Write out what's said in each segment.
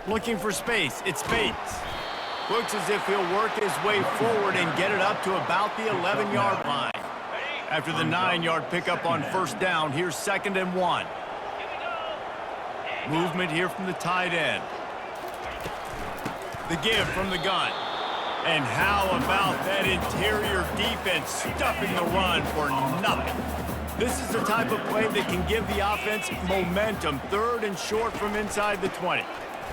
Looking for space. It's Bates. Looks as if he'll work his way forward and get it up to about the 11-yard line. After the 9-yard pickup on first down, here's 2nd and 1. Movement here from the tight end. The give from the gun. And how about that interior defense stuffing the run for nothing? This is the type of play that can give the offense momentum. 3rd and short from inside the 20.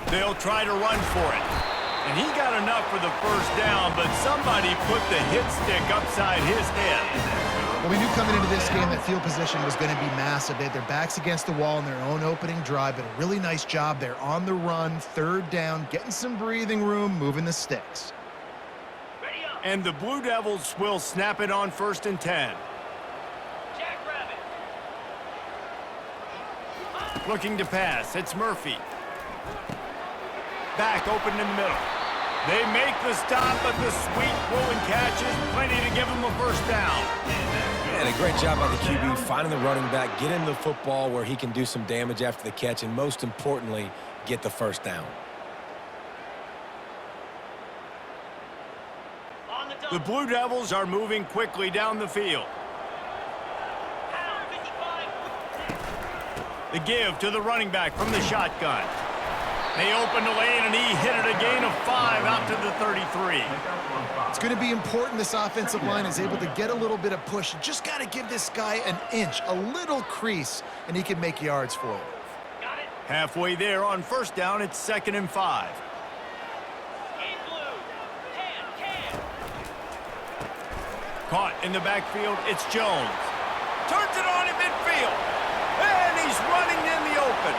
They'll try to run for it. And he got enough for the first down, but somebody put the hit stick upside his head. Well, we knew coming into this game that field position was going to be massive. They had their backs against the wall in their own opening drive, but a really nice job there on the run, 3rd down, getting some breathing room, moving the sticks. And the Blue Devils will snap it on 1st and 10. Looking to pass, it's Murphy. Back open in the middle. They make the stop, but the sweet rolling catch is plenty to give them a first down. And a great job by the QB finding the running back, get him the football where he can do some damage after the catch, and most importantly, get the first down. The Blue Devils are moving quickly down the field. The give to the running back from the shotgun. They open the lane, and he hit it a gain of 5 out to the 33. It's going to be important this offensive line is able to get a little bit of push. You just got to give this guy an inch, a little crease, and he can make yards for you. Halfway there on first down, it's 2nd and 5. Caught in the backfield, it's Jones. Turns it on in midfield, and he's running in the open.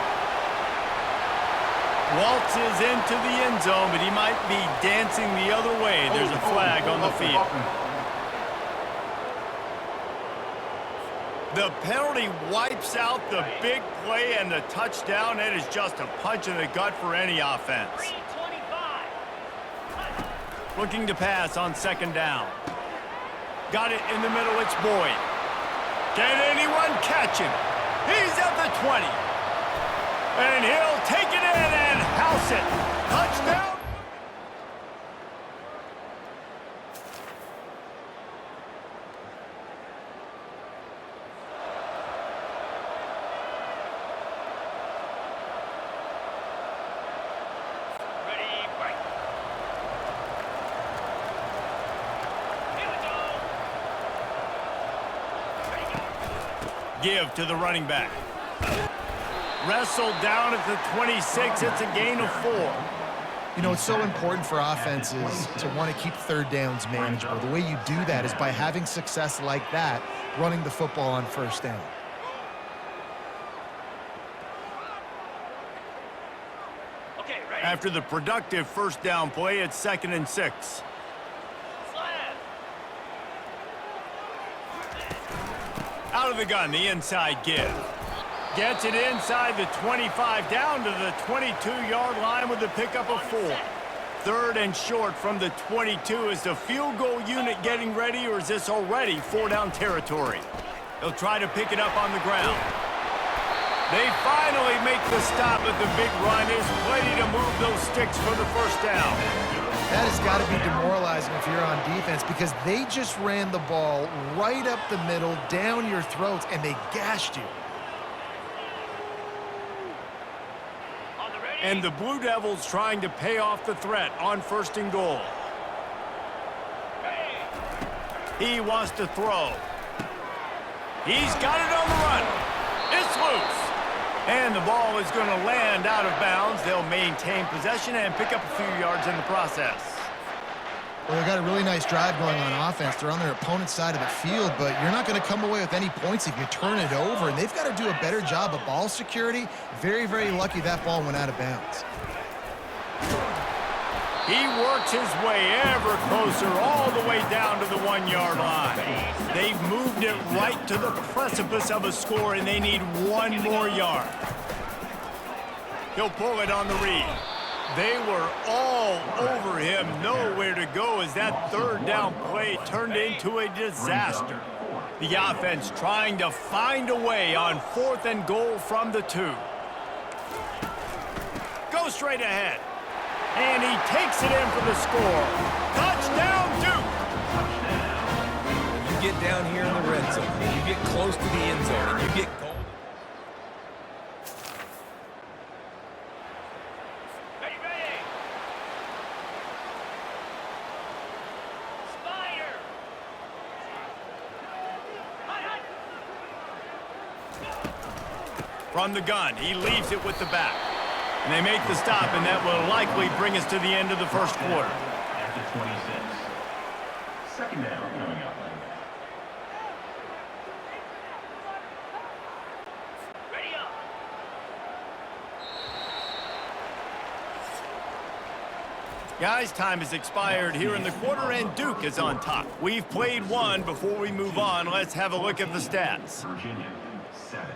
Waltzes into the end zone, but he might be dancing the other way. There's a flag on the field. The penalty wipes out the big play and the touchdown. It is just a punch in the gut for any offense. Looking to pass on 2nd down. Got it in the middle, it's Boyd. Can anyone catch him? He's at the 20. And he'll take it in and house it. Touchdown. Ready, break. Here we go. Ready, go. Give to the running back. Wrestled down at the 26. It's a gain of 4. You know, it's so important for offenses to want to keep 3rd downs manageable. The way you do that is by having success like that, running the football on 1st down. Okay, ready. After the productive first down play, it's 2nd and 6. Out of the gun, the inside give. Gets it inside the 25, down to the 22-yard line with the pickup of 4. 3rd and short from the 22. Is the field goal unit getting ready, or is this already 4-down territory? They'll try to pick it up on the ground. They finally make the stop, but the big run is plenty to move those sticks for the first down. That has got to be demoralizing if you're on defense, because they just ran the ball right up the middle, down your throats, and they gashed you. And the Blue Devils trying to pay off the threat on 1st and goal. He wants to throw. He's got it on the run. It's loose. And the ball is going to land out of bounds. They'll maintain possession and pick up a few yards in the process. Well, they've got a really nice drive going on offense. They're on their opponent's side of the field, but you're not going to come away with any points if you turn it over, and they've got to do a better job of ball security. Very, very lucky that ball went out of bounds. He works his way ever closer all the way down to the 1-yard line. They've moved it right to the precipice of a score, and they need 1 more yard. He'll pull it on the read. They were all over him, nowhere to go as that 3rd down play turned into a disaster. The offense trying to find a way on 4th and goal from the 2. Goes goes straight ahead. And he takes it in for the score. Touchdown, Duke! You get down here in the red zone, you get close to the end zone, and you get goal. Ready, ready. Spider. Hot. From the gun, he leaves it with the back. And they make the stop, and that will likely bring us to the end of the first quarter. After 26. Second down coming up. Ready up. Guys, time has expired here in the quarter, and Duke is on top. We've played one. Before we move on, let's have a look at the stats. Virginia, 7.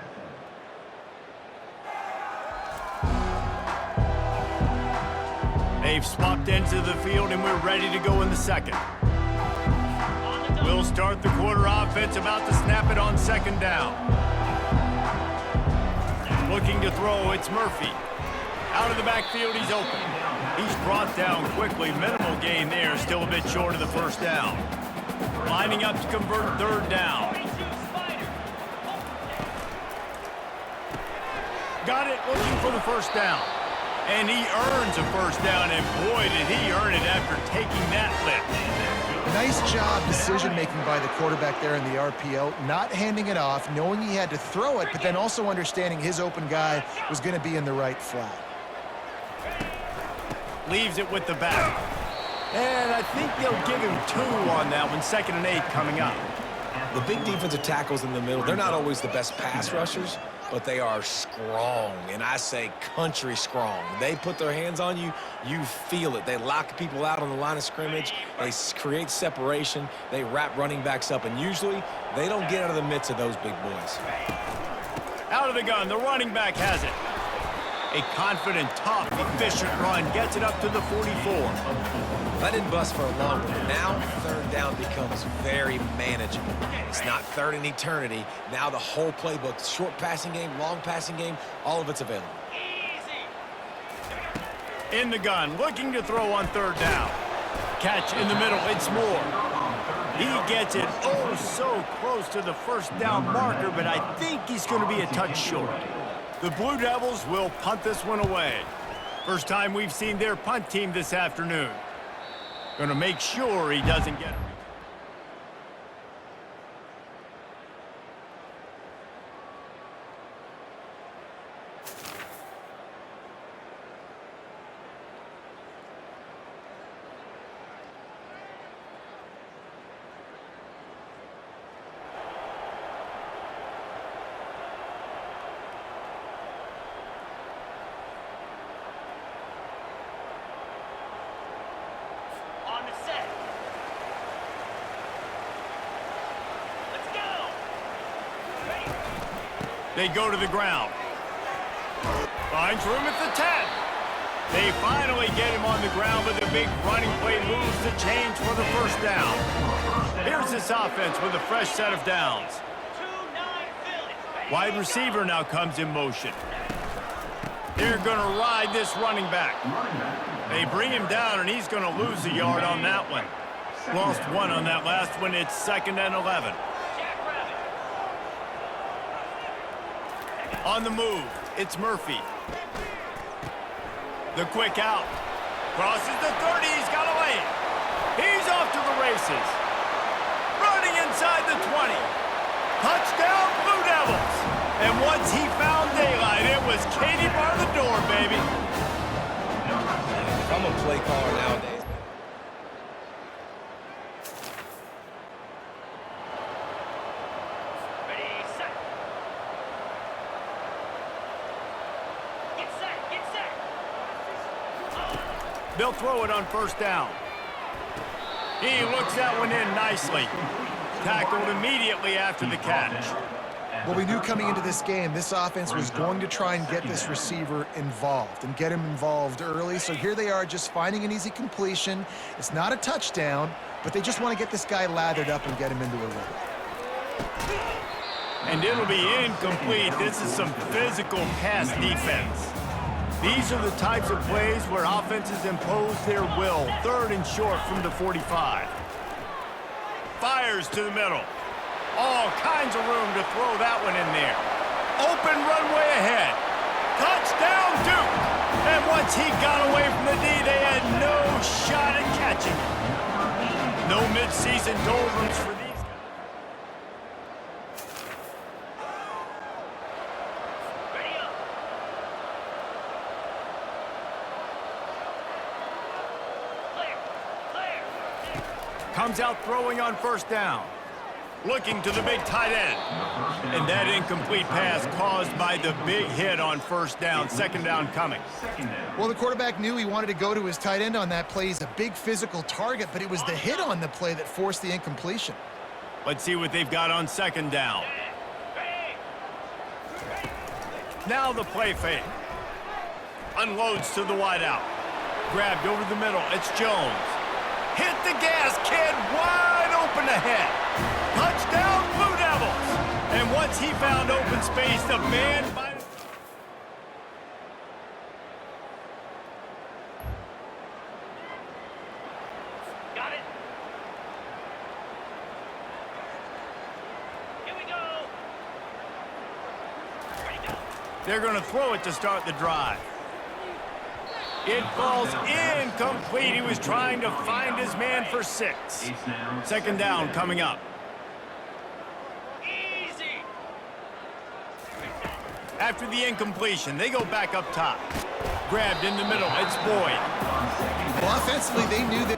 They've swapped into the field, and we're ready to go in the second. On the double. We'll start the quarter offense, about to snap it on second down. Looking to throw, it's Murphy. Out of the backfield, he's open. He's brought down quickly. Minimal gain there, still a bit short of the first down. Lining up to convert third down. 22 Spider. Got it, looking for the first down. And he earns a first down, and boy, did he earn it after taking that lift. Nice job decision-making by the quarterback there in the RPO, not handing it off, knowing he had to throw it, but then also understanding his open guy was going to be in the right flat. Leaves it with the back. And I think they'll give him 2 on that one, 2nd and 8 coming up. The big defensive tackles in the middle, they're not always the best pass rushers, but they are strong, and I say country strong. They put their hands on you, you feel it. They lock people out on the line of scrimmage. They create separation. They wrap running backs up, and usually they don't get out of the midst of those big boys. Out of the gun, the running back has it. A confident, tough, efficient run gets it up to the 44. That didn't bust for a long one. Now, third down becomes very manageable. It's not third in eternity. Now the whole playbook, short passing game, long passing game, all of it's available. Easy. In the gun, looking to throw on third down. Catch in the middle, it's Moore. He gets it oh so close to the first down marker, but I think he's going to be a touch short. The Blue Devils will punt this one away. First time we've seen their punt team this afternoon. Going to make sure he doesn't get it. On the set. Let's go. Ready. They go to the ground. Finds room at the 10. They finally get him on the ground, but the big running play moves the chains for the first down. Here's this offense with a fresh set of downs. 2-9 Philly. Ready. Wide receiver now comes in motion. They're going to ride this running back. They bring him down, and he's going to lose a yard on that one. Lost 1 on that last one. It's 2nd and 11. Jackrabbit. On the move, it's Murphy. The quick out. Crosses the 30. He's got to lay it. He's off to the races. Running inside the 20. Touchdown, Blue Devils. And once he found daylight, it was Katie bar the door, baby. If I'm a play caller nowadays, Ready, set. Get set. They'll throw it on first down. He looks that one in nicely. Tackled immediately after the catch. Well, we knew coming into this game, this offense was going to try and get this receiver involved and get him involved early. So here they are just finding an easy completion. It's not a touchdown, but they just want to get this guy lathered up and get him into a rhythm. And it'll be incomplete. This is some physical pass defense. These are the types of plays where offenses impose their will. 3rd and short from the 45. Fires to the middle. All kinds of room to throw that one in there. Open runway ahead. Touchdown, Duke! And once he got away from the D, they had no shot at catching him. No midseason doldrums for these guys. Ready up. Clear. Clear. Comes out throwing on 1st down. Looking to the big tight end. And that incomplete pass caused by the big hit on 1st down. 2nd down coming. Well, the quarterback knew he wanted to go to his tight end on that play. He's a big physical target, but it was the hit on the play that forced the incompletion. Let's see what they've got on 2nd down. Now the play fake. Unloads to the wideout. Grabbed over the middle. It's Jones. Hit the gas, kid. Wide open ahead. Touchdown, Blue Devils. And once he found open space, the band by... Got it. Here we go. Ready, go. They're going to throw it to start the drive. It falls incomplete. He was trying to find his man for 6. 2nd down coming up. Easy. After the incompletion, they go back up top. Grabbed in the middle. It's Boyd. Well, offensively, they knew that.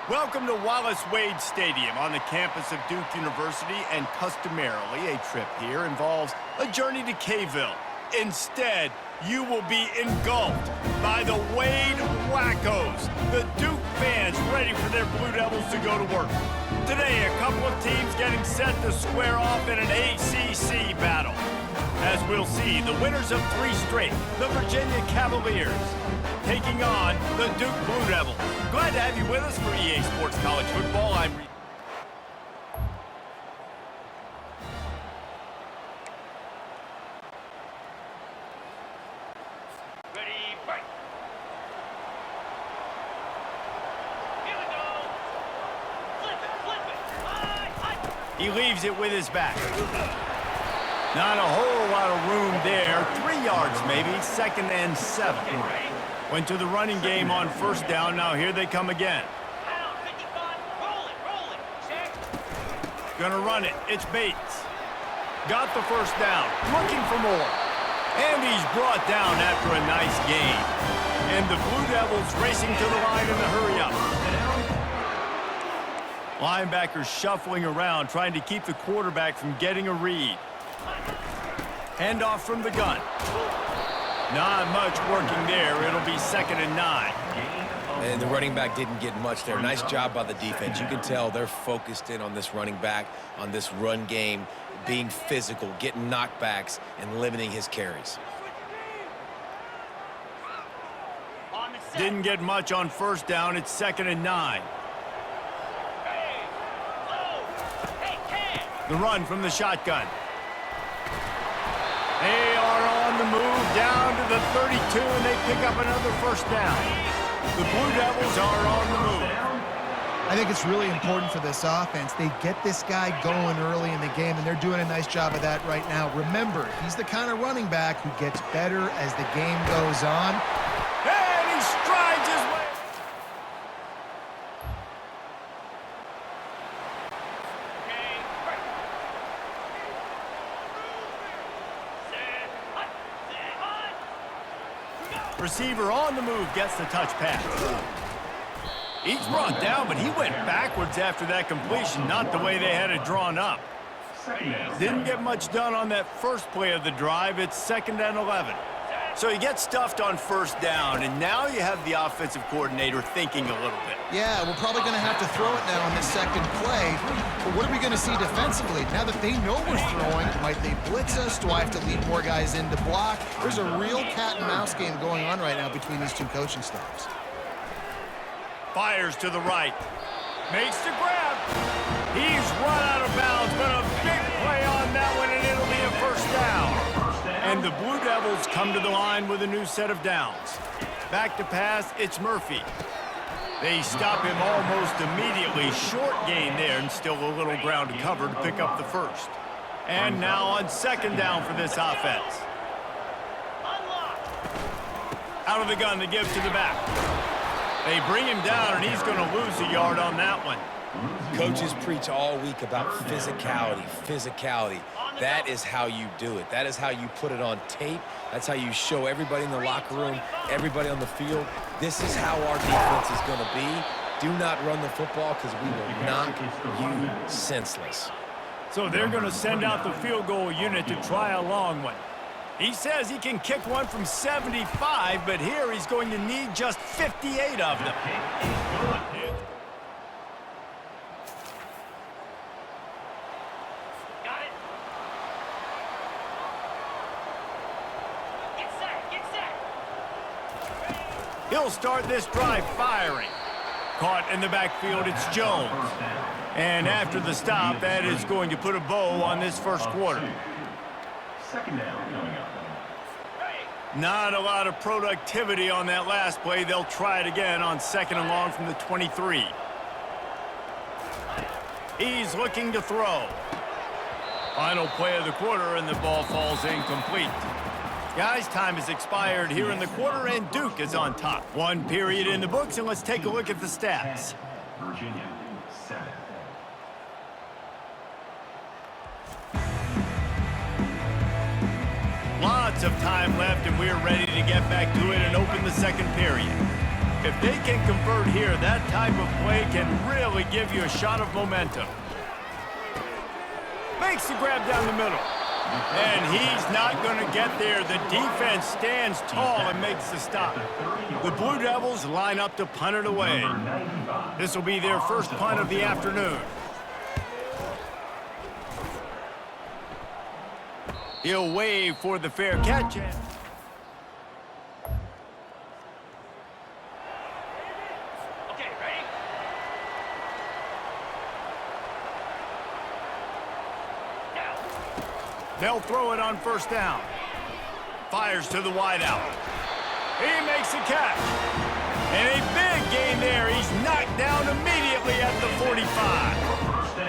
Welcome to Wallace Wade Stadium on the campus of Duke University, and customarily a trip here involves a journey to K-ville. Instead, you will be engulfed by the Wade Wackos, the Duke fans ready for their Blue Devils to go to work. Today, a couple of teams getting set to square off in an ACC battle. As we'll see, the winners of 3 straight, the Virginia Cavaliers, taking on the Duke Blue Devils. Glad to have you with us for EA Sports College Football. I'm Ready, break. Here we go. Flip it. High. He leaves it with his back. Not a whole lot of room there. 3 yards maybe. 2nd and 7. Went to the running game on 1st down. Now here they come again. Pound 55. Roll it. Check. Gonna run it. It's Bates. Got the 1st down. Looking for more. And he's brought down after a nice gain. And the Blue Devils racing to the line in the hurry up. Linebackers shuffling around, trying to keep the quarterback from getting a read. Handoff from the gun. Not much working there. It'll be 2nd and 9. And the running back didn't get much there. Nice job by the defense. You can tell they're focused in on this running back, on this run game, being physical, getting knockbacks, and limiting his carries. On the set. Didn't get much on 1st down. It's 2nd and 9. Hey. Low. Hey, Cam. The run from the shotgun. They are on the move down to the 32, and they pick up another 1st down. The Blue Devils are on the move. I think it's really important for this offense. They get this guy going early in the game, and they're doing a nice job of that right now. Remember, he's the kind of running back who gets better as the game goes on. And he strides his way. Okay, break. Set. Hut. Set. Hut. Go. Receiver on the move gets the touch pass. He's brought down, but he went backwards after that completion, not the way they had it drawn up. Second down. Didn't get much done on that first play of the drive. It's 2nd and 11. So you get stuffed on first down, and now you have the offensive coordinator thinking a little bit. Yeah, we're probably going to have to throw it now on this second play. But what are we going to see defensively? Now that they know we're throwing, might they blitz us? Do I have to lead more guys in to block? There's a real cat and mouse game going on right now between these two coaching staffs. Fires to the right. Makes the grab. He's run out of bounds, but a big play on that one, and it'll be a first down. And the Blue Devils come to the line with a new set of downs. Back to pass, it's Murphy. They stop him almost immediately. Short gain there, and still a little ground to cover to pick up the first. And now on 2nd down for this offense. Out of the gun, they give to the back. They bring him down, and he's going to lose a yard on that one. Coaches preach all week about physicality, physicality. That is how you do it. That is how you put it on tape. That's how you show everybody in the locker room, everybody on the field. This is how our defense is going to be. Do not run the football because we will knock you senseless. So they're going to send out the field goal unit to try a long one. He says he can kick one from 75, but here he's going to need just 58 of them. Got it. Get set, get set. He'll start this drive firing. Caught in the backfield, it's Jones. And after the stop, that is going to put a bow on this first quarter. Second down coming up. Not a lot of productivity on that last play. They'll try it again on 2nd and long from the 23. He's looking to throw. Final play of the quarter, and the ball falls incomplete. Guys, time has expired here in the quarter, and Duke is on top. One period in the books, and let's take a look at the stats. Virginia, 7. Lots of time left, and we're ready to get back to it and open the second period. If they can convert here, that type of play can really give you a shot of momentum. Makes the grab down the middle. And he's not going to get there. The defense stands tall and makes the stop. The Blue Devils line up to punt it away. This will be their first punt of the afternoon. He'll wave for the fair catch. Okay, ready? Now. They'll throw it on first down. Fires to the wideout. He makes a catch. And a big gain there. He's knocked down immediately at the 45.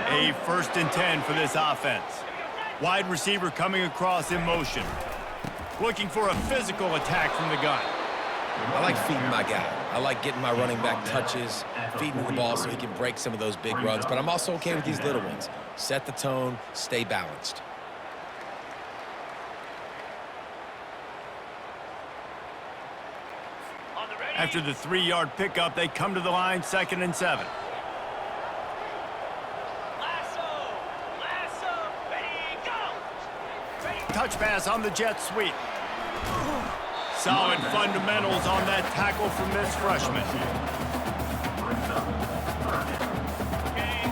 A 1st and 10 for this offense. Wide receiver coming across in motion. Looking for a physical attack from the gun. I like feeding my guy. I like getting my running back touches, feeding the ball so he can break some of those big runs. But I'm also okay with these little ones. Set the tone, stay balanced. On the ready. After the 3-yard pickup, they come to the line, 2nd and 7. Touch pass on the jet sweep. Solid fundamentals on that tackle from this freshman.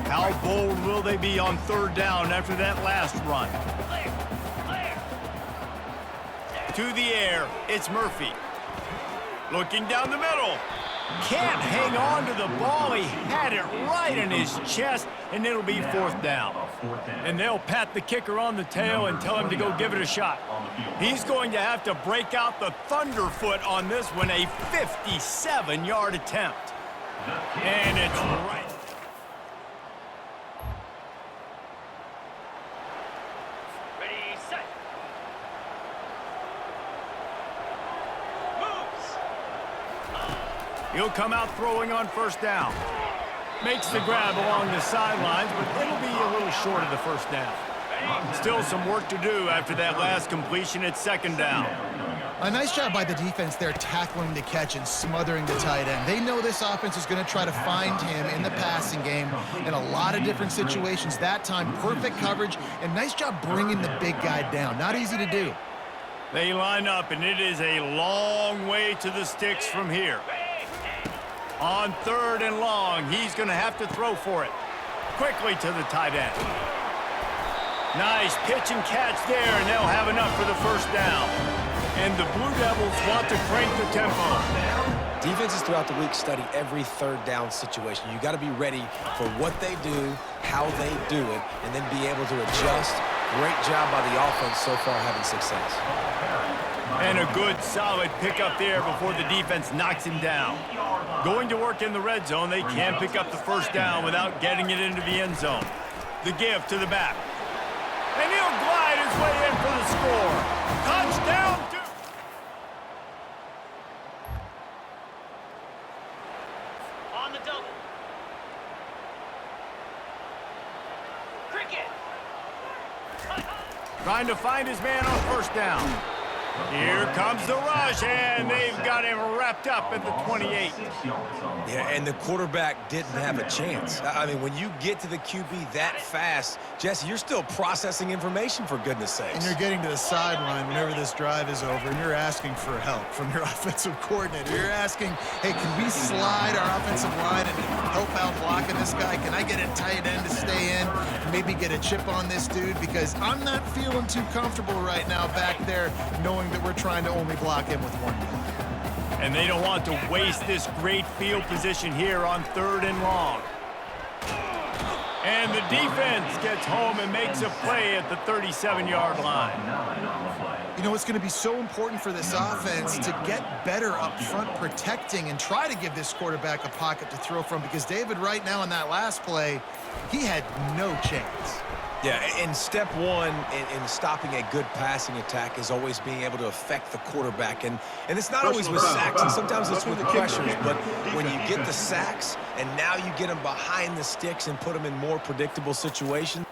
How bold will they be on 3rd down after that last run? To the air, it's Murphy. Looking down the middle. Can't hang on to the ball. He had it right in his chest, and it'll be 4th down. And they'll pat the kicker on the tail and tell him to go give it a shot. He's going to have to break out the thunderfoot on this one, a 57-yard attempt. And it's right. Ready, set. Moves. He'll come out throwing on first down. Makes the grab along the sidelines, but it'll be a little short of the first down. Still some work to do after that last completion at 2nd down. A nice job by the defense there tackling the catch and smothering the tight end. They know this offense is going to try to find him in the passing game in a lot of different situations. That time, perfect coverage, and nice job bringing the big guy down. Not easy to do. They line up, and it is a long way to the sticks from here. On 3rd and long, he's going to have to throw for it. Quickly to the tight end. Nice pitch and catch there, and they'll have enough for the first down. And the Blue Devils want to crank the tempo. Defenses throughout the week study every 3rd down situation. You got to be ready for what they do, how they do it, and then be able to adjust. Great job by the offense so far having success. And a good, solid pickup there before the defense knocks him down. Going to work in the red zone, they can pick up the first down without getting it into the end zone. The give to the back. And he'll glide his way in for the score. Touchdown! On the double. Cricket. Trying to find his man on first down. Here comes the rush, and they've got him wrapped up at the 28. Yeah, and the quarterback didn't have a chance. I mean, when you get to the QB that fast, Jesse, you're still processing information, for goodness sakes. And you're getting to the sideline whenever this drive is over, and you're asking for help from your offensive coordinator. You're asking, hey, can we slide our offensive line and help out blocking this guy? Can I get a tight end to stay in and maybe get a chip on this dude? Because I'm not feeling too comfortable right now back there knowing that we're trying to only block him with one guy. And they don't want to waste this great field position here on 3rd and long. And the defense gets home and makes a play at the 37-yard line. You know, it's going to be so important for this offense to get better up front protecting and try to give this quarterback a pocket to throw from, because David, right now in that last play, he had no chance. Yeah, and step one in stopping a good passing attack is always being able to affect the quarterback. And it's not always with sacks, and sometimes it's with the pressures. But when you get the sacks, and now you get them behind the sticks and put them in more predictable situations.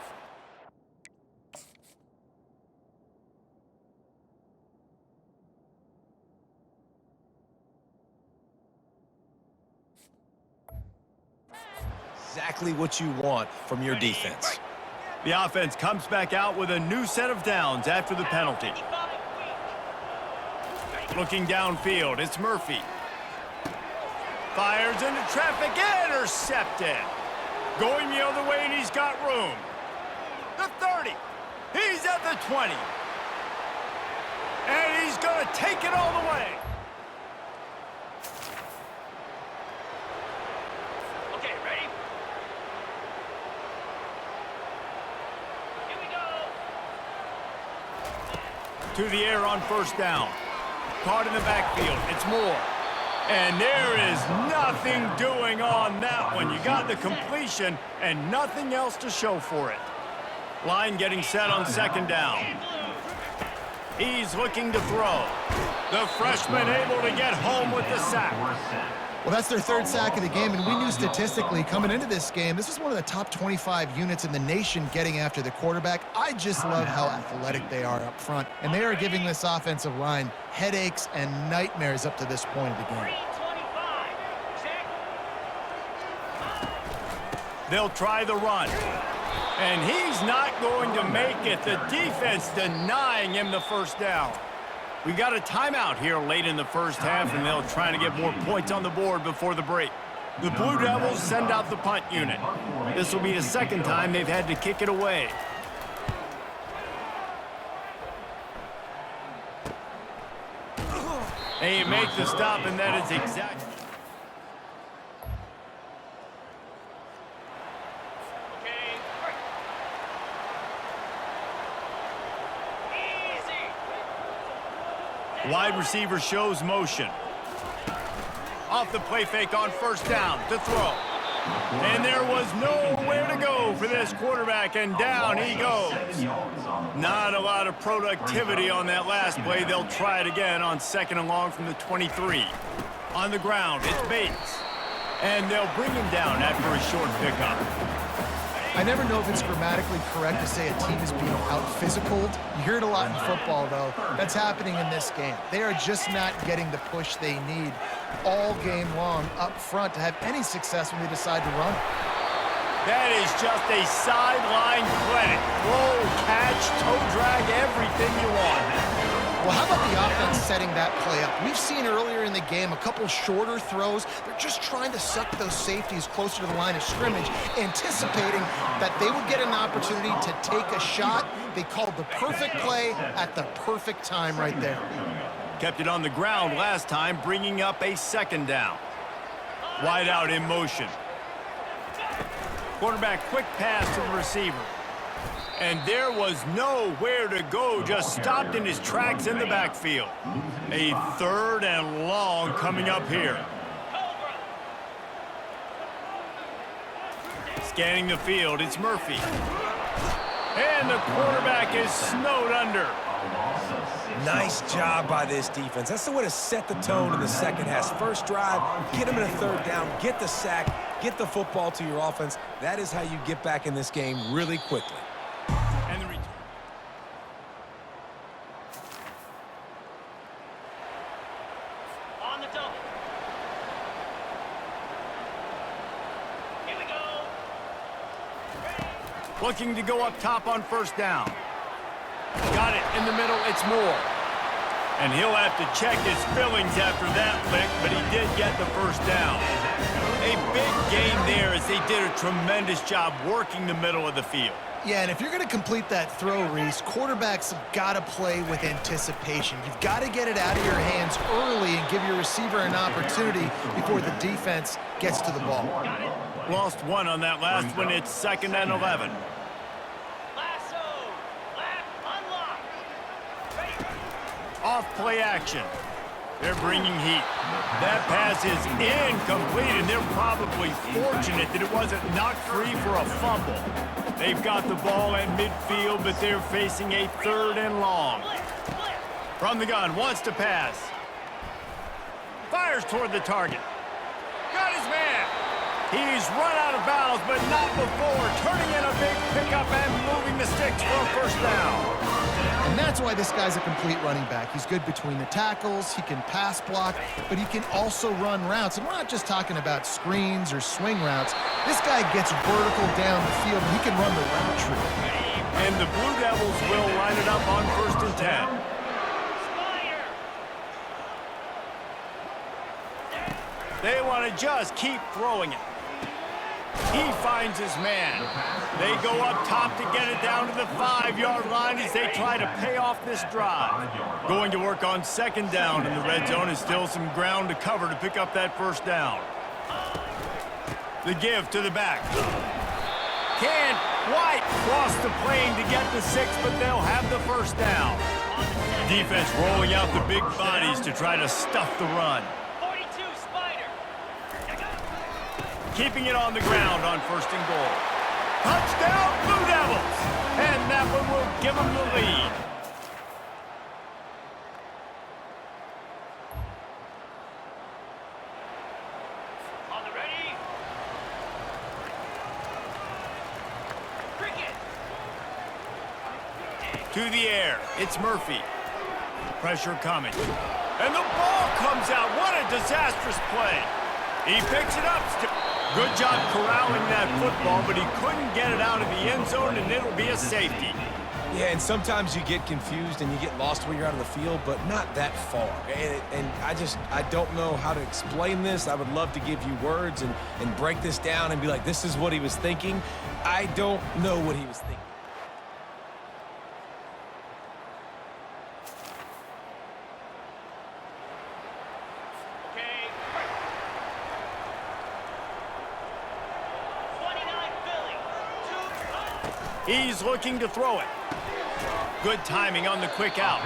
Exactly what you want from your defense. The offense comes back out with a new set of downs after the penalty. Looking downfield, it's Murphy. Fires into traffic, intercepted. Going the other way, and he's got room. The 30. He's at the 20. And he's going to take it all the way. Okay, ready? Here we go. To the air on first down. Caught in the backfield. It's Moore. And there is nothing doing on that one. You got the completion and nothing else to show for it. Line getting set on second down. He's looking to throw. The freshman able to get home with the sack. Well, that's their third sack of the game, and we knew statistically coming into this game, this is one of the top 25 units in the nation getting after the quarterback. I just love how athletic they are up front, and they are giving this offensive line headaches and nightmares up to this point of the game. 325. Check. They'll try the run. And he's not going to make it. The defense denying him the first down. We got a timeout here late in the first half, and they'll try to get more points on the board before the break. The Blue Devils send out the punt unit. This will be the second time they've had to kick it away. They make the stop, and that is exactly... Okay. Easy. Wide receiver shows motion. Off the play fake on first down to throw. And there was nowhere to go for this quarterback, and down he goes. Not a lot of productivity on that last play. They'll try it again on second and long from the 23. On the ground, it's Bates. And they'll bring him down after a short pickup. I never know if it's grammatically correct to say a team is being out-physicaled. You hear it a lot in football, though. That's happening in this game. They are just not getting the push they need all game long up front to have any success when they decide to run. That is just a sideline clinic. Throw, catch, toe drag, everything you want. Well, how about the offense setting that play up? We've seen earlier in the game a couple shorter throws. They're just trying to suck those safeties closer to the line of scrimmage, anticipating that they would get an opportunity to take a shot. They called the perfect play at the perfect time right there. Kept it on the ground last time, bringing up a second down. Wide out in motion. Quarterback quick pass to the receiver. And there was nowhere to go, just stopped in his tracks in the backfield. A 3rd and long coming up here. Scanning the field, it's Murphy. And the quarterback is snowed under. Nice job by this defense. That's the way to set the tone in the second half. First drive, get them in a 3rd down, get the sack, get the football to your offense. That is how you get back in this game really quickly. And the return. On the double. Here we go. Looking to go up top on 1st down. Got it in the middle, it's Moore. And he'll have to check his fillings after that lick, but he did get the 1st down. A big gain there as they did a tremendous job working the middle of the field. Yeah, and if you're going to complete that throw, Reese, quarterbacks have got to play with anticipation. You've got to get it out of your hands early and give your receiver an opportunity before the defense gets to the ball. Lost one on that last one. It's 2nd and 11. Lasso. Lap unlock. Ready. Off play action. They're bringing heat. That pass is incomplete, and they're probably fortunate that it wasn't knocked free for a fumble. They've got the ball at midfield, but they're facing a 3rd and long. From the gun, wants to pass. Fires toward the target. Got his man. He's run out of bounds, but not before turning in a big pickup and moving the sticks for a 1st down. And that's why this guy's a complete running back. He's good between the tackles, he can pass block, but he can also run routes. And we're not just talking about screens or swing routes. This guy gets vertical down the field, and he can run the route tree. And the Blue Devils will line it up on 1st and 10. They want to just keep throwing it. He finds his man. They go up top to get it down to the 5-yard line as they try to pay off this drive. Going to work on 2nd down in the red zone is still some ground to cover to pick up that 1st down. The give to the back. Can't quite cross the plane to get the 6, but they'll have the 1st down. Defense rolling out the big bodies to try to stuff the run. Keeping it on the ground on 1st and goal. Touchdown, Blue Devils! And that one will give them the lead. On the ready. Cricket. To the air, it's Murphy. Pressure coming. And the ball comes out. What a disastrous play. He picks it up. Good job corralling that football, but he couldn't get it out of the end zone, and it'll be a safety. Yeah, and sometimes you get confused and you get lost when you're out of the field, but not that far. And I don't know how to explain this. I would love to give you words and break this down and be like, this is what he was thinking. I don't know what he was thinking. He's looking to throw it. Good timing on the quick out.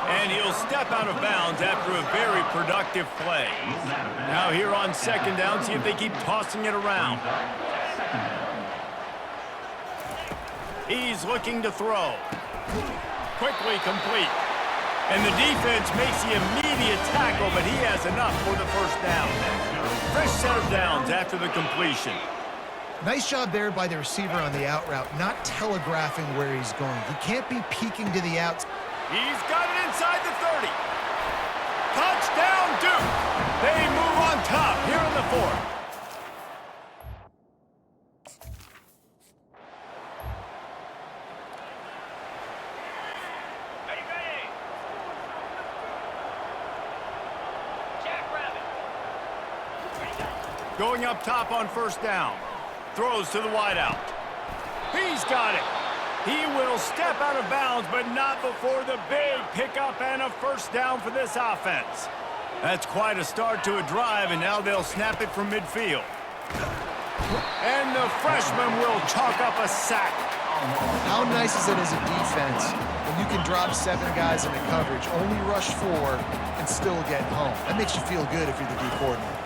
And he'll step out of bounds after a very productive play. Now here on 2nd down, see if they keep tossing it around. He's looking to throw. Quickly complete. And the defense makes the immediate tackle, but he has enough for the 1st down. Fresh set of downs after the completion. Nice job there by the receiver on the out route, not telegraphing where he's going. He can't be peeking to the outs. He's got it inside the 30. Touchdown, Duke. They move on top here in the fourth. Ready, ready. Jackrabbit. Ready, go. Going up top on first down. Throws to the wideout. He's got it. He will step out of bounds, but not before the big pickup and a first down for this offense. That's quite a start to a drive, and now they'll snap it from midfield. And the freshman will chalk up a sack. How nice is it as a defense when you can drop 7 guys into coverage, only rush 4, and still get home? That makes you feel good if you're the D coordinator.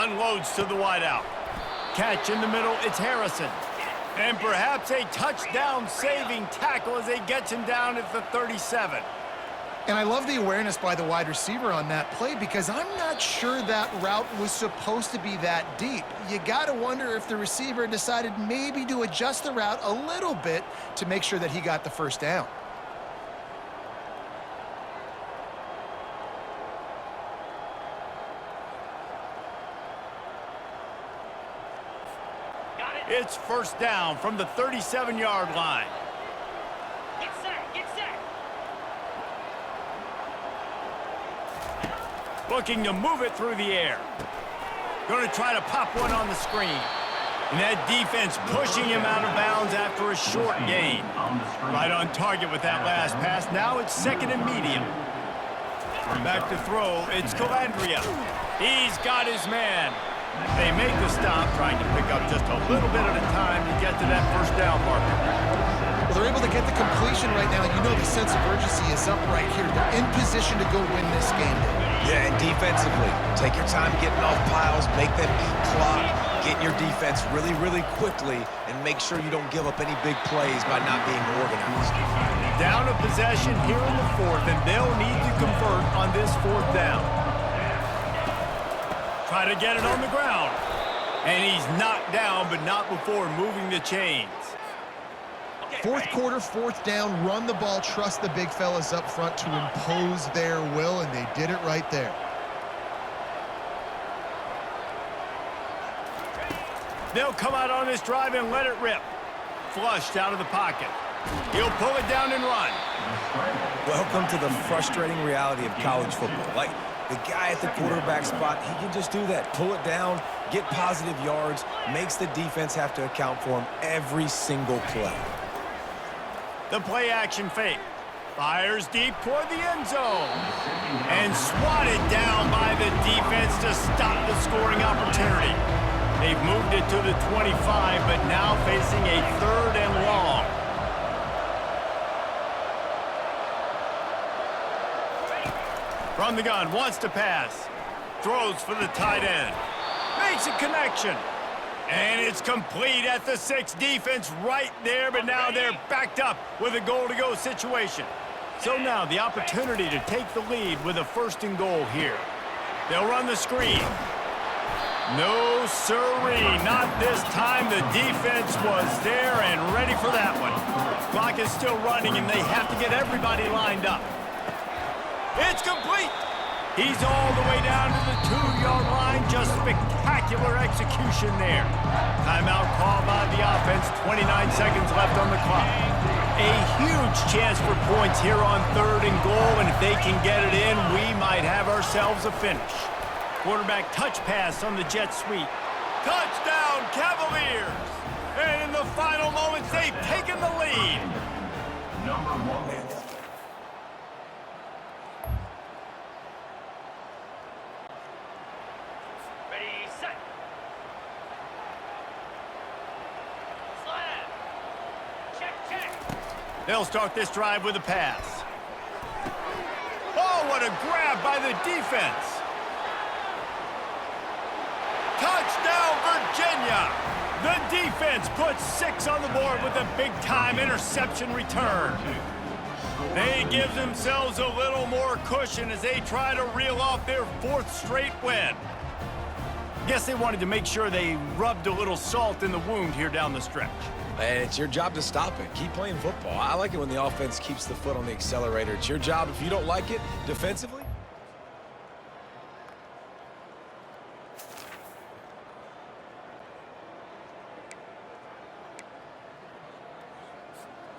Unloads to the wideout. Catch in the middle, it's Harrison. And perhaps a touchdown-saving tackle as they get him down at the 37. And I love the awareness by the wide receiver on that play because I'm not sure that route was supposed to be that deep. You got to wonder if the receiver decided maybe to adjust the route a little bit to make sure that he got the first down. It's first down from the 37-yard line. Get set, get set. Looking to move it through the air. Going to try to pop one on the screen. And that defense pushing him out of bounds after a short gain. Right on target with that last pass. Now it's second and medium. Back to throw. It's Calandria. He's got his man. They make the stop, trying to pick up just a little bit at a time to get to that first down marker. Well, they're able to get the completion right now. You know the sense of urgency is up right here. They're in position to go win this game. Yeah, and defensively, take your time getting off piles, make them clock, get in your defense really, really quickly, and make sure you don't give up any big plays by not being organized. Down a possession here in the fourth, and they'll need to convert on this fourth down. Try to get it on the ground. And he's knocked down, but not before moving the chains. Fourth quarter, fourth down, run the ball, trust the big fellas up front to impose their will, and they did it right there. They'll come out on this drive and let it rip. Flushed out of the pocket. He'll pull it down and run. Welcome to the frustrating reality of college football. Like, the guy at the quarterback spot, he can just do that. Pull it down, get positive yards, makes the defense have to account for him every single play. The play action fake. Fires deep toward the end zone. And swatted down by the defense to stop the scoring opportunity. They've moved it to the 25, but now facing a third and long. From the gun, wants to pass. Throws for the tight end. Makes a connection. And it's complete at the 6. Defense right there, but now they're backed up with a goal-to-go situation. So now the opportunity to take the lead with a first and goal here. They'll run the screen. No sirree, not this time. The defense was there and ready for that one. Clock is still running, and they have to get everybody lined up. It's complete. He's all the way down to the 2-yard line. Just spectacular execution there. Timeout called by the offense. 29 seconds left on the clock. A huge chance for points here on third and goal, and if they can get it in, we might have ourselves a finish. Quarterback touch pass on the jet sweep. Touchdown, Cavaliers! And in the final moments, they've taken the lead. Number 1. Ready, set. Slab. Check, check. They'll start this drive with a pass. Oh, what a grab by the defense. Touchdown, Virginia! The defense puts 6 on the board with a big-time interception return. They give themselves a little more cushion as they try to reel off their 4th straight win. Guess they wanted to make sure they rubbed a little salt in the wound here down the stretch. And it's your job to stop it. Keep playing football. I like it when the offense keeps the foot on the accelerator. It's your job, if you don't like it, defensively.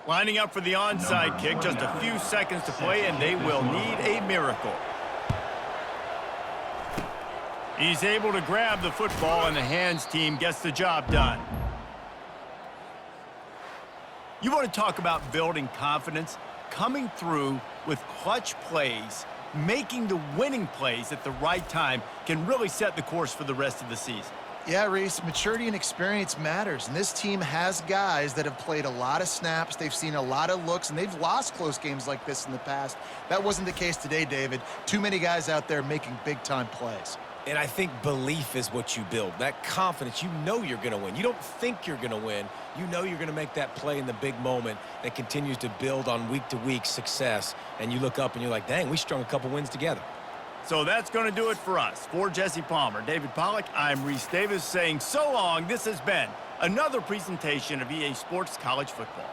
Lining up for the onside kick, just a few seconds to play, and they will need a miracle. He's able to grab the football, and the hands team gets the job done. You want to talk about building confidence? Coming through with clutch plays, making the winning plays at the right time can really set the course for the rest of the season. Yeah, Reese, maturity and experience matters, and this team has guys that have played a lot of snaps, they've seen a lot of looks, and they've lost close games like this in the past. That wasn't the case today, David. Too many guys out there making big-time plays. And I think belief is what you build. That confidence, you know you're going to win. You don't think you're going to win. You know you're going to make that play in the big moment that continues to build on week-to-week success. And you look up and you're like, dang, we strung a couple wins together. So that's going to do it for us. For Jesse Palmer, David Pollack, I'm Reese Davis saying so long. This has been another presentation of EA Sports College Football.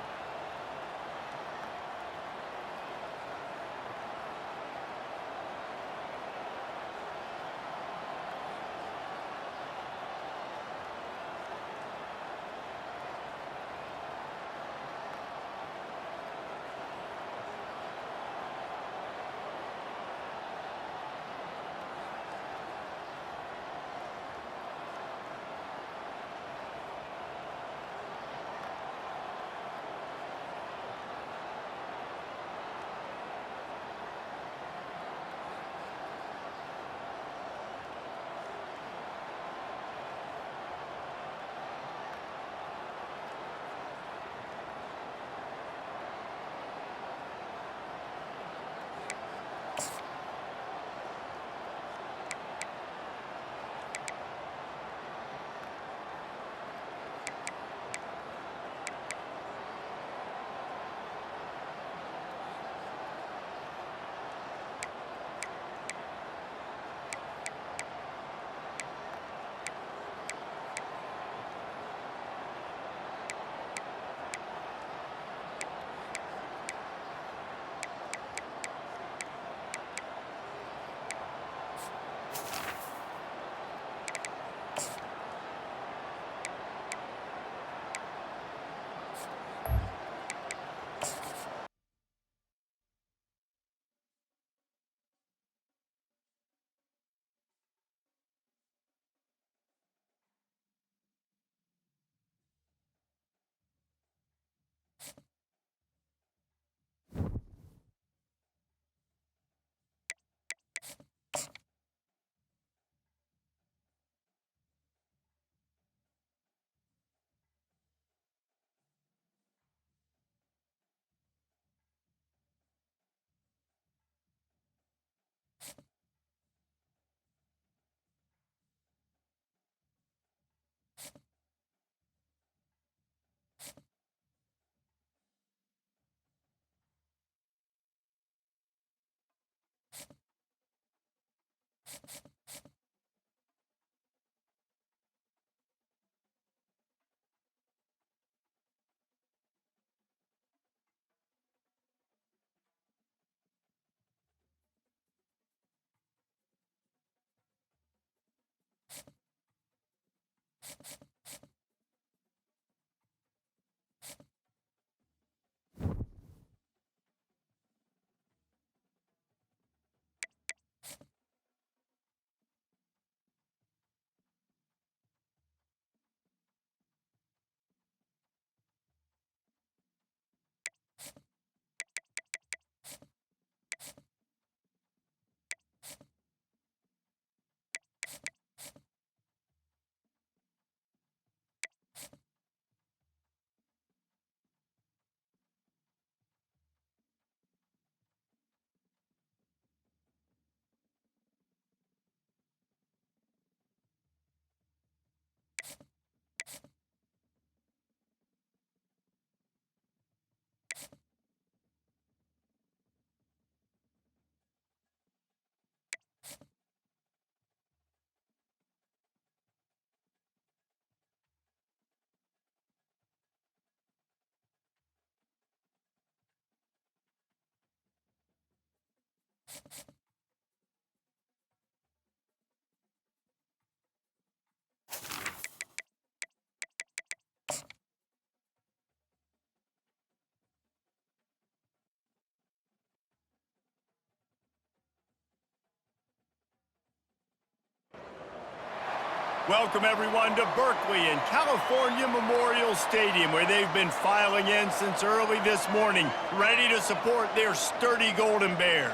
Welcome, everyone, to Berkeley and California Memorial Stadium, where they've been filing in since early this morning, ready to support their sturdy Golden Bears.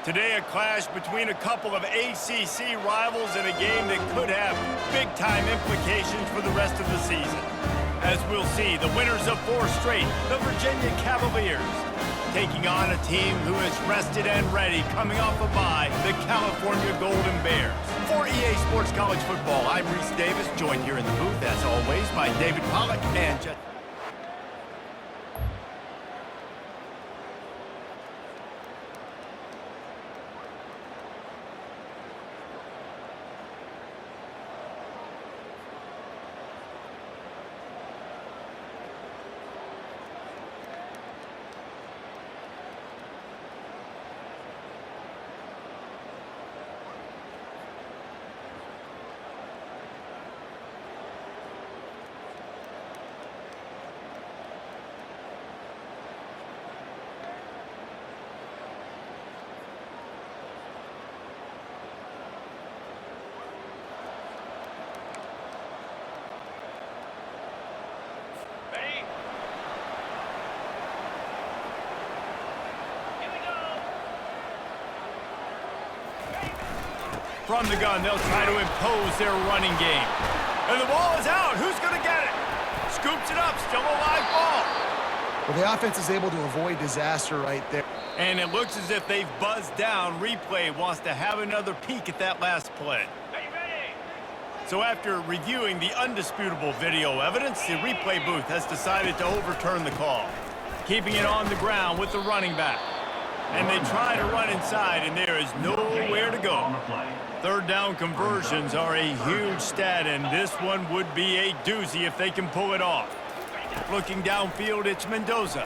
Today, a clash between a couple of ACC rivals in a game that could have big-time implications for the rest of the season. As we'll see, the winners of 4 straight, the Virginia Cavaliers, taking on a team who is rested and ready, coming off a bye, the California Golden Bears. For EA Sports College Football, I'm Reese Davis, joined here in the booth, as always, by David Pollack and Jet. From the gun, they'll try to impose their running game. And the ball is out. Who's going to get it? Scoops it up. Still a live ball. Well, the offense is able to avoid disaster right there. And it looks as if they've buzzed down. Replay wants to have another peek at that last play. Ready. So after reviewing the undisputable video evidence, the replay booth has decided to overturn the call, keeping it on the ground with the running back. And they try to run inside, and there is nowhere to go. Third down conversions are a huge stat, and this one would be a doozy if they can pull it off. Looking downfield, it's Mendoza.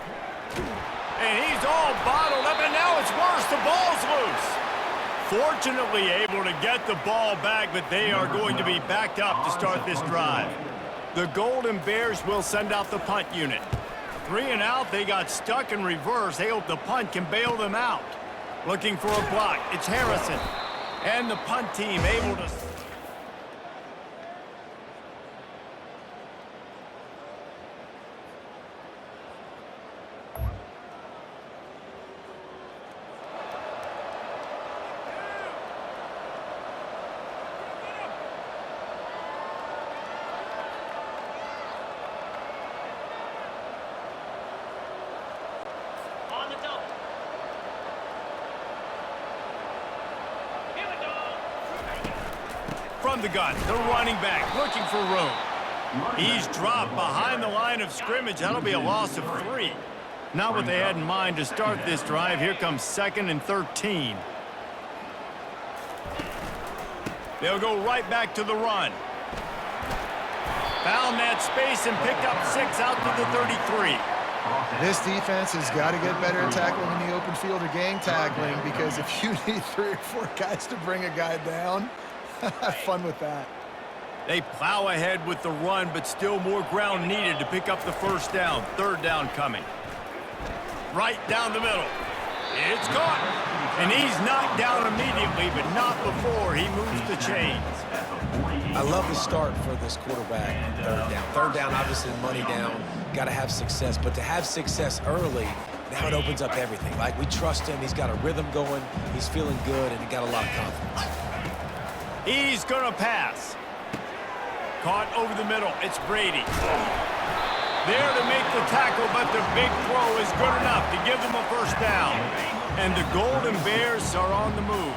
And he's all bottled up, and now it's worse. The ball's loose. Fortunately able to get the ball back, but they are going to be backed up to start this drive. The Golden Bears will send out the punt unit. 3 and out, they got stuck in reverse. They hope the punt can bail them out. Looking for a block, it's Harrison. And the punt team able to... On the double. Here we go. From the gun, the running back looking for room. He's dropped behind the line of scrimmage. That'll be a loss of 3. Not what they had in mind to start this drive. Here comes 2nd and 13. They'll go right back to the run. Found that space and picked up 6 out to the 33. This defense has got to get better at tackling in the open field or gang tackling, because if you need 3 or 4 guys to bring a guy down, have fun with that. They plow ahead with the run, but still more ground needed to pick up the first down. 3rd down coming. Right down the middle. It's caught. And he's knocked down immediately, but not before he moves the chains. I love the start for this quarterback on 3rd down. 3rd down, obviously, money down. Got to have success. But to have success early, now it opens up everything. Like, we trust him. He's got a rhythm going. He's feeling good, and he got a lot of confidence. He's going to pass. Caught over the middle. It's Brady. There to make the tackle, but the big throw is good enough to give them a first down. And the Golden Bears are on the move.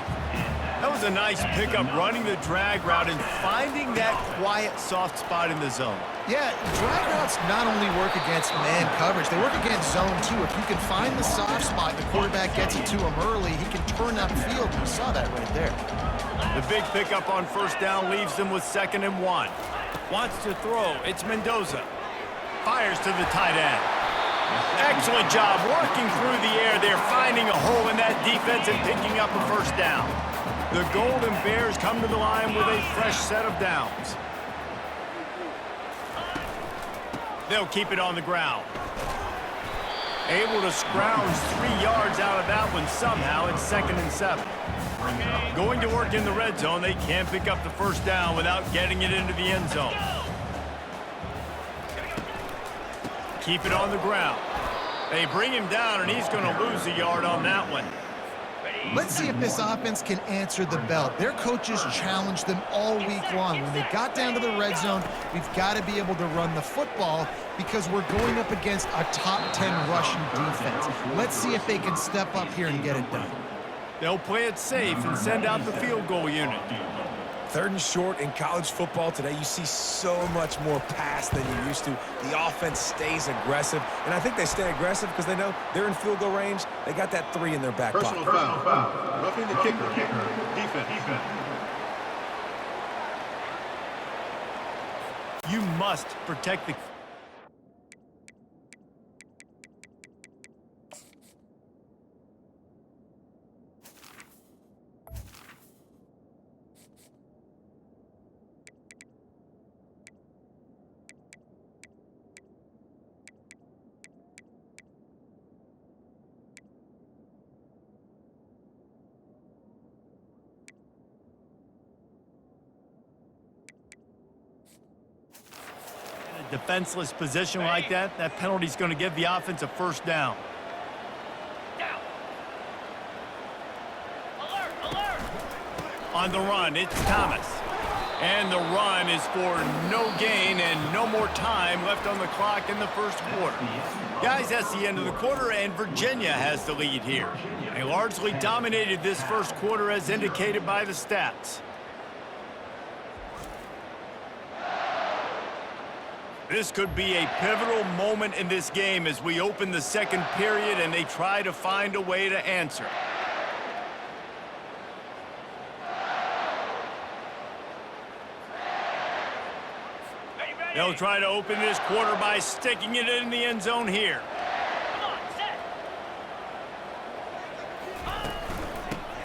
That was a nice pickup, running the drag route and finding that quiet, soft spot in the zone. Yeah, drag routes not only work against man coverage, they work against zone too. If you can find the soft spot, the quarterback gets it to him early, he can turn that field. You saw that right there. The big pickup on first down leaves them with 2nd and 1. Wants to throw. It's Mendoza. Fires to the tight end. Excellent job working through the air there, finding a hole in that defense and picking up a first down. The Golden Bears come to the line with a fresh set of downs. They'll keep it on the ground. Able to scrounge 3 yards out of that one somehow. It's 2nd and 7. Going to work in the red zone. They can't pick up the first down without getting it into the end zone. Keep it on the ground. They bring him down, and he's going to lose a yard on that one. Let's see if this offense can answer the bell. Their coaches challenged them all week long. When they got down to the red zone, we've got to be able to run the football because we're going up against a top 10 rushing defense. Let's see if they can step up here and get it done. They'll play it safe and send out the field goal unit. 3rd and short in college football today. You see so much more pass than you used to. The offense stays aggressive, and I think they stay aggressive because they know they're in field goal range. They got that 3 in their back pocket. Personal foul. Roughing the kicker. Defense. You must protect the... defenseless position like that, that penalty's going to give the offense a first down. Down. Alert. On the run, it's Thomas. And the run is for no gain and no more time left on the clock in the first quarter. Guys, that's the end of the quarter, and Virginia has the lead here. They largely dominated this first quarter as indicated by the stats. This could be a pivotal moment in this game as we open the second period and they try to find a way to answer. They'll try to open this quarter by sticking it in the end zone here. Come on, set.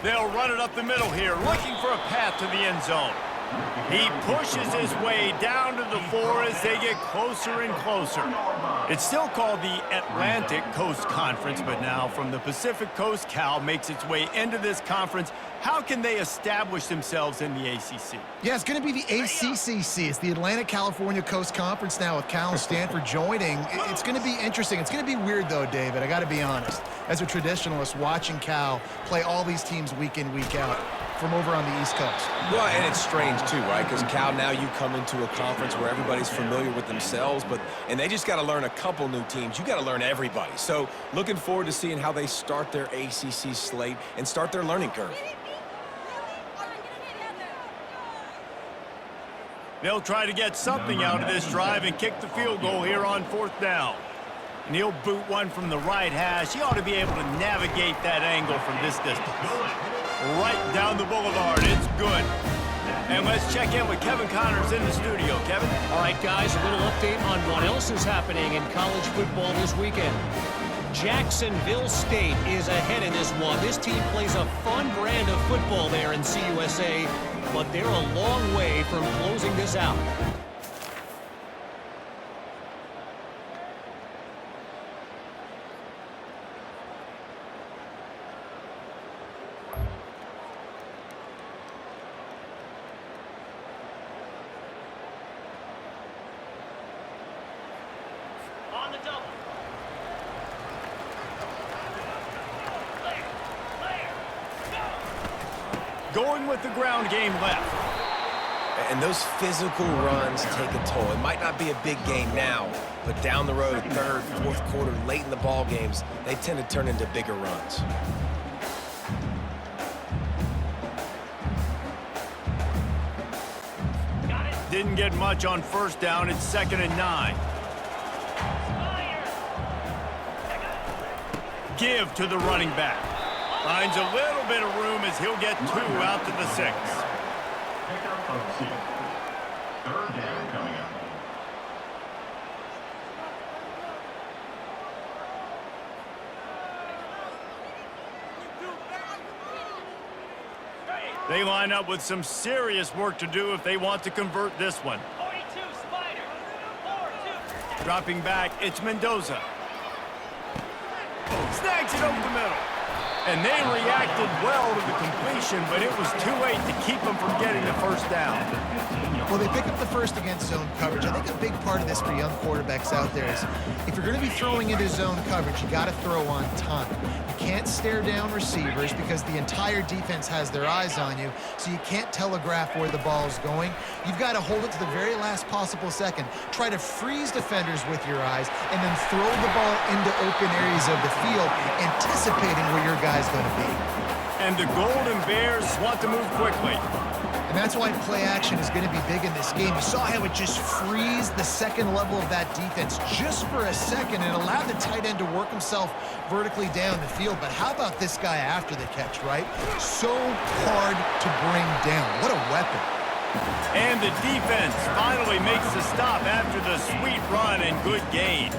They'll run it up the middle here, looking for a path to the end zone. He pushes his way down to the 4 as they get closer and closer. It's still called the Atlantic Coast Conference, but now from the Pacific Coast, Cal makes its way into this conference. How can they establish themselves in the ACC? Yeah, it's going to be the ACCC. It's the Atlantic California Coast Conference now with Cal and Stanford joining. It's going to be interesting. It's going to be weird, though, David. I got to be honest. As a traditionalist, watching Cal play all these teams week in, week out from over on the East Coast. Well, and it's strange, too, right? Because Cal, now you come into a conference where everybody's familiar with themselves, and they just got to learn a couple new teams. You got to learn everybody. So looking forward to seeing how they start their ACC slate and start their learning curve. They'll try to get something out of this drive and kick the field goal here on 4th down. And he'll boot one from the right hash. He ought to be able to navigate that angle from this distance. Right down the boulevard. It's good. And let's check in with Kevin Connors in the studio. Kevin? All right, guys, a little update on what else is happening in college football this weekend. Jacksonville State is ahead in this one. This team plays a fun brand of football there in CUSA, but they're a long way from closing this out. On the double. Going with the ground game left. And those physical runs take a toll. It might not be a big game now, but down the road, 3rd, 4th quarter, late in the ball games, they tend to turn into bigger runs. Got it. Didn't get much on 1st down. It's 2nd and 9. Fire. Give to the running back. Finds a little bit of room as he'll get 2 out to the 6. Pickup of 6. 3rd down coming up. They line up with some serious work to do if they want to convert this one. 42, Spider. 4-2. Dropping back, it's Mendoza. Snags it over the middle. And they reacted well to the completion, but it was too late to keep them from getting the first down. Well, they pick up the first against zone coverage. I think a big part of this for young quarterbacks out there is if you're going to be throwing into zone coverage, you got to throw on time. You can't stare down receivers because the entire defense has their eyes on you, so you can't telegraph where the ball's going. You've got to hold it to the very last possible second. Try to freeze defenders with your eyes and then throw the ball into open areas of the field, anticipating where your guy's going to be. And the Golden Bears want to move quickly. And that's why play action is going to be big in this game. You saw how it just frees the second level of that defense just for a second and allowed the tight end to work himself vertically down the field. But how about this guy after the catch, right? So hard to bring down. What a weapon. And the defense finally makes the stop after the sweet run and good gain.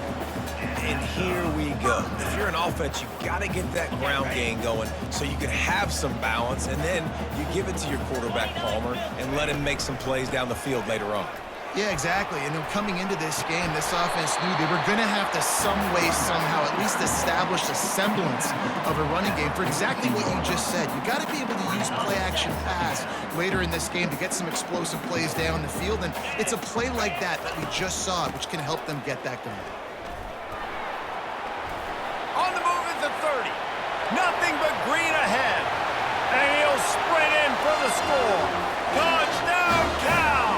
And here we go. If you're an offense, you got to get that ground game going so you can have some balance, and then you give it to your quarterback, Palmer, and let him make some plays down the field later on. Yeah, exactly. And then coming into this game, this offense knew they were going to have to some way, somehow, at least establish a semblance of a running game for exactly what you just said. You got to be able to use play-action pass later in this game to get some explosive plays down the field, and it's a play like that that we just saw, which can help them get that going. On the move at the 30. Nothing but green ahead. And he'll sprint in for the score. Touchdown, Cal!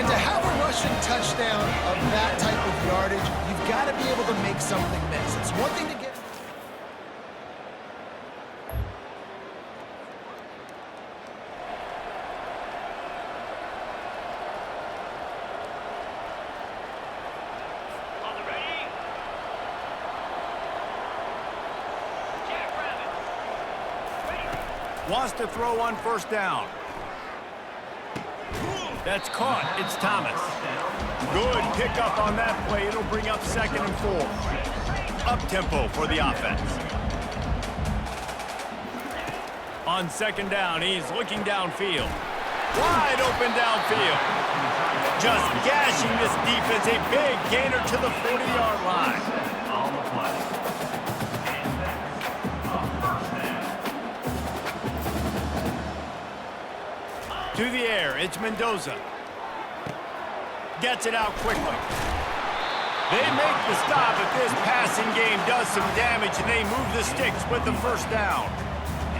And to have a rushing touchdown of that type of yardage, you've got to be able to make something miss. It's one thing to get... On the ready. Jackrabbit. Ready. Wants to throw on first down. That's caught. It's Thomas. Good pickup on that play. It'll bring up 2nd and 4. Up-tempo for the offense. On 2nd down, he's looking downfield. Wide open downfield. Just gashing this defense. A big gainer to the 40-yard line. On the play. And that's a first down. To the air, it's Mendoza. Gets it out quickly. They make the stop, but this passing game does some damage, and they move the sticks with the first down.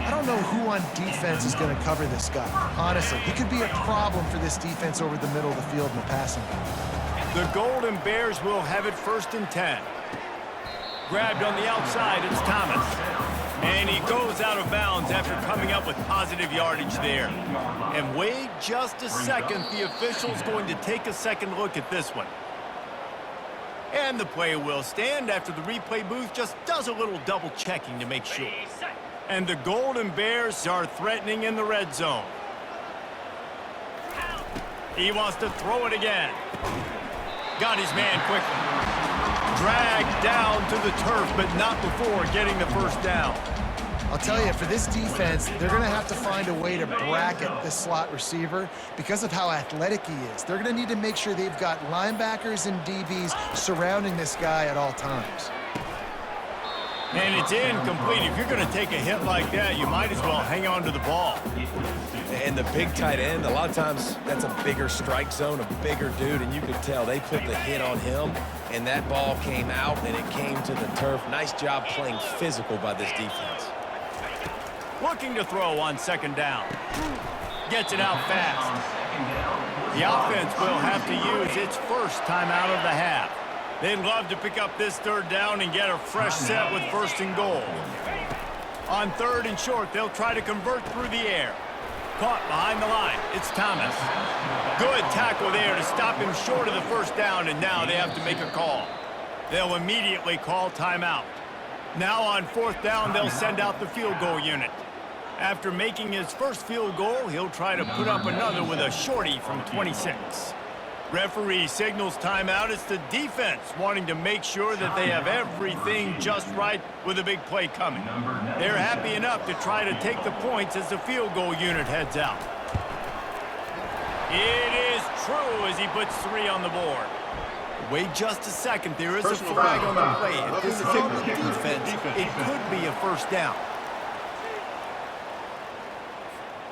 I don't know who on defense is going to cover this guy. Honestly, he could be a problem for this defense over the middle of the field in the passing game. The Golden Bears will have it 1st and 10. Grabbed on the outside, it's Thomas. And he goes out of bounds after coming up with positive yardage there. And wait just a second, the official's going to take a second look at this one. And the play will stand after the replay booth just does a little double checking to make sure. Ready, set. And the Golden Bears are threatening in the red zone. He wants to throw it again. Got his man quickly. Dragged down to the turf, but not before getting the first down. I'll tell you, for this defense, they're going to have to find a way to bracket this slot receiver because of how athletic he is. They're going to need to make sure they've got linebackers and DBs surrounding this guy at all times. And it's incomplete. If you're going to take a hit like that, you might as well hang on to the ball. And the big tight end, a lot of times that's a bigger strike zone, a bigger dude, and you could tell they put the hit on him, and that ball came out, and it came to the turf. Nice job playing physical by this defense. Looking to throw on 2nd down. Gets it out fast. The offense will have to use its first timeout of the half. They'd love to pick up this 3rd down and get a fresh set with 1st and goal. On 3rd and short, they'll try to convert through the air. Caught behind the line. It's Thomas. Good tackle there to stop him short of the 1st down, and now they have to make a call. They'll immediately call timeout. Now on 4th down, they'll send out the field goal unit. After making his first field goal, he'll try to put up another with a shorty from 26. Referee signals timeout. It's the defense wanting to make sure that they have everything just right with a big play coming. They're happy enough to try to take the points as the field goal unit heads out. It is true as he puts 3 on the board. Wait just a second. There is a flag on the play. If this is on the defense, it could be a first down.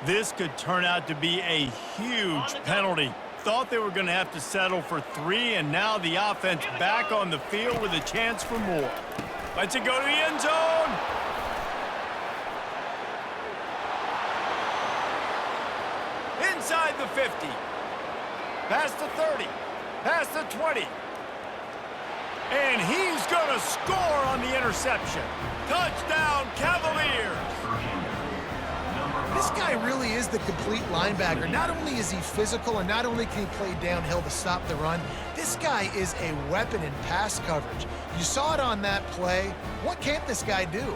This could turn out to be a huge penalty. Thought they were going to have to settle for 3, and now the offense back on the field with a chance for more. Let's it go to the end zone. Inside the 50. Past the 30. Past the 20. And he's going to score on the interception. Touchdown, Cavaliers. This guy really is the complete linebacker. Not only is he physical and not only can he play downhill to stop the run, this guy is a weapon in pass coverage. You saw it on that play. What can't this guy do?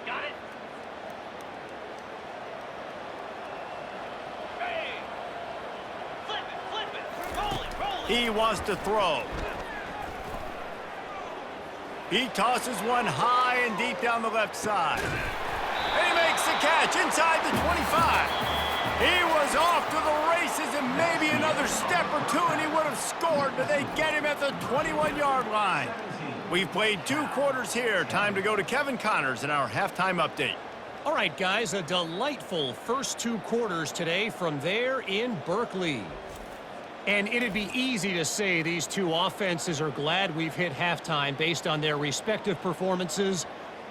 Got it. Hey! Flip it. Roll it. He wants to throw. He tosses one high and deep down the left side. And he makes the catch inside the 25. He was off to the races and maybe another step or two and he would have scored, but they get him at the 21-yard line. We've played 2 quarters here. Time to go to Kevin Connors in our halftime update. All right, guys, a delightful first 2 quarters today from there in Berkeley. And it'd be easy to say these 2 offenses are glad we've hit halftime based on their respective performances.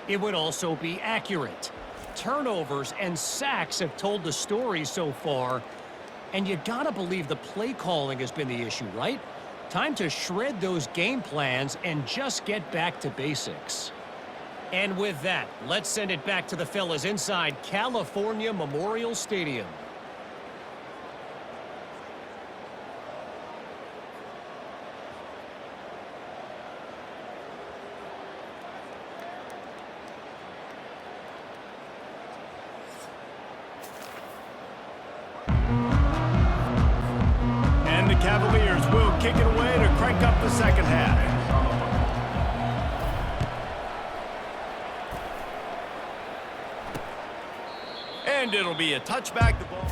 It would also be accurate. Turnovers and sacks have told the story so far. And you gotta believe the play calling has been the issue, right? Time to shred those game plans and just get back to basics. And with that, let's send it back to the fellas inside California Memorial Stadium. And the Cavaliers will kick it away to crank up the second half. And it'll be a touchback. The ball.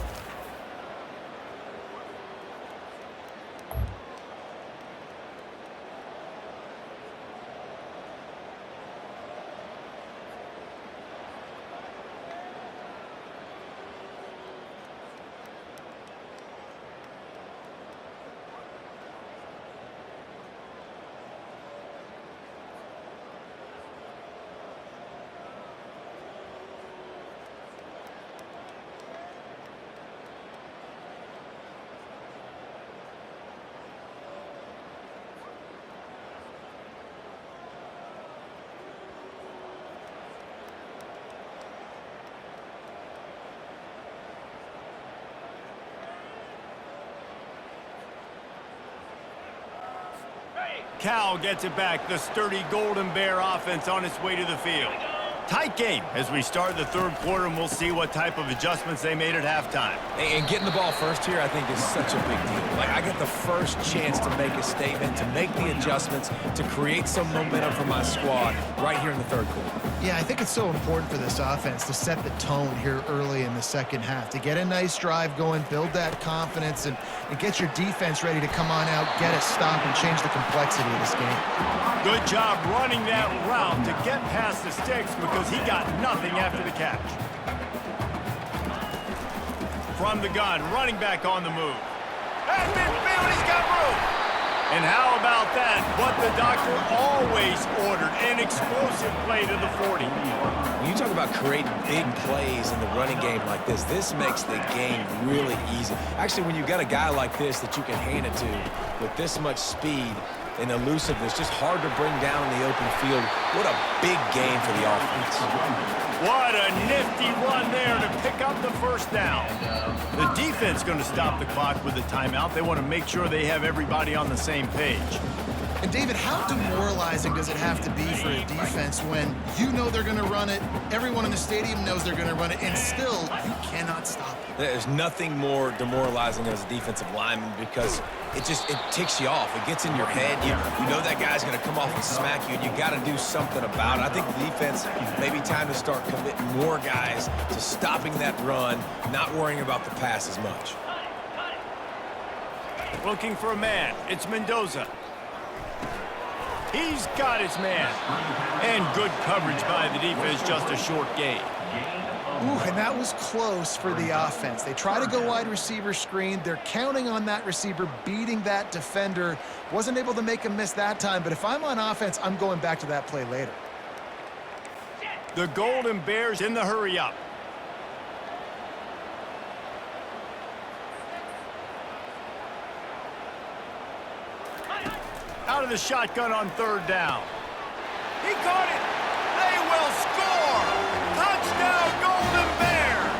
Cal gets it back. The sturdy Golden Bear offense on its way to the field. Tight game as we start the 3rd quarter, and we'll see what type of adjustments they made at halftime. And getting the ball first here, I think, is such a big deal. like I get the first chance to make a statement, to make the adjustments, to create some momentum for my squad right here in the third quarter. Yeah, I think it's so important for this offense to set the tone here early in the second half, to get a nice drive going, build that confidence, and get your defense ready to come on out, get a stop, and change the complexity of this game. Good job running that route to get past the sticks because he got nothing after the catch. From the gun, running back on the move. At midfield, he's got room. And how about that? What the doctor always ordered, an explosive play to the 40. When you talk about creating big plays in the running game like this makes the game really easy. Actually, when you've got a guy like this that you can hand it to with this much speed and elusiveness, just hard to bring down in the open field. What a big game for the offense. What a nifty run there to pick up the first down. The defense going to stop the clock with a timeout. They want to make sure they have everybody on the same page. And David, how demoralizing does it have to be for a defense when you know they're going to run it, everyone in the stadium knows they're going to run it, and still you cannot stop it? There's nothing more demoralizing as a defensive lineman because it ticks you off. It gets in your head. You know that guy's going to come off and smack you, and you got to do something about it. I think the defense may be time to start committing more guys to stopping that run, not worrying about the pass as much. Looking for a man. It's Mendoza. He's got his man. And good coverage by the defense, just a short gain. Ooh, and that was close for the offense. They try to go wide receiver screen. They're counting on that receiver beating that defender. Wasn't able to make him miss that time, but if I'm on offense, I'm going back to that play later. The Golden Bears in the hurry-up. Out of the shotgun on third down. He caught it. They will score. Touchdown, Golden Bears.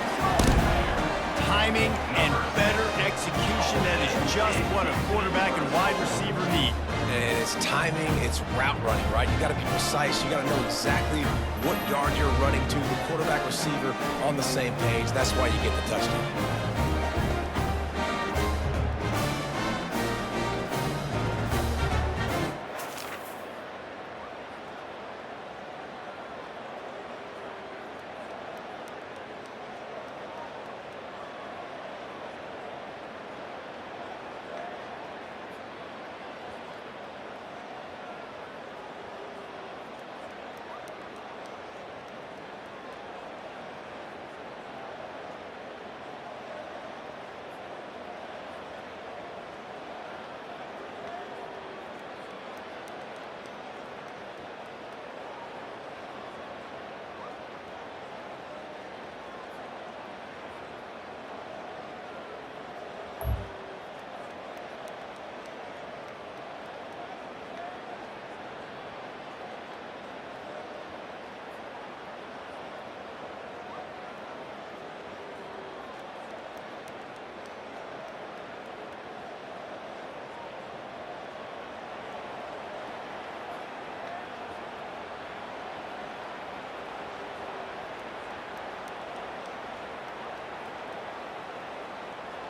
Timing and better execution. That is just what a quarterback and wide receiver need. And it's timing, it's route running, right? You got to be precise. You got to know exactly what yard you're running to. The quarterback receiver on the same page. That's why you get the touchdown.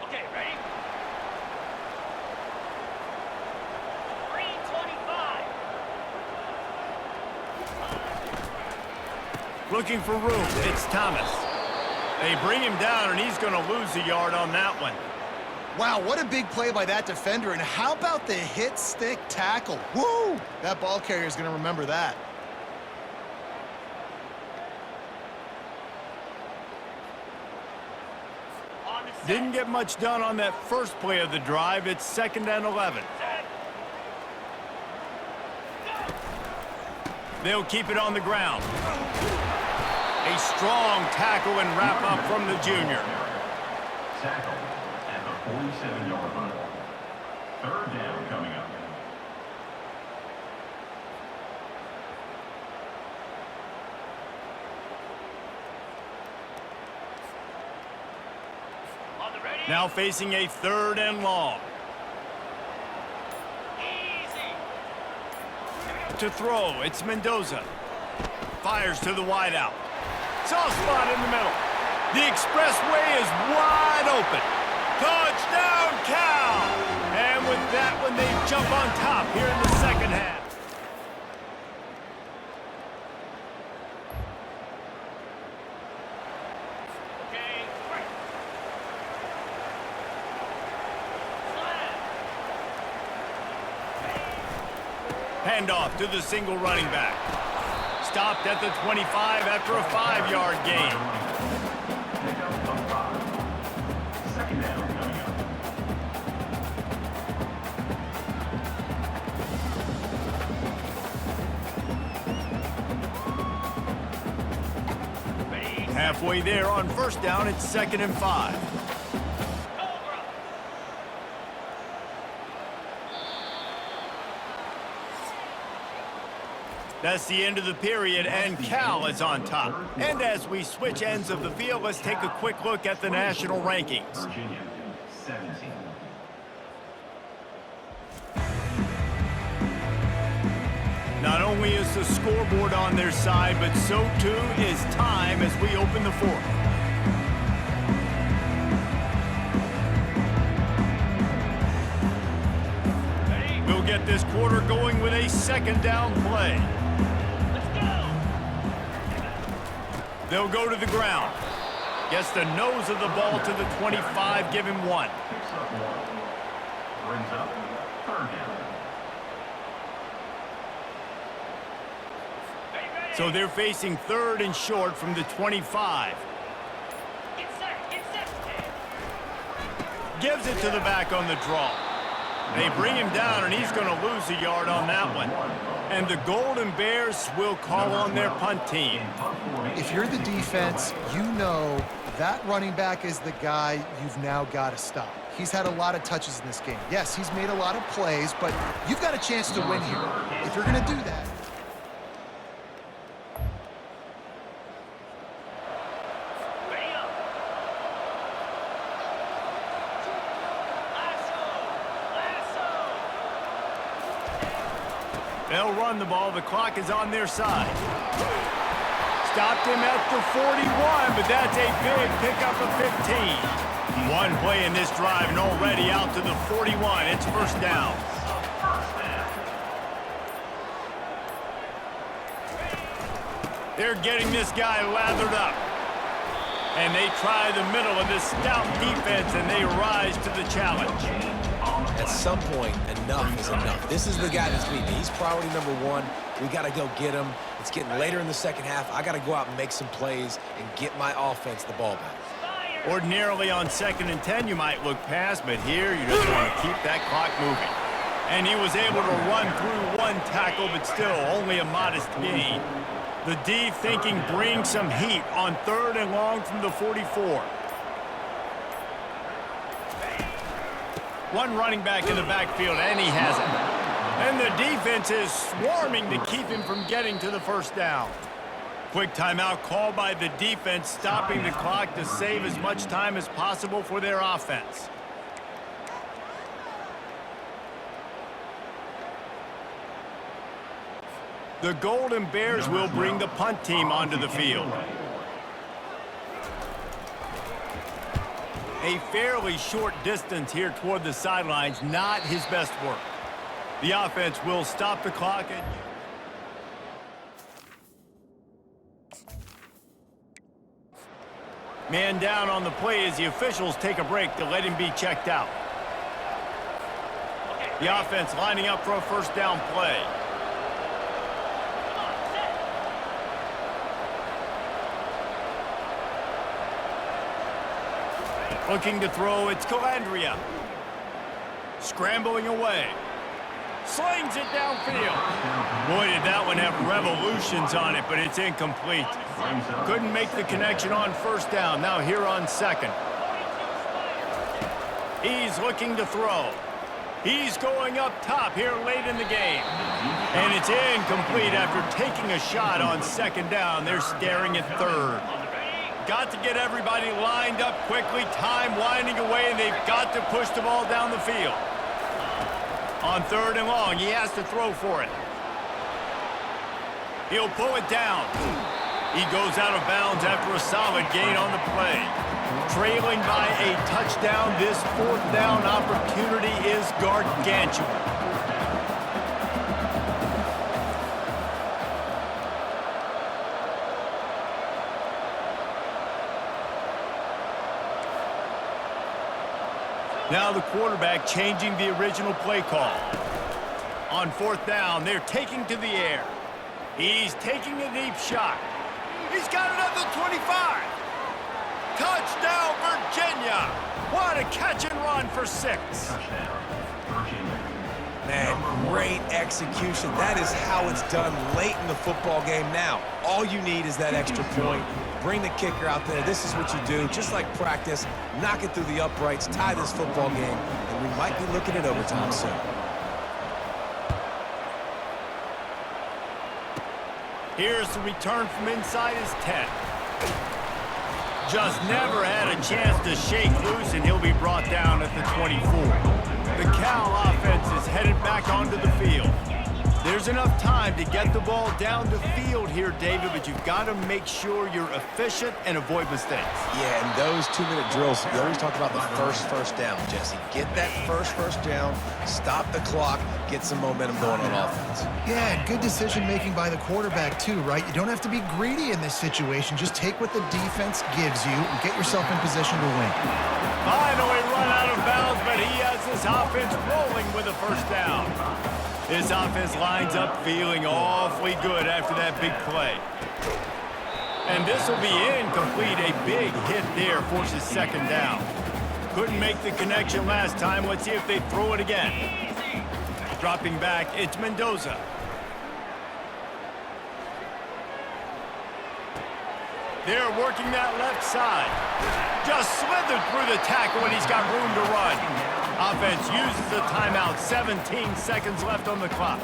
Okay, ready? 325. Looking for room. It's Thomas. They bring him down, and he's going to lose a yard on that one. Wow, what a big play by that defender. And how about the hit stick tackle? Woo! That ball carrier is going to remember that. Didn't get much done on that first play of the drive. It's 2nd and 11. They'll keep it on the ground. A strong tackle and wrap up from the junior. Tackle at the 47-yard line. Third down coming up. On the ready? Now facing a 3rd and long. Easy. To throw, it's Mendoza. Fires to the wideout. Soft spot in the middle. The expressway is wide open. Touchdown, Cal! that when they jump on top here in the second half. Okay, break. Slam. Handoff to the single running back. Stopped at the 25 after a 5-yard gain. Pickup of 5. Second down coming up. Ready, Halfway there on first down, it's 2nd and 5. Cobra. That's the end of the period, and Cal is on top. And as we switch ends of the field, let's take a quick look at the national rankings. Virginia, 17. Not only is the scoreboard on their side, but so too is time as we open the fourth. Ready, We'll get this quarter going with a 2nd down play. let's go. They'll go to the ground. Gets the nose of the ball to the 25, give him 1. Picks up 1. Brings up 3rd down. Ready. So they're facing 3rd and short from the 25. Get set, get set. Gives it to the back on the draw. They bring him down, and he's going to lose a yard on that one. And the Golden Bears will call on their punt team. If you're the defense, you know that running back is the guy you've now got to stop. He's had a lot of touches in this game. Yes, he's made a lot of plays, but you've got a chance to win here. If you're going to do that, Ready up. Lasso, lasso. They'll run the ball. The clock is on their side. Stopped him at the 41, but that's a big pickup of 15. One play in this drive and already out to the 41. It's first down. They're getting this guy lathered up. And they try the middle of this stout defense, and they rise to the challenge. At some point, enough is enough. This is the guy that's beating me. He's priority number 1. We got to go get him. It's getting later in the second half. I got to go out and make some plays and get my offense the ball back. Ordinarily on 2nd and 10, you might look past, but here you just want to keep that clock moving. And he was able to run through 1 tackle, but still only a modest gain. The D thinking bring some heat on 3rd and long from the 44. One running back in the backfield, and he has it. And the defense is swarming to keep him from getting to the first down. Quick timeout called by the defense, stopping the clock to save as much time as possible for their offense. The Golden Bears will bring the punt team onto the field. A fairly short distance here toward the sidelines, not his best work. The offense will stop the clock and... Man down on the play as the officials take a break to let him be checked out. The offense lining up for a first down play. Looking to throw, it's Calandria. Scrambling away. Slings it downfield. Boy, did that one have revolutions on it, but it's incomplete. Couldn't make the connection on first down. Now here on 2nd. He's looking to throw. He's going up top here late in the game. And it's incomplete after taking a shot on 2nd down. They're staring at 3rd. Got to get everybody lined up quickly. Time winding away, and they've got to push the ball down the field. On 3rd and long, he has to throw for it. He'll pull it down. He goes out of bounds after a solid gain on the play. Trailing by a touchdown, this fourth down opportunity is gargantuan. Now the quarterback changing the original play call. On fourth down, they're taking to the air. He's taking a deep shot. He's got it at the 25. Touchdown, Virginia. What a catch and run for 6. Touchdown, Virginia. Man, great execution. That is how it's done late in the football game now. All you need is that extra point. Bring the kicker out there. This is what you do. Just like practice, knock it through the uprights, tie this football game, and we might be looking at overtime soon. Here's the return from inside his 10. Just never had a chance to shake loose, and he'll be brought down at the 24. The Cal offense is headed back onto the field. There's enough time to get the ball down the field here, David, but you've got to make sure you're efficient and avoid mistakes. Yeah, and those 2-minute drills, you always talk about the first down, Jesse. Get that first down, stop the clock, get some momentum going on offense. Yeah, and good decision-making by the quarterback, too, right? You don't have to be greedy in this situation. Just take what the defense gives you and get yourself in position to win. Finally run out of bounds, but he has this offense rolling with a first down. This offense lines up feeling awfully good after that big play. And this will be incomplete. A big hit there forces second down. Couldn't make the connection last time. Let's see if they throw it again. Dropping back, it's Mendoza. They're working that left side. Just slithered through the tackle, and he's got room to run. Offense uses the timeout. 17 seconds left on the clock.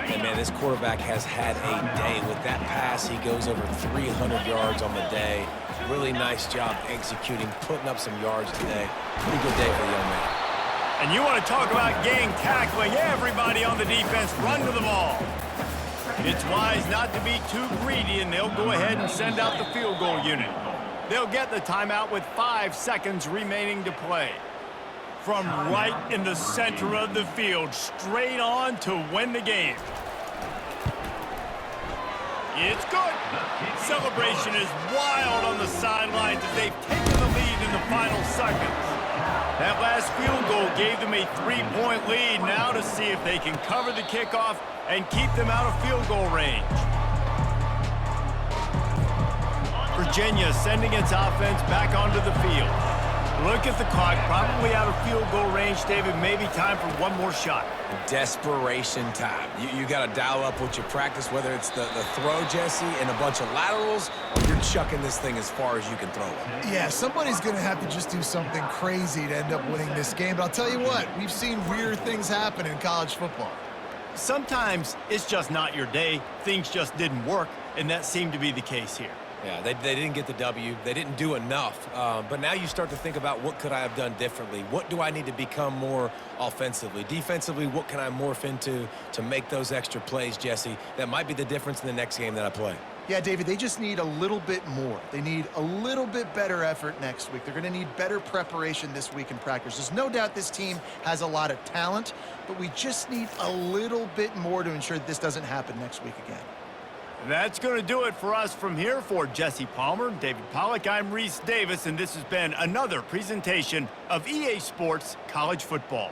And man, this quarterback has had a day. With that pass, he goes over 300 yards on the day. Really nice job executing, putting up some yards today. Pretty good day for the young man. And you want to talk about gang tackling. Everybody on the defense run to the ball. It's wise not to be too greedy, and they'll go ahead and send out the field goal unit. They'll get the timeout with 5 seconds remaining to play. From right in the center of the field, straight on to win the game. It's good. Celebration is wild on the sidelines as they've taken the lead in the final seconds. That last field goal gave them a 3-point lead. Now to see if they can cover the kickoff and keep them out of field goal range. Virginia sending its offense back onto the field. Look at the clock, probably out of field goal range, David. Maybe time for one more shot. Desperation time. You got to dial up what you practice, whether it's the throw, Jesse, and a bunch of laterals, or you're chucking this thing as far as you can throw it. Yeah, somebody's going to have to just do something crazy to end up winning this game. But I'll tell you what, we've seen weird things happen in college football. Sometimes it's just not your day. Things just didn't work, and that seemed to be the case here. Yeah, they didn't get the W. They didn't do enough. But now you start to think about, what could I have done differently? What do I need to become more offensively? Defensively, what can I morph into to make those extra plays, Jesse? That might be the difference in the next game that I play. Yeah, David, they just need a little bit more. They need a little bit better effort next week. They're going to need better preparation this week in practice. There's no doubt this team has a lot of talent, but we just need a little bit more to ensure that this doesn't happen next week again. That's going to do it for us from here. For Jesse Palmer, David Pollack, I'm Reese Davis, and this has been another presentation of EA Sports College Football.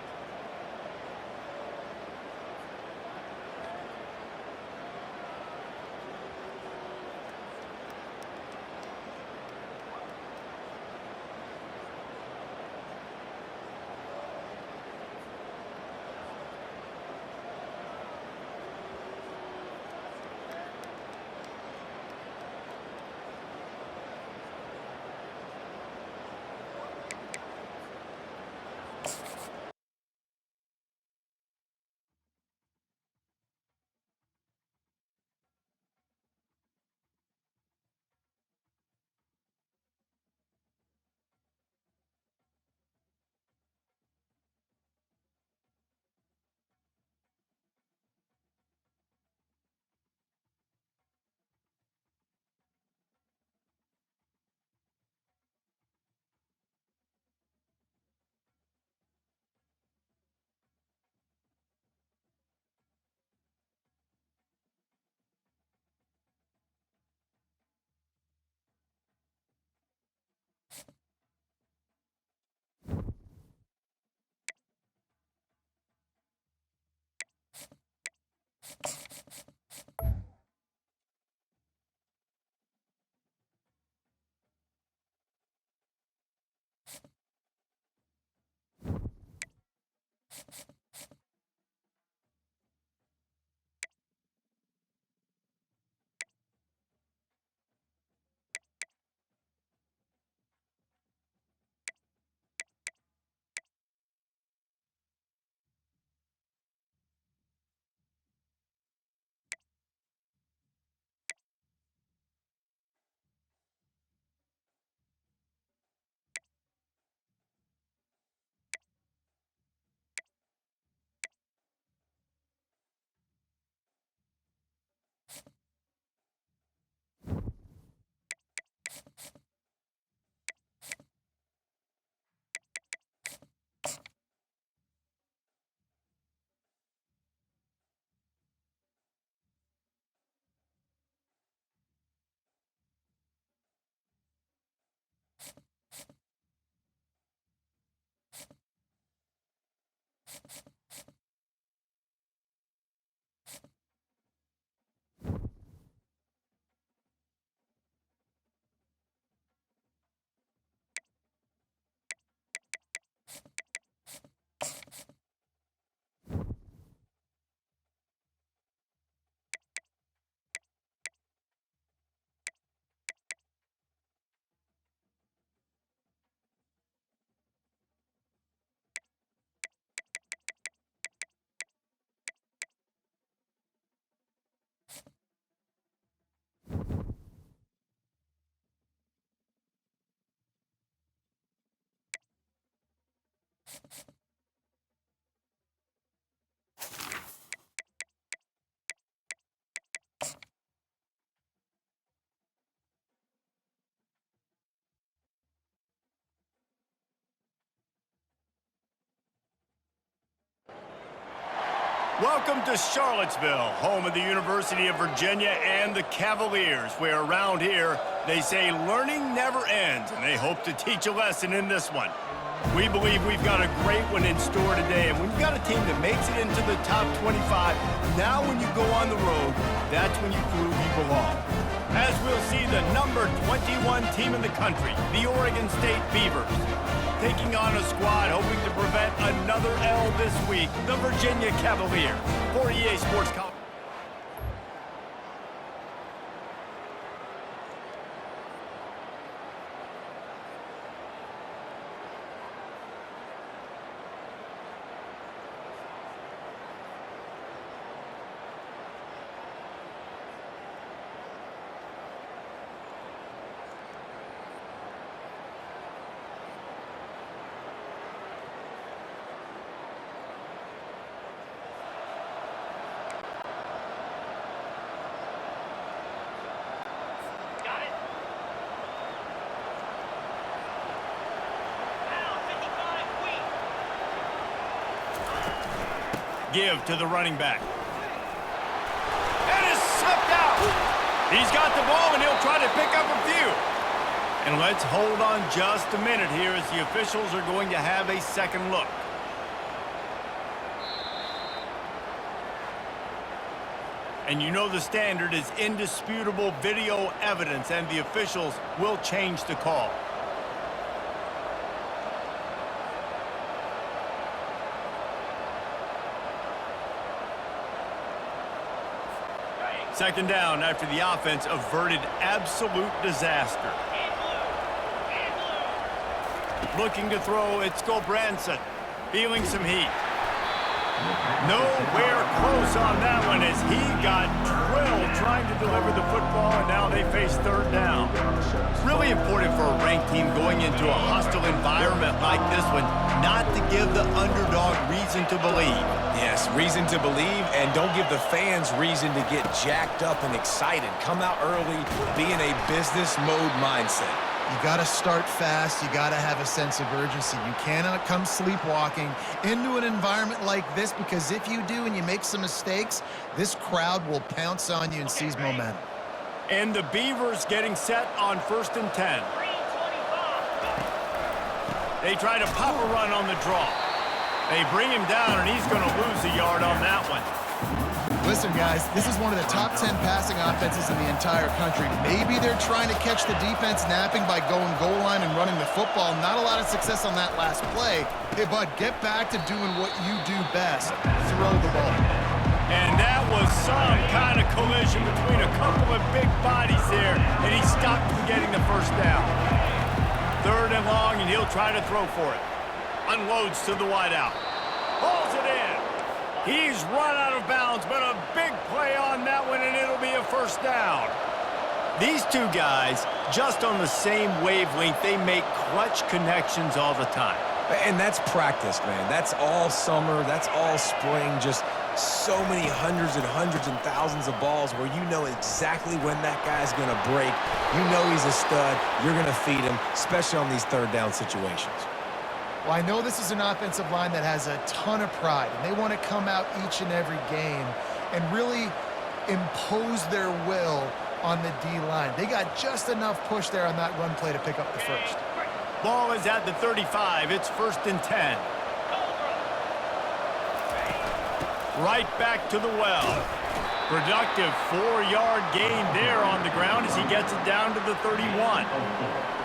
Welcome to Charlottesville, home of the University of Virginia and the Cavaliers, where around here they say learning never ends, and they hope to teach a lesson in this one. We believe we've got a great one in store today, and when you've got a team that makes it into the top 25, now when you go on the road, that's when you prove you belong. As we'll see the number 21 team in the country, the Oregon State Beavers, taking on a squad hoping to prevent another L this week, the Virginia Cavaliers. For EA Sports College. Got it. Now 55 weak. Give to the running back. And is slipped out. He's got the ball, and he'll try to pick up a few. And let's hold on just a minute here as the officials are going to have a second look. And you know the standard is indisputable video evidence, and the officials will change the call. Second down after the offense averted absolute disaster. And blue. Looking to throw, it's Gulbranson. Feeling some heat. Nowhere close on that one as he got drilled trying to deliver the football, and now they face third down. Really important for a ranked team going into a hostile environment like this one not to give the underdog reason to believe. Yes, reason to believe, and don't give the fans reason to get jacked up and excited. Come out early, be in a business mode mindset. You got to start fast. You got to have a sense of urgency. You cannot come sleepwalking into an environment like this, because if you do and you make some mistakes, this crowd will pounce on you and seize momentum. And the Beavers getting set on 1st and 10. 325. They try to pop a run on the draw. They bring him down, and he's going to lose a yard on that one. Listen, guys, this is one of the top 10 passing offenses in the entire country. Maybe they're trying to catch the defense napping by going goal line and running the football. Not a lot of success on that last play. Hey, bud, get back to doing what you do best. Throw the ball. And that was some kind of collision between a couple of big bodies there, and he stopped from getting the first down. Third and long, and he'll try to throw for it. Unloads to the wideout. Hauls it in. He's run out of bounds, but a big play on that one, and it'll be a first down. These two guys, just on the same wavelength, they make clutch connections all the time. And that's practice, man. That's all summer. That's all spring. Just so many hundreds and thousands of balls where you know exactly when that guy's going to break. You know he's a stud. You're going to feed him, especially on these third down situations. Well, I know this is an offensive line that has a ton of pride, and they want to come out each and every game and really impose their will on the D-line. They got just enough push there on that run play to pick up the first. Ball is at the 35. It's 1st and 10. Right back to the well. Productive 4-yard gain there on the ground as he gets it down to the 31.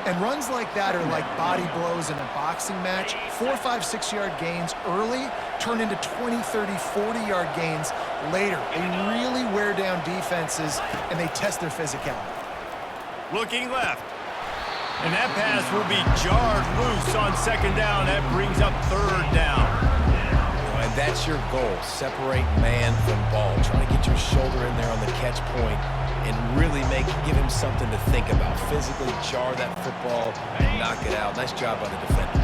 And runs like that are like body blows in a boxing match. 4, 5, 6-yard gains early turn into 20, 30, 40-yard gains later. They really wear down defenses, and they test their physicality. Looking left. And that pass will be jarred loose on second down. That brings up third down. And that's your goal. Separate man from ball. Trying to get your shoulder in there on the catch point and really give him something to think about. Physically jar that football and knock it out. Nice job by the defender.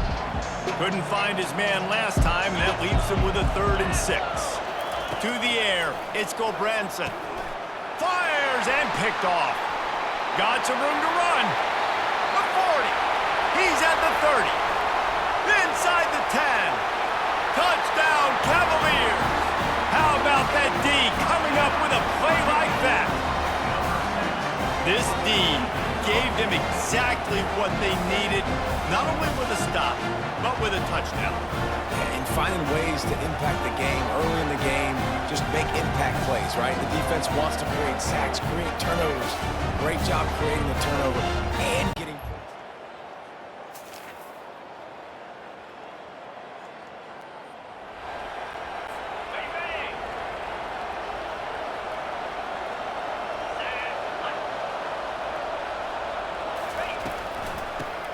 Couldn't find his man last time, and that leaves him with a 3rd and 6. To the air, it's Gulbranson. Fires and picked off. Got some room to run. The 40. He's at the 30. Inside the 10. Touchdown, Cavaliers. How about that D coming up with a play like that? This D gave them exactly what they needed, not only with a stop, but with a touchdown. And finding ways to impact the game early in the game, just make impact plays, right? The defense wants to create sacks, create turnovers. Great job creating the turnover and getting points.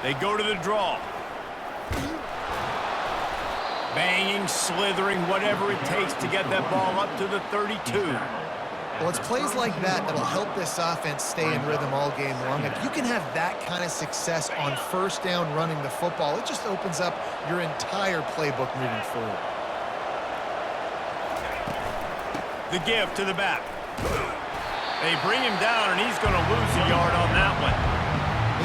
They go to the draw. Banging, slithering, whatever it takes to get that ball up to the 32. Well, it's plays like that that'll help this offense stay in rhythm all game long. If you can have that kind of success on 1st down running the football, it just opens up your entire playbook moving forward. The give to the back. They bring him down, and he's going to lose a yard on that one.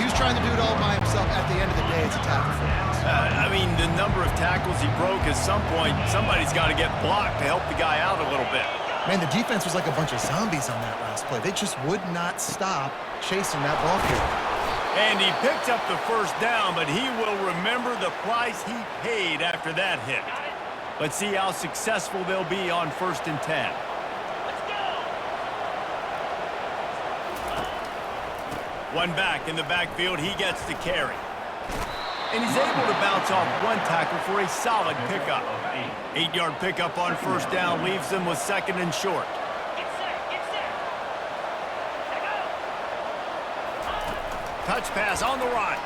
He was trying to do it all by himself. At the end of the day, it's a tackle for him. I mean, the number of tackles he broke, at some point, somebody's got to get blocked to help the guy out a little bit. Man, the defense was like a bunch of zombies on that last play. They just would not stop chasing that ball carrier. And he picked up the 1st down, but he will remember the price he paid after that hit. Let's see how successful they'll be on 1st and 10. One back in the backfield, he gets to carry. And he's able to bounce off one tackle for a solid pickup. 8-yard pickup on 1st down leaves them with 2nd and short. Get set, get set. Touch pass on the run.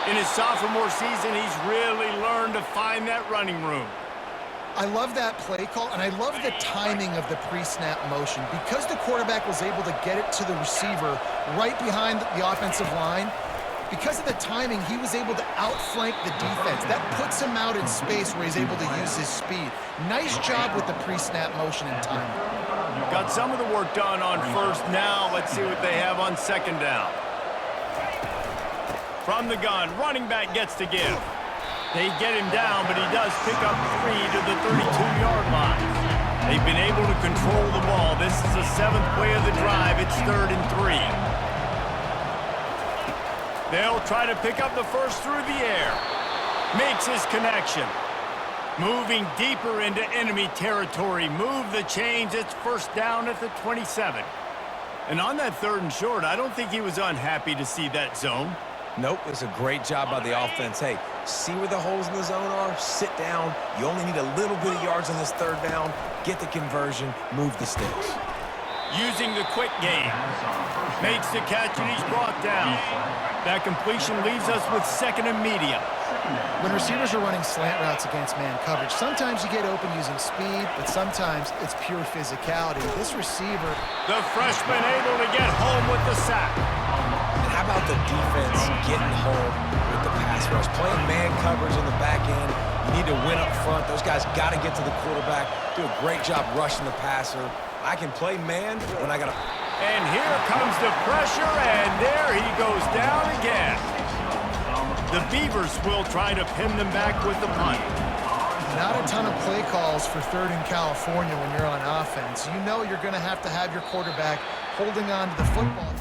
In his sophomore season, he's really learned to find that running room. I love that play call, and I love the timing of the pre-snap motion. Because the quarterback was able to get it to the receiver right behind the offensive line, because of the timing, he was able to outflank the defense. That puts him out in space where he's able to use his speed. Nice job with the pre-snap motion and timing. Got some of the work done on 1st. Now let's see what they have on 2nd down. From the gun, running back gets to give. They get him down, but he does pick up 3 to the 32-yard line. They've been able to control the ball. This is the 7th play of the drive. It's 3rd and 3. They'll try to pick up the 1st through the air. Makes his connection. Moving deeper into enemy territory. Move the chains. It's 1st down at the 27. And on that 3rd and short, I don't think he was unhappy to see that zone. Nope, it's a great job by the offense. Hey, see where the holes in the zone are, sit down. You only need a little bit of yards on this 3rd down. Get the conversion, move the sticks. Using the quick game. Makes the catch, and he's brought down. That completion leaves us with 2nd and medium. When receivers are running slant routes against man coverage, sometimes you get open using speed, but sometimes it's pure physicality. This receiver... The freshman able to get home with the sack. And how about the defense getting home with the pass rush? Playing man coverage in the back end. You need to win up front. Those guys got to get to the quarterback. Do a great job rushing the passer. I can play man when I got to... And here comes the pressure, and there he goes down again. The Beavers will try to pin them back with the punt. Not a ton of play calls for 3rd in California when you're on offense. You know you're going to have your quarterback holding on to the football.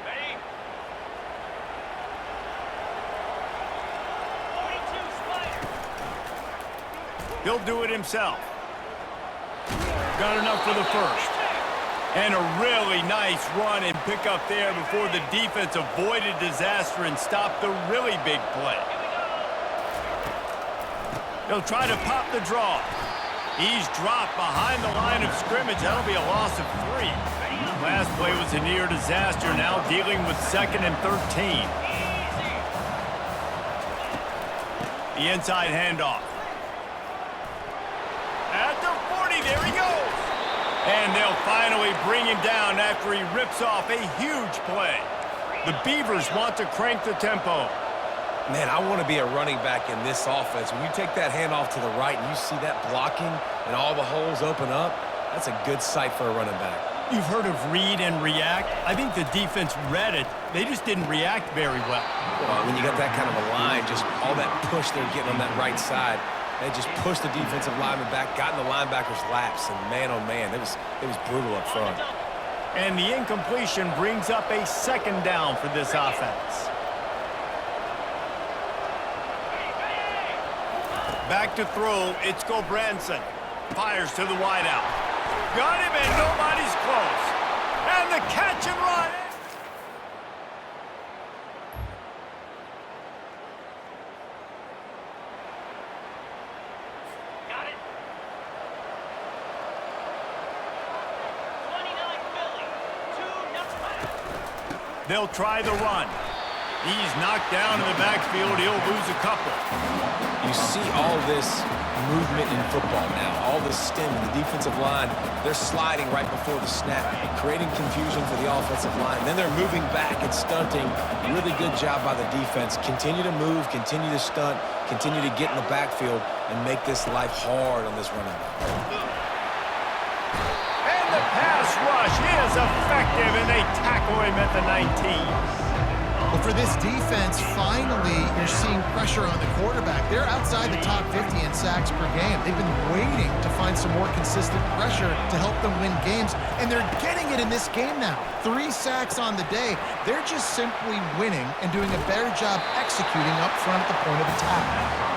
Ready? 42 Spider. He'll do it himself. Got enough for the 1st. And a really nice run and pick up there before the defense avoided disaster and stopped the really big play. He'll try to pop the draw. He's dropped behind the line of scrimmage. That'll be a loss of 3. Last play was a near disaster. Now dealing with 2nd and 13. The inside handoff. And they'll finally bring him down after he rips off a huge play. The Beavers want to crank the tempo. Man, I want to be a running back in this offense. When you take that handoff to the right and you see that blocking and all the holes open up, that's a good sight for a running back. You've heard of read and react. I think the defense read it. They just didn't react very well. Well, when you got that kind of a line, just all that push they're getting on that right side, they just pushed the defensive lineman back, got in the linebacker's laps, and man, oh man, it was brutal up front. And the incompletion brings up a second down for this offense. Back to throw, it's Gobranson. Fires to the wideout. Got him and nobody's close. And the catch and run. Got it. 29 Philly. 2-0. They'll try the run. He's knocked down in the backfield. He'll lose a couple. You see all this movement in football now, all the stem in the defensive line. They're sliding right before the snap, creating confusion for the offensive line. Then they're moving back and stunting. Really good job by the defense. Continue to move, continue to stunt, continue to get in the backfield, and make this life hard on this running back. And the pass rush is effective, and they tackle him at the 19. Well, for this defense, finally, you're seeing pressure on the quarterback. They're outside the top 50 in sacks per game. They've been waiting to find some more consistent pressure to help them win games, and they're getting it in this game now. 3 sacks on the day. They're just simply winning and doing a better job executing up front at the point of attack.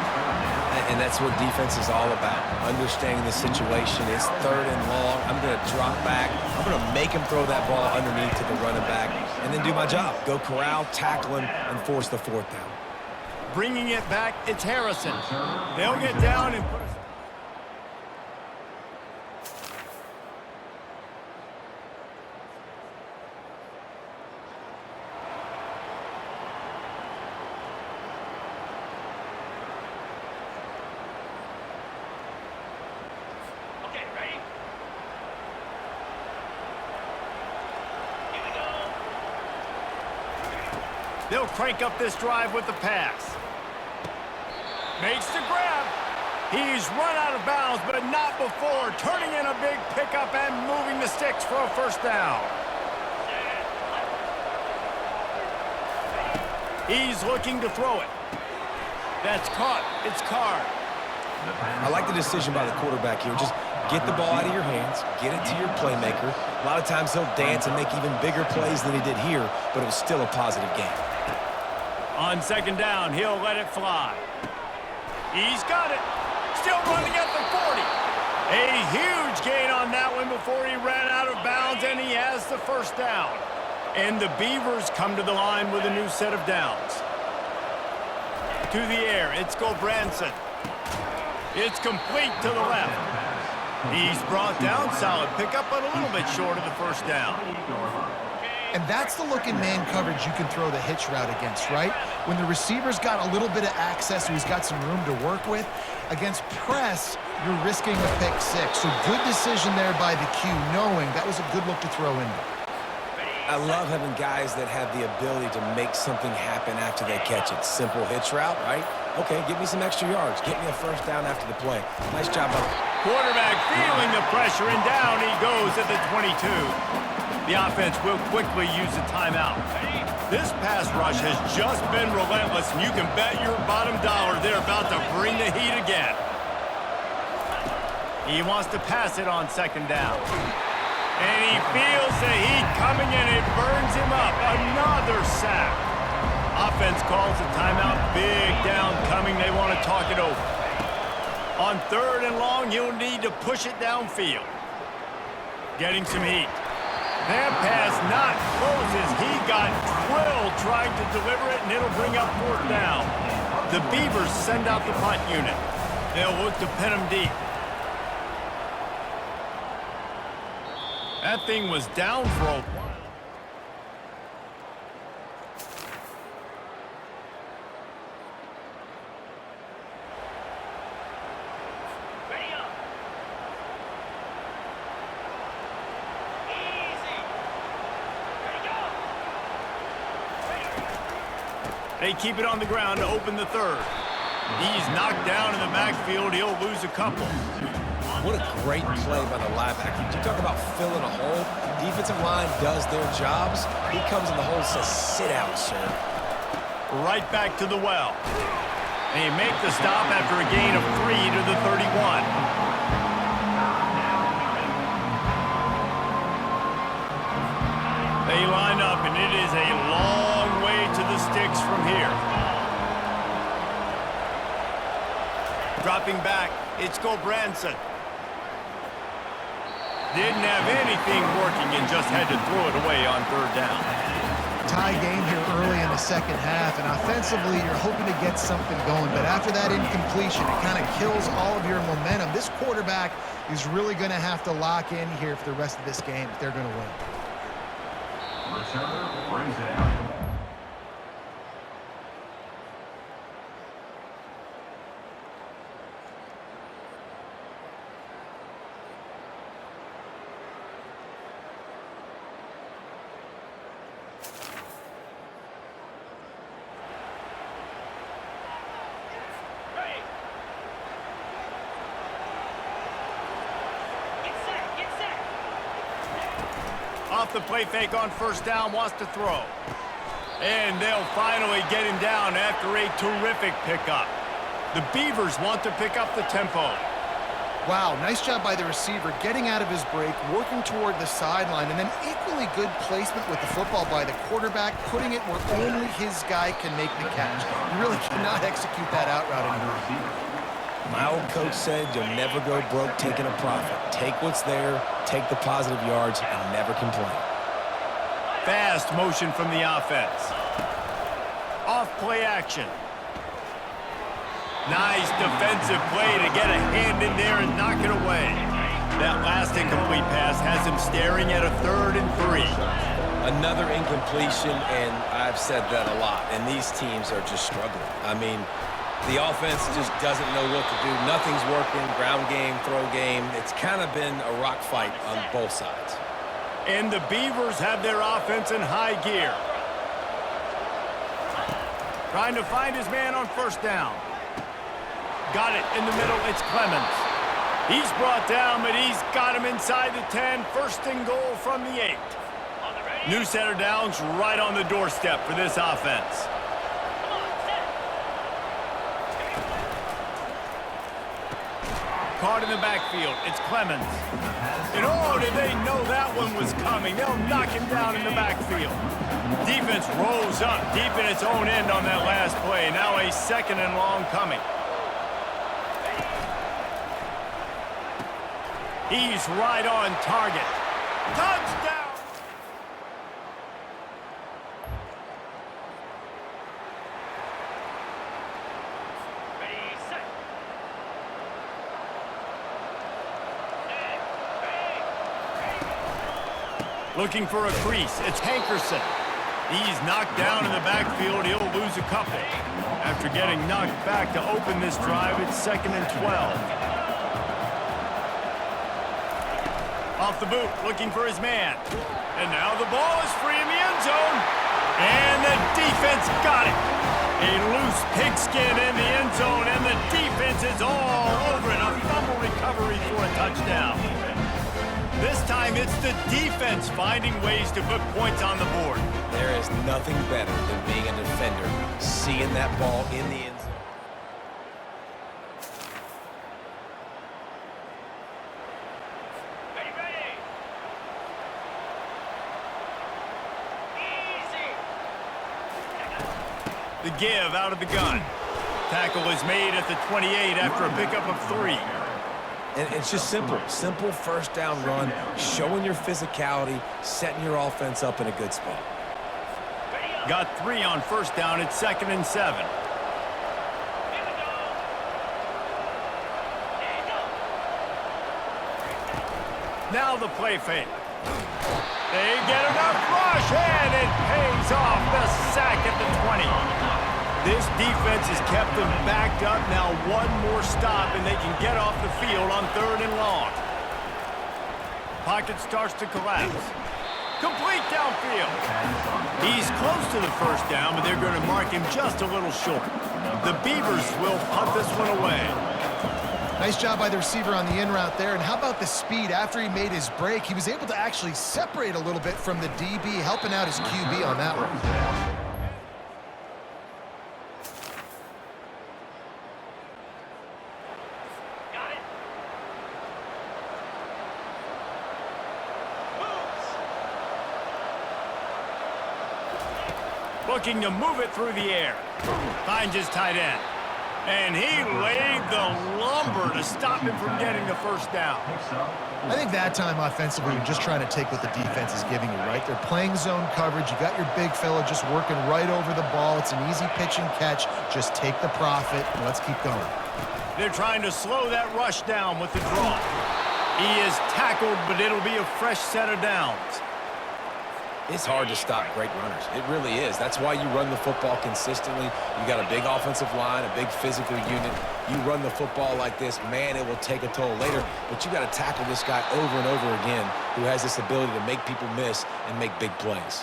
And that's what defense is all about, understanding the situation. It's 3rd and long. I'm going to drop back. I'm going to make him throw that ball underneath to the running back and then do my job. Go corral, tackle him, and force the 4th down. Bringing it back, it's Harrison. They'll get down and put us... Okay, ready? Here we go. They'll crank up this drive with the pass. Makes the grab. He's run out of bounds, but not before. Turning in a big pickup and moving the sticks for a 1st down. He's looking to throw it. That's caught. It's Carr. I like the decision by the quarterback here. Just get the ball out of your hands, get it to your playmaker. A lot of times he'll dance and make even bigger plays than he did here, but it was still a positive game. On 2nd down, he'll let it fly. He's got it. Still running at the 40. A huge gain on that one before he ran out of bounds, and he has the 1st down. And the Beavers come to the line with a new set of downs. To the air, it's Gobranson. It's complete to the left. He's brought down, solid pickup, but a little bit short of the 1st down. And that's the look in man coverage you can throw the hitch route against, right? When the receiver's got a little bit of access, so he's got some room to work with. Against press, you're risking a pick 6. So good decision there by the Q, knowing that was a good look to throw in there. I love having guys that have the ability to make something happen after they catch it. Simple hitch route, right? Okay, give me some extra yards. Get me a 1st down after the play. Nice job, bud. Quarterback feeling the pressure, and down he goes at the 22. The offense will quickly use a timeout. This pass rush has just been relentless, and you can bet your bottom dollar they're about to bring the heat again. He wants to pass it on 2nd down. And he feels the heat coming, and it burns him up. Another sack. Offense calls a timeout. Big down coming. They want to talk it over. On 3rd and long, he'll need to push it downfield. Getting some heat. That pass not close as he got drilled trying to deliver it, and it'll bring up 4th down. The Beavers send out the punt unit. They'll look to pin him deep. That thing was down for a while. They keep it on the ground to open the third. He's knocked down in the backfield. He'll lose a couple. What a great play by the linebacker. You talk about filling a hole. Defensive line does their jobs. He comes in the hole and says, sit down, sir. Right back to the well. They make the stop after a gain of 3 to the 31. They line up, and it is a long way to the sticks from here. Dropping back, it's Gobranson. Didn't have anything working and just had to throw it away on third down. Tie game here early in the second half, and offensively you're hoping to get something going, but after that incompletion, it kind of kills all of your momentum. This quarterback is really going to have to lock in here for the rest of this game if they're going to win. Returner brings it out. Ready. Get set. Get set. Off the play fake on first down, wants to throw. And they'll finally get him down after a terrific pickup. The Beavers want to pick up the tempo. Wow, nice job by the receiver getting out of his break, working toward the sideline, and then equally good placement with the football by the quarterback, putting it where only his guy can make the catch. You really cannot execute that out route anymore. My old coach said you'll never go broke taking a profit. Take what's there, take the positive yards, and never complain. Fast motion from the offense. Off play action. Nice defensive play to get a hand in there and knock it away. That last incomplete pass has him staring at a 3rd and 3. Another incompletion, and I've said that a lot, and these teams are just struggling. I mean, the offense just doesn't know what to do. Nothing's working, ground game, throw game. It's kind of been a rock fight on both sides. And the Beavers have their offense in high gear. Trying to find his man on first down. Got it in the middle, it's Clemens. He's brought down, but he's got him inside the 10. First and goal from the 8. New set of downs right on the doorstep for this offense. Caught in the backfield, it's Clemens. And oh, did they know that one was coming? They'll knock him down in the backfield. Defense rolls up deep in its own end on that last play. Now a 2nd and long coming. He's right on target. Touchdown! Ready, set. Looking for a crease. It's Hankerson. He's knocked down in the backfield. He'll lose a couple. After getting knocked back to open this drive, it's 2nd and 12. Off the boot, looking for his man. And now the ball is free in the end zone. And the defense got it. A loose pigskin in the end zone, and the defense is all over it. A fumble recovery for a touchdown. This time it's the defense finding ways to put points on the board. There is nothing better than being a defender, seeing that ball in the end zone. The give out of the gun. Tackle is made at the 28 after a pickup of 3. And it's just simple. Simple first down run, showing your physicality, setting your offense up in a good spot. Got 3 on first down. It's 2nd and 7. Now the play fake. They get enough rush, and it pays off. The sack at the 20. This defense has kept them backed up. Now one more stop, and they can get off the field on 3rd and long. Pocket starts to collapse. Complete downfield. He's close to the first down, but they're going to mark him just a little short. The Beavers will punt this one away. Nice job by the receiver on the in route there. And how about the speed after he made his break? He was able to actually separate a little bit from the DB, helping out his QB on that one. Looking to move it through the air. Finds his tight end. And he laid the lumber to stop him from getting the first down. I think that time offensively, you're just trying to take what the defense is giving you, right? They're playing zone coverage. You got your big fella just working right over the ball. It's an easy pitch and catch. Just take the profit and let's keep going. They're trying to slow that rush down with the draw. He is tackled, but it'll be a fresh set of downs. It's hard to stop great runners. It really is. That's why you run the football consistently. You got a big offensive line, a big physical unit. You run the football like this, man, it will take a toll later. But you got to tackle this guy over and over again who has this ability to make people miss and make big plays.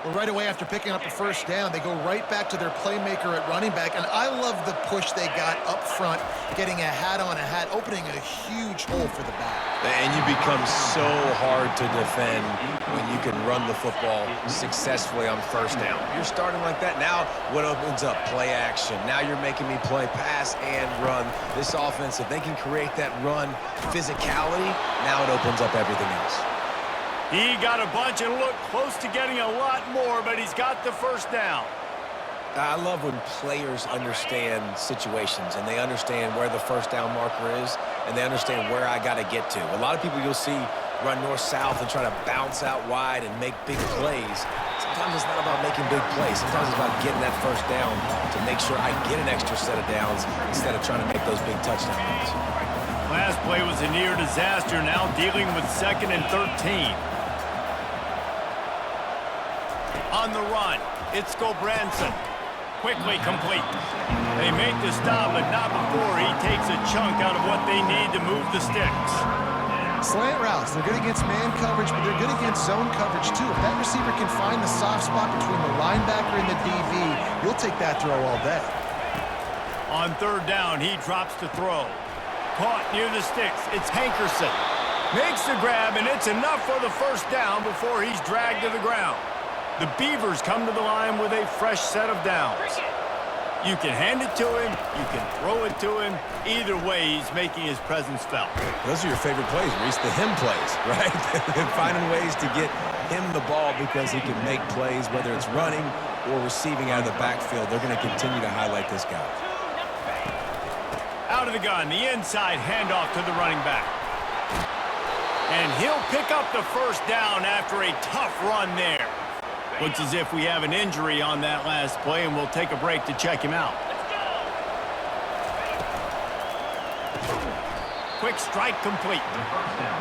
Well, right away after picking up the first down, they go right back to their playmaker at running back. And I love the push they got up front, getting a hat on a hat, opening a huge hole for the back. And you become so hard to defend when you can run the football successfully on first down. You're starting like that. Now what opens up? Play action. Now you're making me play pass and run. This offense, if they can create that run physicality, now it opens up everything else. He got a bunch and looked close to getting a lot more, but he's got the first down. I love when players understand situations and they understand where the first down marker is and they understand where I got to get to. A lot of people you'll see run north-south and try to bounce out wide and make big plays. Sometimes it's not about making big plays. Sometimes it's about getting that first down to make sure I get an extra set of downs instead of trying to make those big touchdown runs. Last play was a near disaster, now dealing with 2nd and 13. On the run, it's Branson. Quickly complete. They make the stop, but not before he takes a chunk out of what they need to move the sticks. Slant routes, they're good against man coverage, but they're good against zone coverage too. If that receiver can find the soft spot between the linebacker and the DB, you'll take that throw all day. On 3rd down, he drops to throw. Caught near the sticks, it's Hankerson. Makes the grab, and it's enough for the first down before he's dragged to the ground. The Beavers come to the line with a fresh set of downs. You can hand it to him, you can throw it to him. Either way, he's making his presence felt. Those are your favorite plays, Reese, the him plays, right? Finding ways to get him the ball because he can make plays, whether it's running or receiving out of the backfield. They're going to continue to highlight this guy. Out of the gun, the inside handoff to the running back. And he'll pick up the first down after a tough run there. Looks as if we have an injury on that last play, and we'll take a break to check him out. Quick strike complete.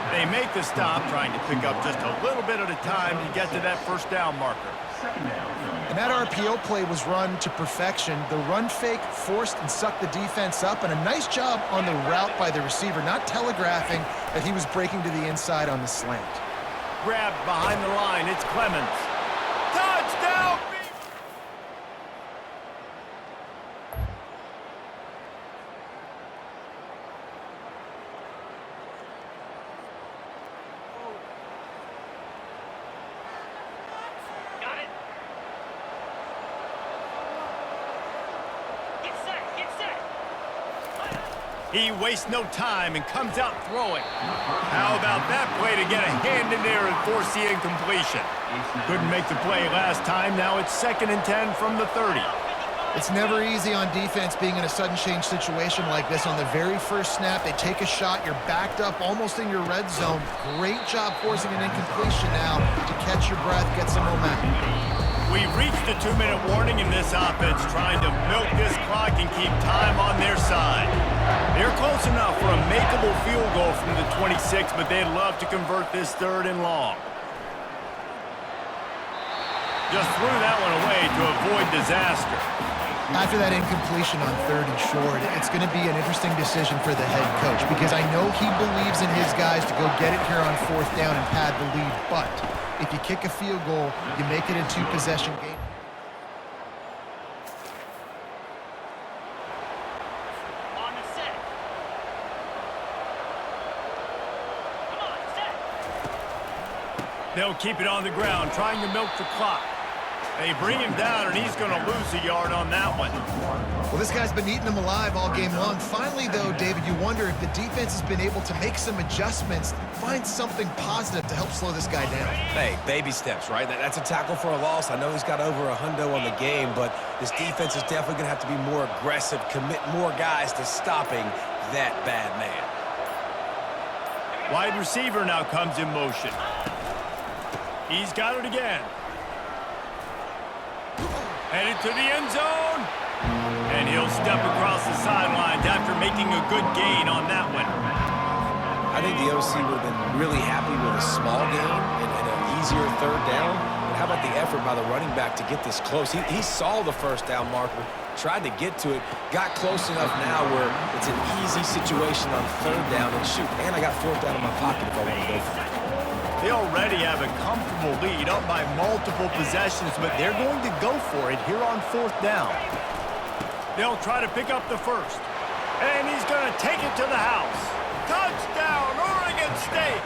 They make the stop, trying to pick up just a little bit at a time to get to that first down marker. And that RPO play was run to perfection. The run fake forced and sucked the defense up, and a nice job on the route by the receiver, not telegraphing that he was breaking to the inside on the slant. Grabbed behind the line, it's Clemens. Touchdown! Got it. Get set, get set. He wastes no time and comes out throwing. How about that play to get a hand in there and force the incompletion? Couldn't make the play last time. Now it's 2nd and 10 from the 30. It's never easy on defense being in a sudden change situation like this. On the very first snap, they take a shot. You're backed up almost in your red zone. Great job forcing an incompletion now to catch your breath, get some momentum. We've reached the 2-minute warning in this offense, trying to milk this clock and keep time on their side. They're close enough for a makeable field goal from the 26, but they'd love to convert this 3rd and long. Just threw that one away to avoid disaster. After that incompletion on 3rd and short, it's going to be an interesting decision for the head coach because I know he believes in his guys to go get it here on 4th down and pad the lead, but If you kick a field goal, you make it a two-possession game. On the set. Come on, set. They'll keep it on the ground, trying to milk the clock. They bring him down, and he's going to lose a yard on that one. Well, this guy's been eating them alive all game long. Finally, though, David, you wonder if the defense has been able to make some adjustments, find something positive to help slow this guy down. Hey, baby steps, right? That's a tackle for a loss. I know he's got over a hundo on the game, but this defense is definitely going to have to be more aggressive, commit more guys to stopping that bad man. Wide receiver now comes in motion. He's got it again. Headed to the end zone. And he'll step across the sidelines after making a good gain on that one. I think the OC would have been really happy with a small gain and an easier third down. But how about the effort by the running back to get this close? He saw the first down marker, tried to get to it, got close enough now where it's an easy situation on third down. And shoot, and I got fourth down in my pocket if I want to go for it. They already have a comfortable lead up by multiple possessions, but they're going to go for it here on fourth down. They'll try to pick up the first. And he's going to take it to the house. Touchdown, Oregon State!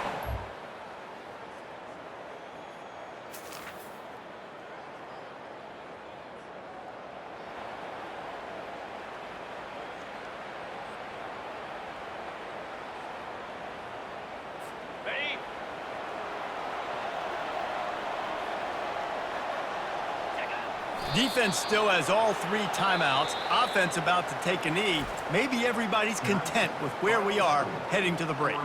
Ready? Defense still has all three timeouts. Offense about to take a knee. Maybe everybody's content with where we are heading to the break.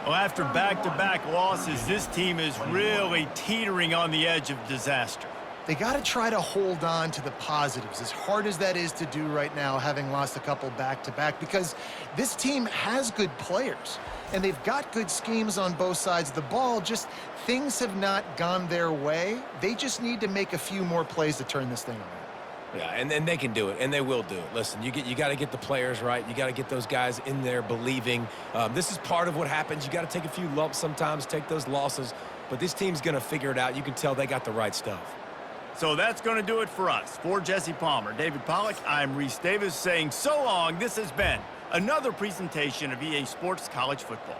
Well, after back-to-back losses, this team is really teetering on the edge of disaster. They got to try to hold on to the positives, as hard as that is to do right now, having lost a couple back-to-back, because this team has good players, and they've got good schemes on both sides of the ball. Just things have not gone their way. They just need to make a few more plays to turn this thing around. Yeah, and then they can do it, and they will do it. Listen, you got to get the players right. You got to get those guys in there believing. This is part of what happens. You got to take a few lumps sometimes, take those losses, but this team's going to figure it out. You can tell they got the right stuff. So that's going to do it for us. For Jesse Palmer, David Pollack, I'm Reese Davis saying so long. This has been another presentation of EA Sports College Football.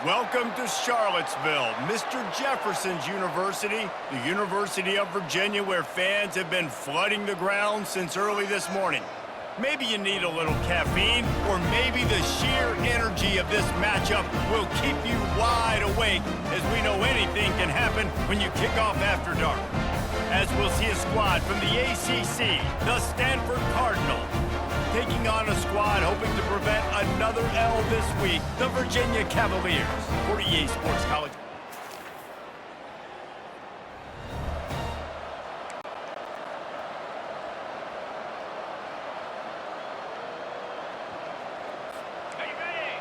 Welcome to Charlottesville, Mr. Jefferson's University, the University of Virginia, where fans have been flooding the ground since early this morning. Maybe you need a little caffeine, or maybe the sheer energy of this matchup will keep you wide awake, as we know anything can happen when you kick off after dark. As we'll see a squad from the ACC, the Stanford Cardinal, taking on a squad hoping to prevent another L this week, the Virginia Cavaliers. For EA Sports College. Are you ready?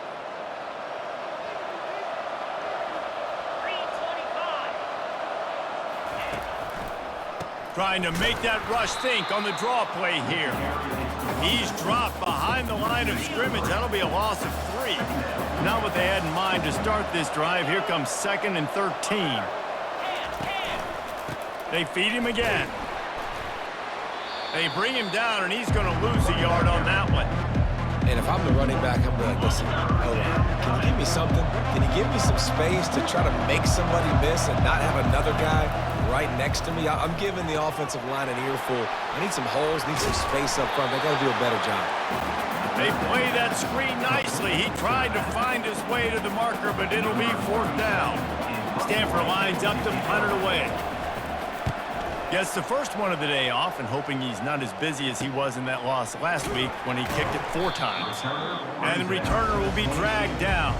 3:25. Trying to make that rush think on the draw play here. He's dropped behind the line of scrimmage. That'll be a loss of 3. Not what they had in mind to start this drive. Here comes 2nd and 13. They feed him again. They bring him down, and he's going to lose a yard on that one. And if I'm the running back, I'm going to be like, listen, can you give me something? Can you give me some space to try to make somebody miss and not have another guy right next to me? I'm giving the offensive line an earful. I need some holes, need some space up front. They got to do a better job. They play that screen nicely. He tried to find his way to the marker, but it'll be 4th down. Stanford lines up to punt it away. Gets the first one of the day off, and hoping he's not as busy as he was in that loss last week when he kicked it 4 times. And the returner will be dragged down.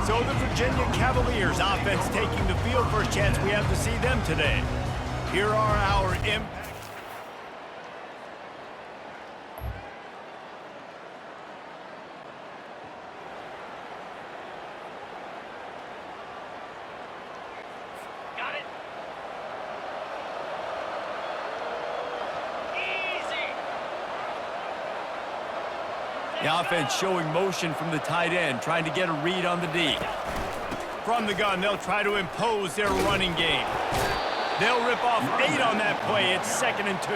So the Virginia Cavaliers offense taking the field. First chance we have to see them today. Here are our impact. Got it. Easy. The offense showing motion from the tight end, trying to get a read on the D. From the gun, they'll try to impose their running game. They'll rip off 8 on that play. It's 2nd and 2.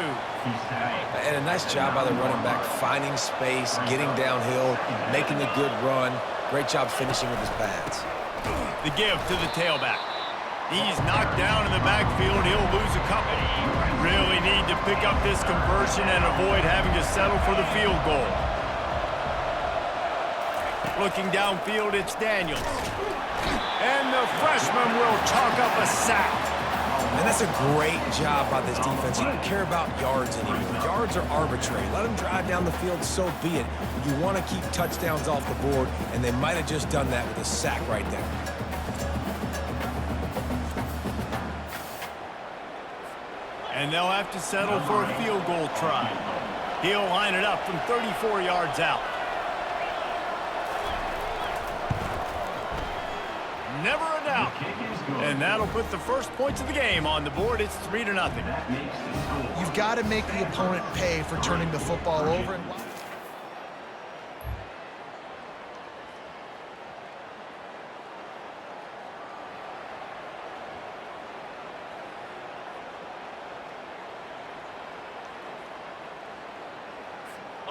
And a nice job by the running back, finding space, getting downhill, making a good run. Great job finishing with his pads. The give to the tailback. He's knocked down in the backfield. He'll lose a couple. Really need to pick up this conversion and avoid having to settle for the field goal. Looking downfield, it's Daniels. And the freshman will chalk up a sack. And that's a great job by this defense. You don't care about yards anymore. Yards are arbitrary. Let them drive down the field, so be it. You want to keep touchdowns off the board, and they might have just done that with a sack right there. And they'll have to settle for a field goal try. He'll line it up from 34 yards out. Never a doubt. And that'll put the first points of the game on the board. It's 3-0. You've got to make the opponent pay for turning the football over. And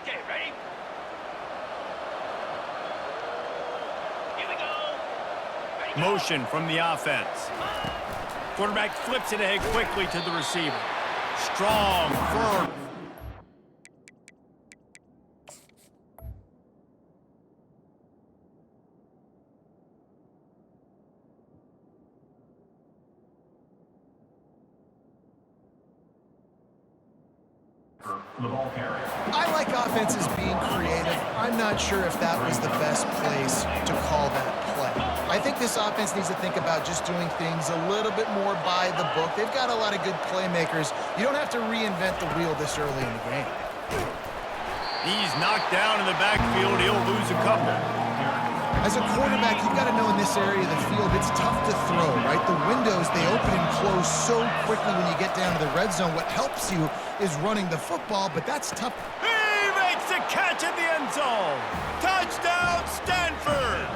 Okay, ready? Here we go. Ready, go. Motion from the offense. Quarterback flips it ahead quickly to the receiver. Strong, firm. The ball carrier. I like offenses being creative. I'm not sure if that was the best place to call that play. I think this offense needs to think about just doing things a little bit more by the book. They've got a lot of good playmakers. You don't have to reinvent the wheel this early in the game. He's knocked down in the backfield. He'll lose a couple. As a quarterback, you've got to know in this area of the field, it's tough to throw, right? The windows, they open and close so quickly when you get down to the red zone. What helps you is running the football, but that's tough. He makes a catch in the end zone. Touchdown, Stanford.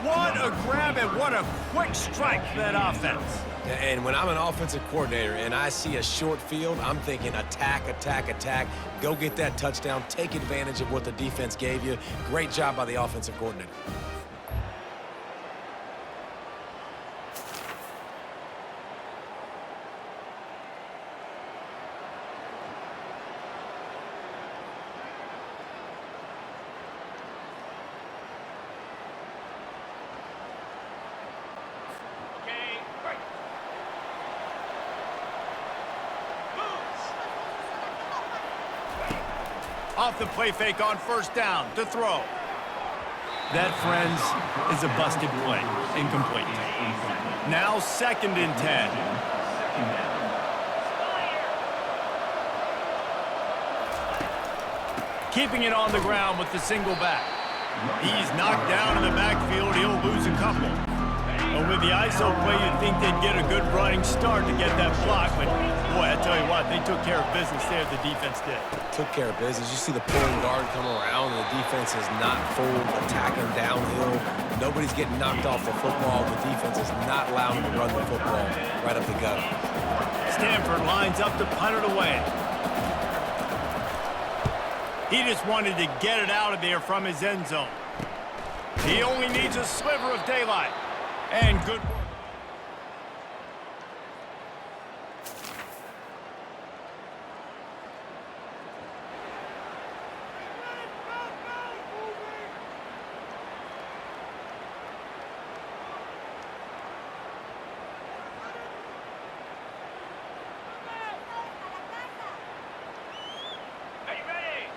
What a grab and what a quick strike for that offense. And when I'm an offensive coordinator and I see a short field, I'm thinking attack, attack, attack. Go get that touchdown. Take advantage of what the defense gave you. Great job by the offensive coordinator. Okay, break. Off the play fake on first down to throw. That, friends, is a busted play. Incomplete. Now 2nd and 10. Keeping it on the ground with the single back. He's knocked down in the backfield. He'll lose a couple. But with the ISO play, you'd think they'd get a good running start to get that block. But, boy, I tell you what, they took care of business there, the defense did. Took care of business. You see the pulling guard come around, and the defense is not full attacking downhill. Nobody's getting knocked off the football. The defense is not allowing them to run the football right up the gut. Stanford lines up to punt it away. He just wanted to get it out of there from his end zone. He only needs a sliver of daylight. And good work. Are you ready?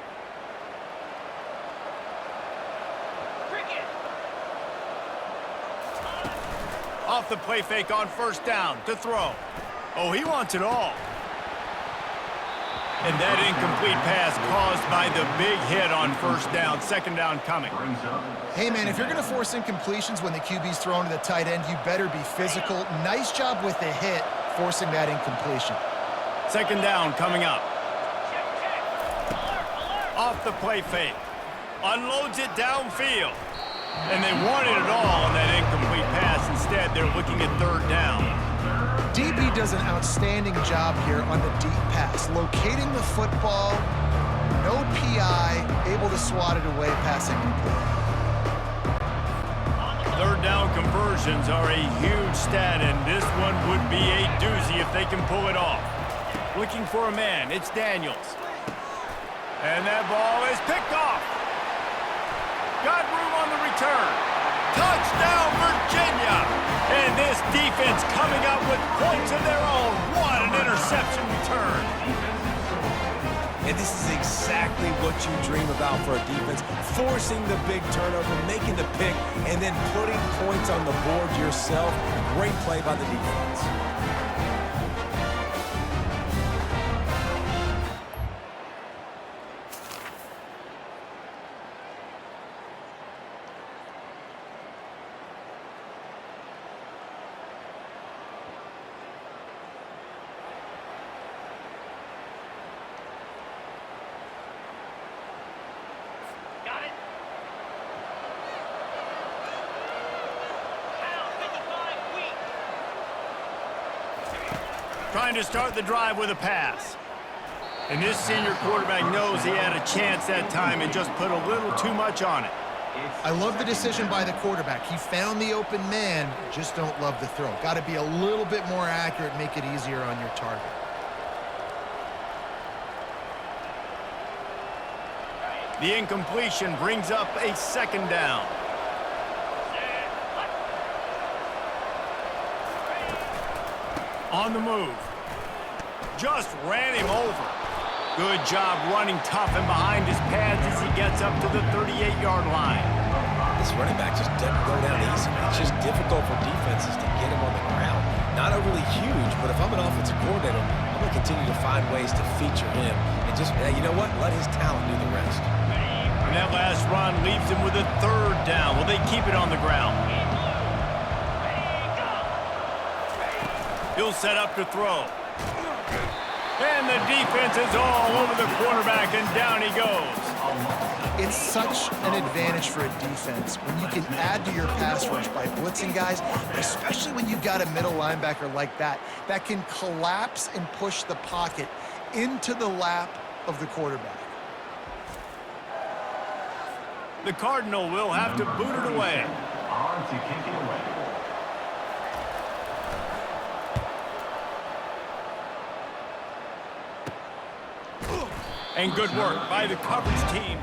Cricket. Off the play fake on first down to throw. Oh, he wants it all. And that incomplete pass caused by the big hit on first down. 2nd down coming. Hey, man, if you're going to force incompletions when the QB's thrown to the tight end, you better be physical. Nice job with the hit, forcing that incompletion. 2nd down coming up. Check, check. Alert, alert. Off the play fake. Unloads it downfield. And they wanted it all on that incomplete pass. Instead, they're looking at 3rd down. DB does an outstanding job here on the deep pass, locating the football, no PI, able to swat it away, passing complete. 3rd down conversions are a huge stat, and this one would be a doozy if they can pull it off. Looking for a man, it's Daniels. And that ball is picked off. Got room on the return. Touchdown, Virginia! And this defense coming up with points of their own. What an interception return. And this is exactly what you dream about for a defense. Forcing the big turnover, making the pick, and then putting points on the board yourself. Great play by the defense. Got it. Now 55 weak. Trying to start the drive with a pass. And this senior quarterback knows he had a chance that time and just put a little too much on it. I love the decision by the quarterback. He found the open man, just don't love the throw. Got to be a little bit more accurate, make it easier on your target. The incompletion brings up a 2nd down. On the move. Just ran him over. Good job running tough and behind his pads as he gets up to the 38-yard line. This running back just doesn't go down easy. It's just difficult for defenses to get him on the ground. Not overly huge, but if I'm an offensive coordinator, I'm going to continue to find ways to feature him. And just, you know what? Let his talent do the rest. And that last run leaves him with a 3rd down. Will they keep it on the ground? He'll set up to throw. And the defense is all over the quarterback, and down he goes. It's such an advantage for a defense when you can add to your pass rush by blitzing guys, but especially when you've got a middle linebacker like that can collapse and push the pocket into the lap of the quarterback. The Cardinal will have to boot it away. On to kick it away. And good work by the coverage team.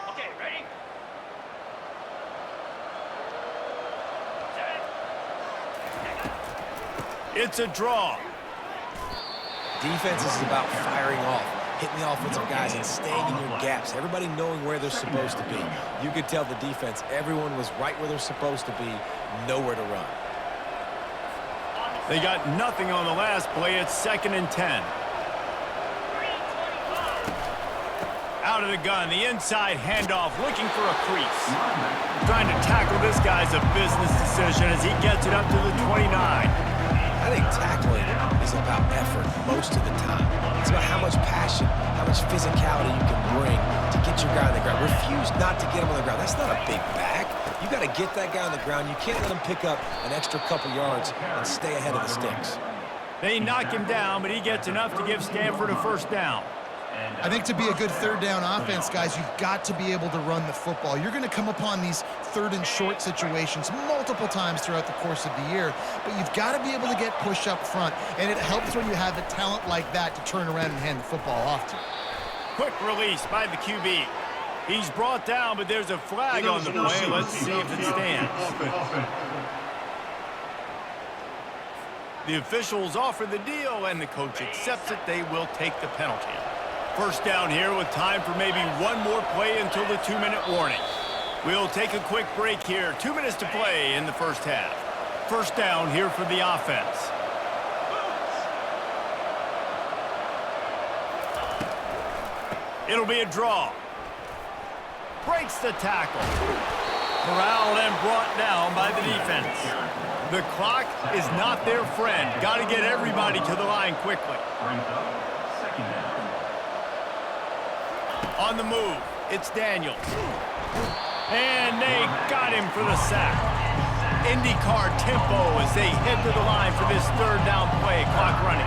Okay, ready? It's a draw. Defense is about firing off, hitting the offensive guys and staying in your gaps. Everybody knowing where they're supposed to be. You could tell the defense, everyone was right where they're supposed to be, nowhere to run. They got nothing on the last play. It's 2nd and 10. Out of the gun, the inside handoff, looking for a crease. Trying to tackle this guy's a business decision as he gets it up to the 29. I think tackling is about effort most of the time. It's about how much passion, how much physicality you can bring to get your guy on the ground. Refuse not to get him on the ground. That's not a big back. You got to get that guy on the ground. You can't let him pick up an extra couple yards and stay ahead of the sticks. They knock him down, but he gets enough to give Stanford a first down. I think to be a good third down offense, guys, you've got to be able to run the football. You're going to come upon these 3rd and short situations multiple times throughout the course of the year, but you've got to be able to get push up front, and it helps when you have a talent like that to turn around and hand the football off to. Quick release by the QB. He's brought down, but there's a flag on the play. Let's see if it stands. The officials offer the deal, and the coach accepts it. They will take the penalty. First down here with time for maybe one more play until the 2-minute warning. We'll take a quick break here. 2 minutes to play in the first half. First down here for the offense. It'll be a draw. Breaks the tackle. Corralled and brought down by the defense. The clock is not their friend. Got to get everybody to the line quickly. Brings up 2nd down. On the move, it's Daniels. And they got him for the sack. IndyCar tempo as they head to the line for this 3rd down play. Clock running.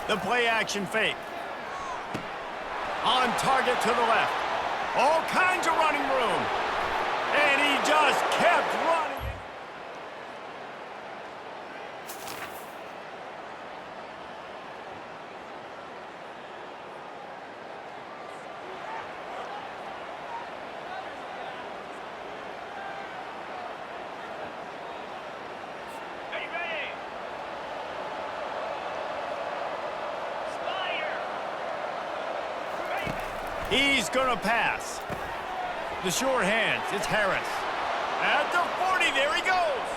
The play action fake. On target to the left. All kinds of running room. And he just kept running. He's going to pass. The sure hands, it's Harris. At the 40, there he goes.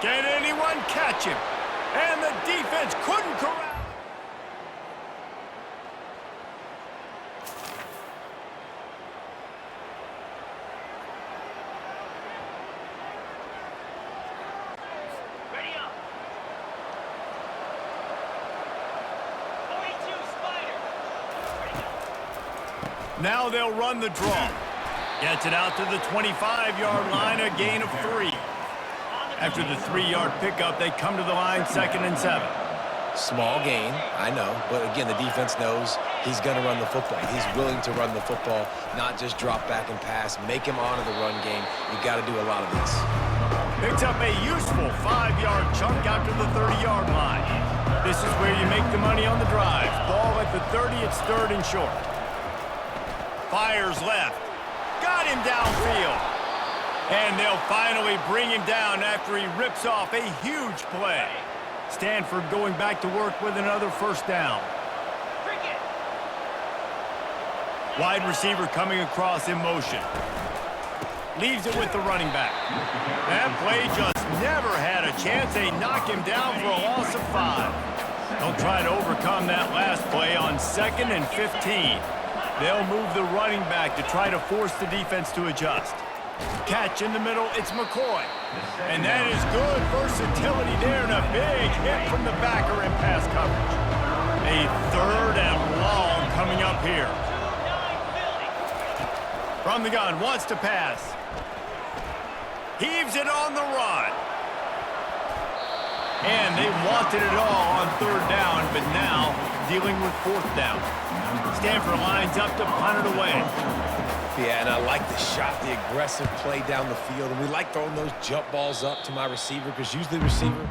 Can anyone catch him? And the defense couldn't corral. Ready up. 42 Spider. Now they'll run the draw. Gets it out to the 25-yard line, a gain of 3. After the 3-yard pickup, they come to the line 2nd and 7. Small gain, I know, but again, the defense knows he's going to run the football. He's willing to run the football, not just drop back and pass, make him honor the run game. You got to do a lot of this. Picks up a useful 5-yard chunk out to the 30-yard line. This is where you make the money on the drive. Ball at the 30, it's 3rd and short. Fires left. Got him downfield. And they'll finally bring him down after he rips off a huge play. Stanford going back to work with another 1st down. Cricket. Wide receiver coming across in motion. Leaves it with the running back. That play just never had a chance. They knock him down for a loss of 5. They'll try to overcome that last play on 2nd and 15. They'll move the running back to try to force the defense to adjust. Catch in the middle, it's McCoy. And that is good versatility there and a big hit from the backer in pass coverage. A 3rd and long coming up here. 2-9 Philly. From the gun, wants to pass. Heaves it on the run. And they wanted it all on 3rd down, but now dealing with 4th down. Stanford lines up to punt it away. Yeah, and I like the shot, the aggressive play down the field. And we like throwing those jump balls up to my receiver because usually the receiver...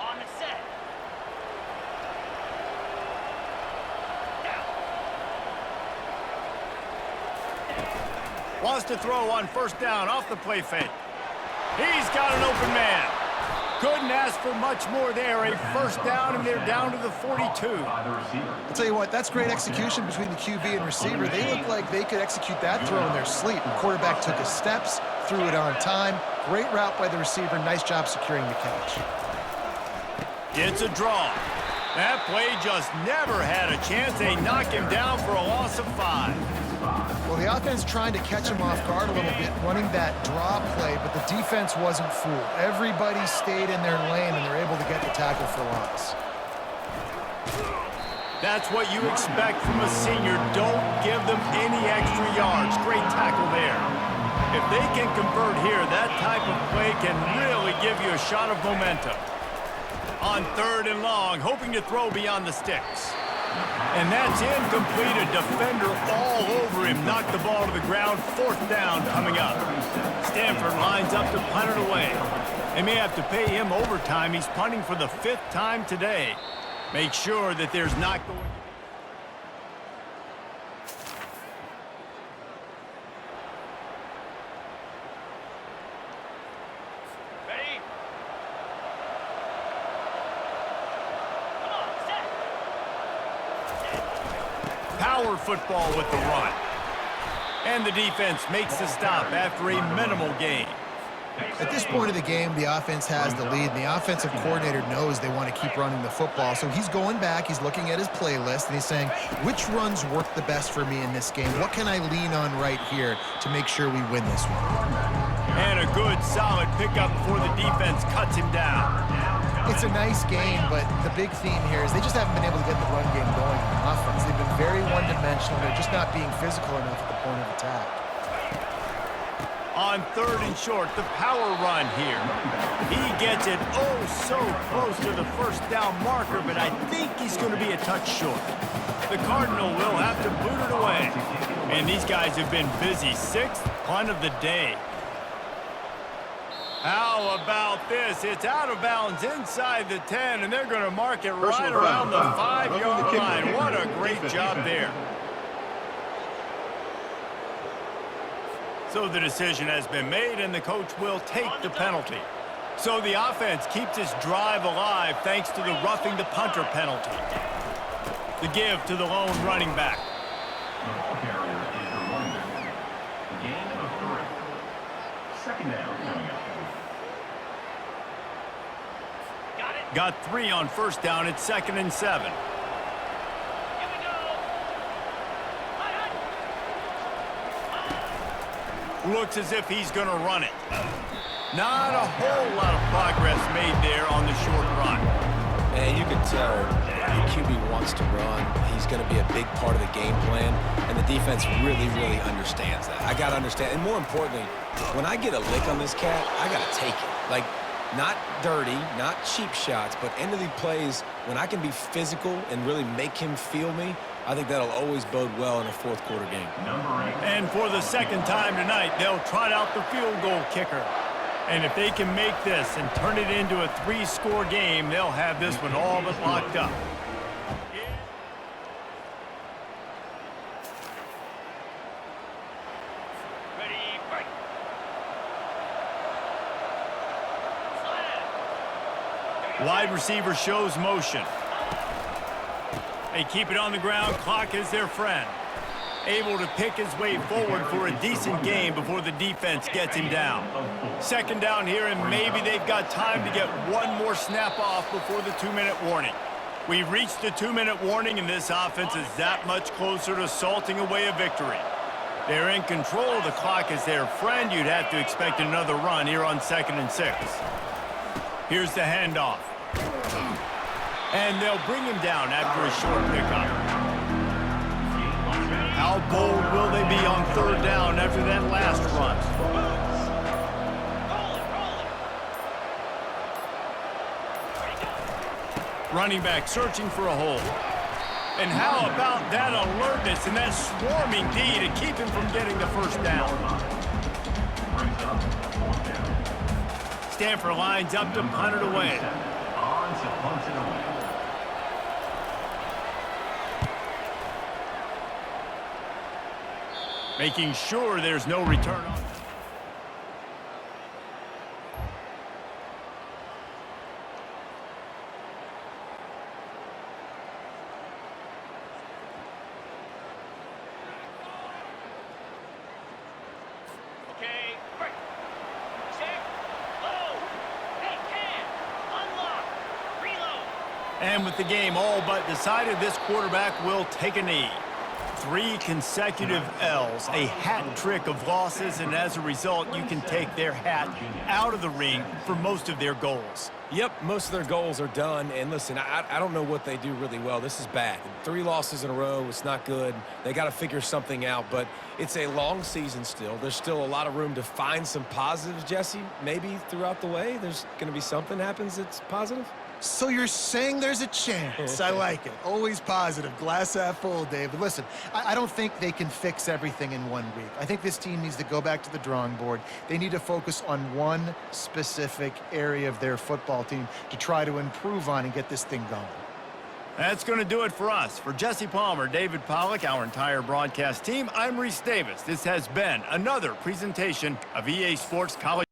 On the set. Wants to throw on 1st down off the play fake. He's got an open man. Couldn't ask for much more there. A 1st down, and they're down to the 42. I'll tell you what, that's great execution between the QB and receiver. They look like they could execute that throw in their sleep. The quarterback took his steps, threw it on time. Great route by the receiver. Nice job securing the catch. It's a draw. That play just never had a chance. They knock him down for a loss of 5. Well, the offense trying to catch him off guard a little bit, running that draw play, but the defense wasn't fooled. Everybody stayed in their lane, and they're able to get the tackle for loss. That's what you expect from a senior. Don't give them any extra yards. Great tackle there. If they can convert here, that type of play can really give you a shot of momentum. On 3rd and long, hoping to throw beyond the sticks. And that's incomplete. A defender all over him. Knocked the ball to the ground. 4th down coming up. Stanford lines up to punt it away. They may have to pay him overtime. He's punting for the 5th time today. Make sure that there's not going to be... Ready? Come on, set. Power football with the run. And the defense makes the stop after a minimal gain. At this point of the game, the offense has the lead, and the offensive coordinator knows they want to keep running the football. So he's going back, he's looking at his playlist, and he's saying, which runs work the best for me in this game? What can I lean on right here to make sure we win this one? And a good, solid pickup before the defense cuts him down. It's a nice game, but the big theme here is they just haven't been able to get the run game going on offense. They've been very one-dimensional. They're just not being physical enough at the point of attack. On 3rd and short, the power run here. He gets it oh so close to the 1st down marker, but I think he's going to be a touch short. The Cardinal will have to boot it away. And these guys have been busy. 6th punt of the day. How about this? It's out of bounds inside the 10, and they're going to mark it right around the 5-yard line. What a great job there. So the decision has been made, and the coach will take the penalty. So the offense keeps its drive alive thanks to the roughing the punter penalty. The give to the lone running back. The ball carrier is the running back. Gain of 3. 2nd down coming up. Got it. Got 3 on 1st down. It's 2nd and 7. Here we go. Hot, hot. Looks as if he's going to run it. Not a whole lot of progress made there on the short run. Man, you can tell the QB wants wants to run. He's going to be a big part of the game plan, and the defense really, really understands that. I got to understand, and more importantly, when I get a lick on this cat, I got to take it. Like, not dirty, not cheap shots, but end of the plays, when I can be physical and really make him feel me, I think that'll always bode well in a fourth quarter game. And for the second time tonight, they'll trot out the field goal kicker. And if they can make this and turn it into a 3-score game, they'll have this one all but locked up. Ready, break. Wide receiver shows motion. They keep it on the ground. Clock is their friend. Able to pick his way forward for a decent game before the defense gets him down. Second down here, and maybe they've got time to get one more snap off before the 2-minute warning. We've reached the 2-minute warning, and this offense is that much closer to salting away a victory. They're in control. The clock is their friend. You'd have to expect another run here on 2nd and 6. Here's the handoff. And they'll bring him down after a short pickup. How bold will they be on 3rd down after that last run? Running back searching for a hole. And how about that alertness and that swarming D to keep him from getting the first down? Stanford lines up to punt it away. Making sure there's no return on. Okay, break. Check. Load. They can. Unlock. Reload. And with the game all but decided, this quarterback will take a knee. 3 consecutive L's, a hat trick of losses, and as a result, you can take their hat out of the ring for most of their goals. Yep, most of their goals are done. And listen, I don't know what they do really well. This is bad. 3 losses in a row. It's not good. They got to figure something out. But it's a long season still. There's still a lot of room to find some positives, Jesse. Maybe throughout the way, there's going to be something happens that's positive. So you're saying there's a chance. I like it. Always positive. Glass half full, David. Listen, I don't think they can fix everything in 1 week. I think this team needs to go back to the drawing board. They need to focus on one specific area of their football team to try to improve on and get this thing going. That's going to do it for us. For Jesse Palmer, David Pollack, our entire broadcast team, I'm Reese Davis. This has been another presentation of EA Sports College.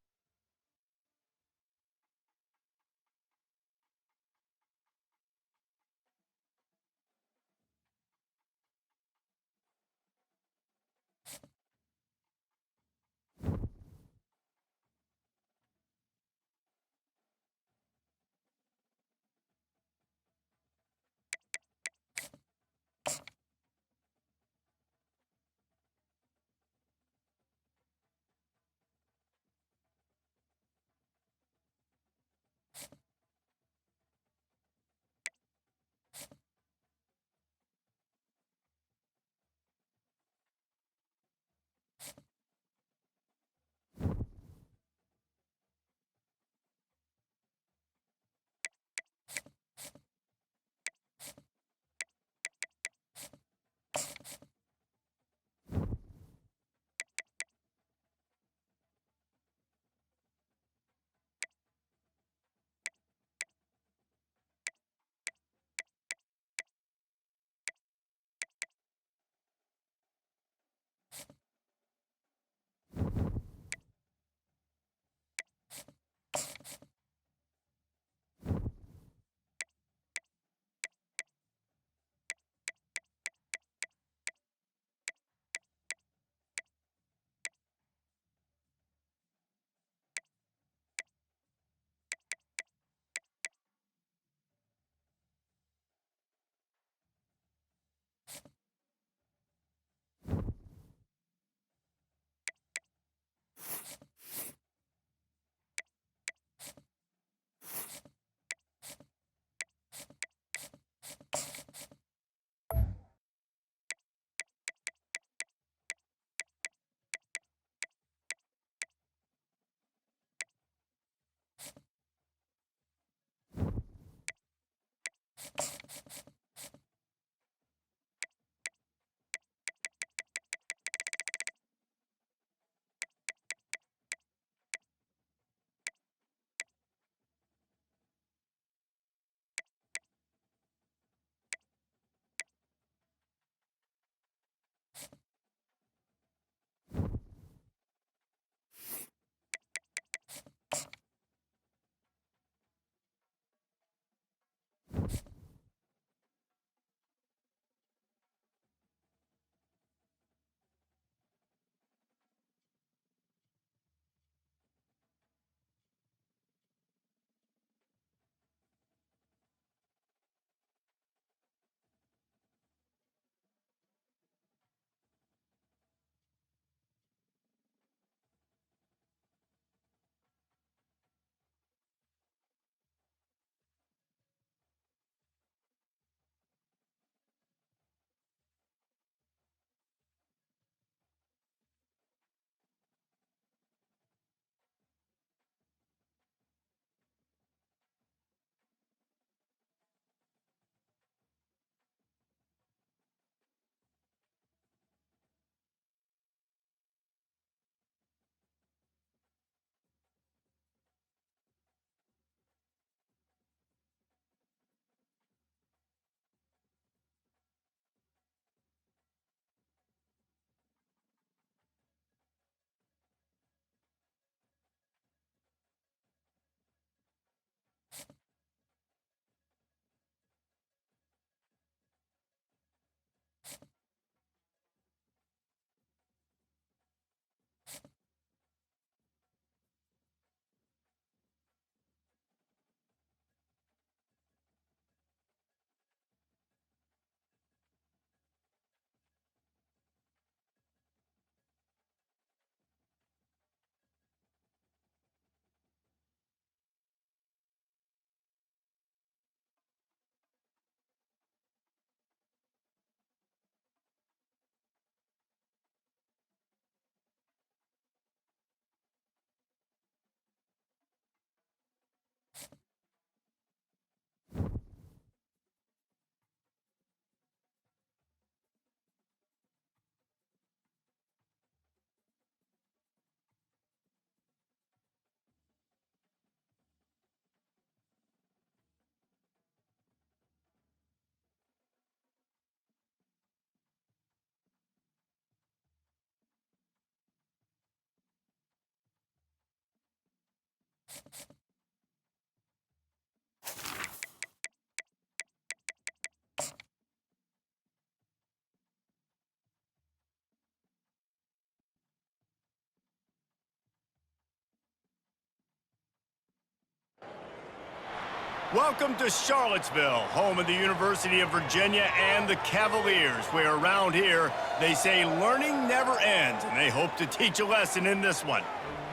Welcome to Charlottesville, home of the University of Virginia and the Cavaliers, where around here they say learning never ends, and they hope to teach a lesson in this one.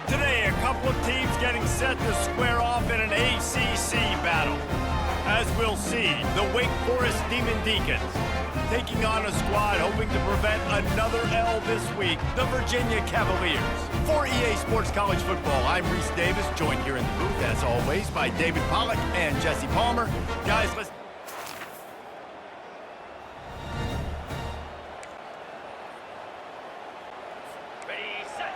Today, a couple of teams getting set to square off in an ACC battle. As we'll see, the Wake Forest Demon Deacons taking on a squad hoping to prevent another L this week, the Virginia Cavaliers. For EA Sports College Football, I'm Reese Davis, joined here in the booth, as always, by David Pollack and Jesse Palmer. Guys, let's... Ready, set.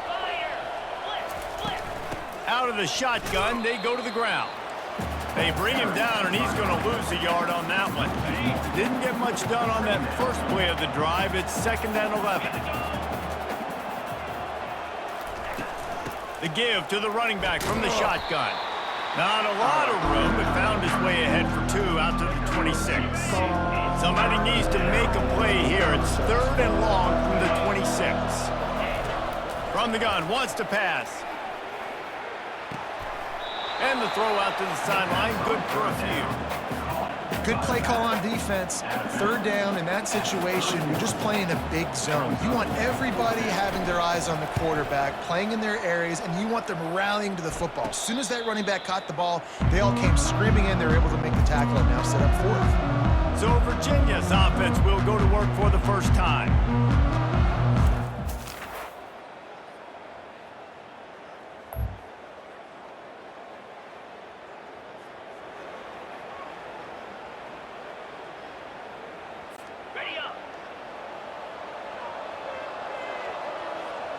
Fire. Flip. Out of the shotgun, they go to the ground. They bring him down, and he's going to lose a yard on that one. Didn't get much done on that first play of the drive. It's 2nd and 11. The give to the running back from the shotgun. Not a lot of room, but found his way ahead for 2 out to the 26. Somebody needs to make a play here. It's 3rd and long from the 26. From the gun, wants to pass. And the throw out to the sideline, good for a few. Good play call on defense. 3rd down in that situation, you're just playing a big zone. You want everybody having their eyes on the quarterback, playing in their areas, and you want them rallying to the football. As soon as that running back caught the ball, they all came screaming in. They were able to make the tackle and now set up 4th. So Virginia's offense will go to work for the first time. Ready up.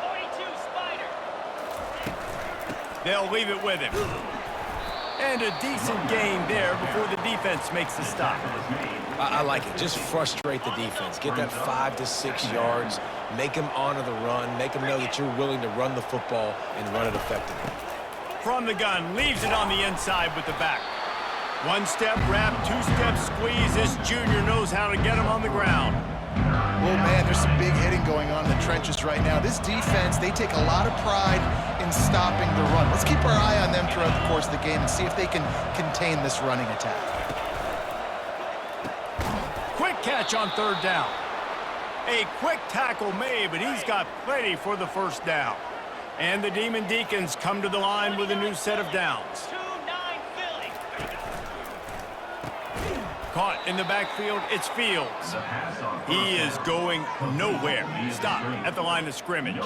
42 Spider. They'll leave it with him. And a decent gain there before the defense makes the stop. I like it. Just frustrate the defense. Get that 5 to 6 yards. Make them honor the run. Make them know that you're willing to run the football and run it effectively. From the gun, leaves it on the inside with the back. 1-step wrap, 2-step squeeze. This junior knows how to get him on the ground. Well, man, there's some big hitting going on in the trenches right now. This defense, they take a lot of pride in stopping the run. Let's keep our eye on them throughout the course of the game and see if they can contain this running attack. Quick catch on 3rd down. A quick tackle made, but he's got plenty for the first down. And the Demon Deacons come to the line with a new set of downs. 2-9 Philly. Caught in the backfield, it's Fields. He is going nowhere. Stop at the line of scrimmage.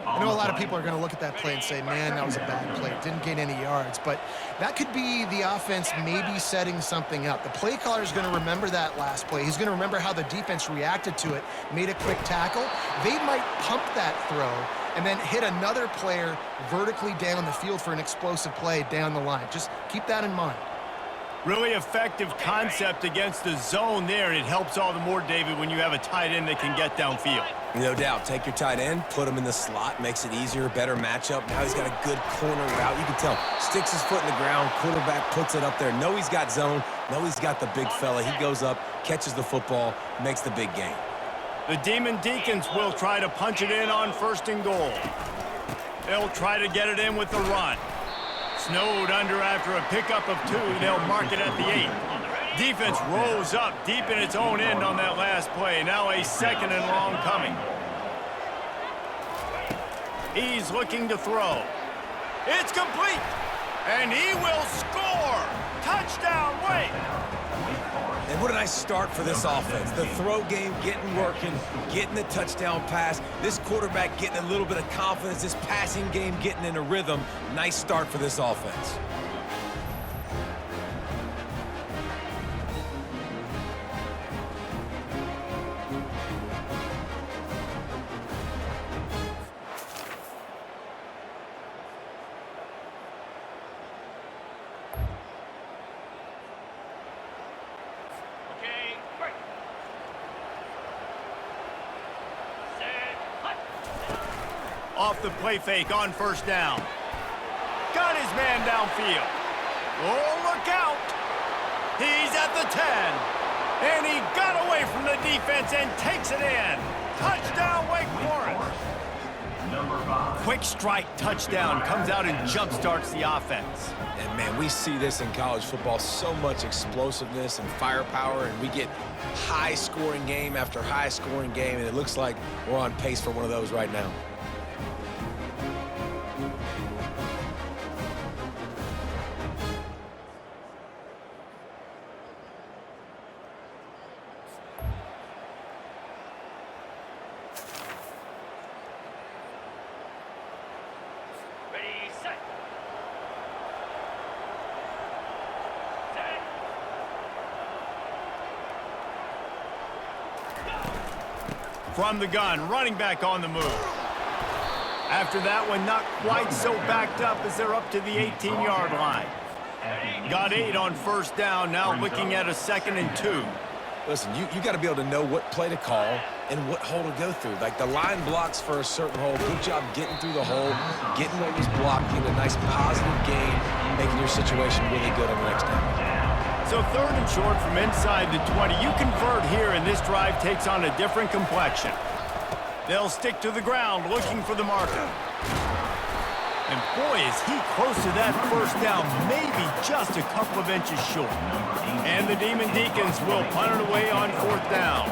I know a lot of people are going to look at that play and say, man, that was a bad play. Didn't gain any yards. But that could be the offense maybe setting something up. The play caller is going to remember that last play. He's going to remember how the defense reacted to it, made a quick tackle. They might pump that throw and then hit another player vertically down the field for an explosive play down the line. Just keep that in mind. Really effective concept against the zone there, and it helps all the more, David, when you have a tight end that can get downfield. No doubt. Take your tight end, put him in the slot, makes it easier, better matchup. Now he's got a good corner route. You can tell. Sticks his foot in the ground, quarterback puts it up there. Know he's got zone. Know he's got the big fella. He goes up, catches the football, makes the big gain. The Demon Deacons will try to punch it in on 1st and goal. They'll try to get it in with the run. Snowed under after a pickup of 2. They'll mark it at the 8. Defense rose up deep in its own end on that last play. Now a 2nd and long coming. He's looking to throw. It's complete. And he will score. Touchdown, Wake. And what a nice start for this offense. The throw game getting working, getting the touchdown pass. This quarterback getting a little bit of confidence. This passing game getting in a rhythm. Nice start for this offense. Okay, break. Set, hut. Off the play fake on first down. Got his man downfield. Oh, look out. He's at the 10. And he got away from the defense and takes it in. Touchdown, Wake Forest. Number 5. Quick strike touchdown comes out and jump-starts the offense. And, man, we see this in college football, so much explosiveness and firepower, and we get high-scoring game after high-scoring game, and it looks like we're on pace for one of those right now. Ready, set. Set. From the gun, running back on the move. After that one, not quite so backed up as they're up to the 18-yard line. Got 8 on first down, now looking at a 2nd and 2. Listen, you got to be able to know what play to call and what hole to go through. Like, the line blocks for a certain hole. Good job getting through the hole, getting what was blocked, getting a nice positive gain, making your situation really good on the next down. So 3rd and short from inside the 20. You convert here, and this drive takes on a different complexion. They'll stick to the ground looking for the marker. And boy, is he close to that first down, maybe just a couple of inches short. And the Demon Deacons will punt it away on 4th down.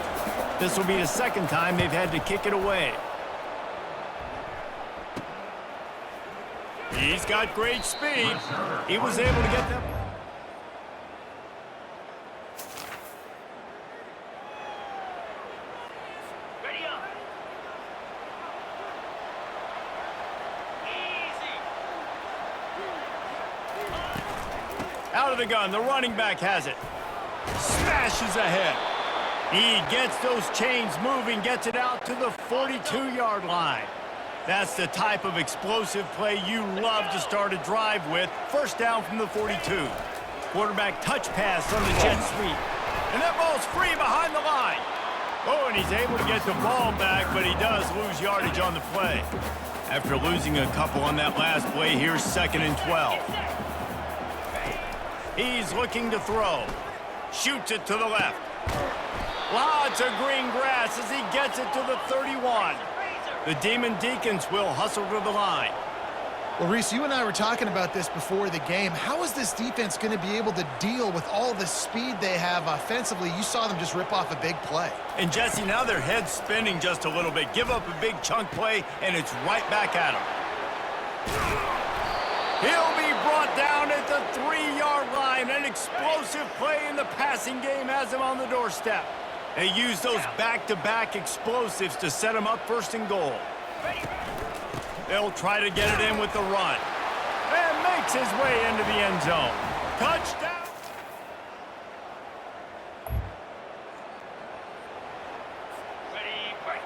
This will be the 2nd time they've had to kick it away. He's got great speed. He was able to get them. Ready up. Easy. Out of the gun, the running back has it. Smashes ahead. He gets those chains moving, gets it out to the 42-yard line. That's the type of explosive play you love to start a drive with. First down from the 42. Quarterback touch pass on the jet sweep. And that ball's free behind the line. Oh, and he's able to get the ball back, but he does lose yardage on the play. After losing a couple on that last play, here's 2nd and 12. He's looking to throw. Shoots it to the left. Lots of green grass as he gets it to the 31. The Demon Deacons will hustle to the line. Well, Reese, you and I were talking about this before the game. How is this defense going to be able to deal with all the speed they have offensively? You saw them just rip off a big play. And Jesse, now their head's spinning just a little bit. Give up a big chunk play, and it's right back at him. He'll be brought down at the 3-yard line. An explosive play in the passing game has him on the doorstep. They use those back-to-back explosives to set him up 1st and goal. They'll try to get it in with the run. And makes his way into the end zone. Touchdown! Ready, break.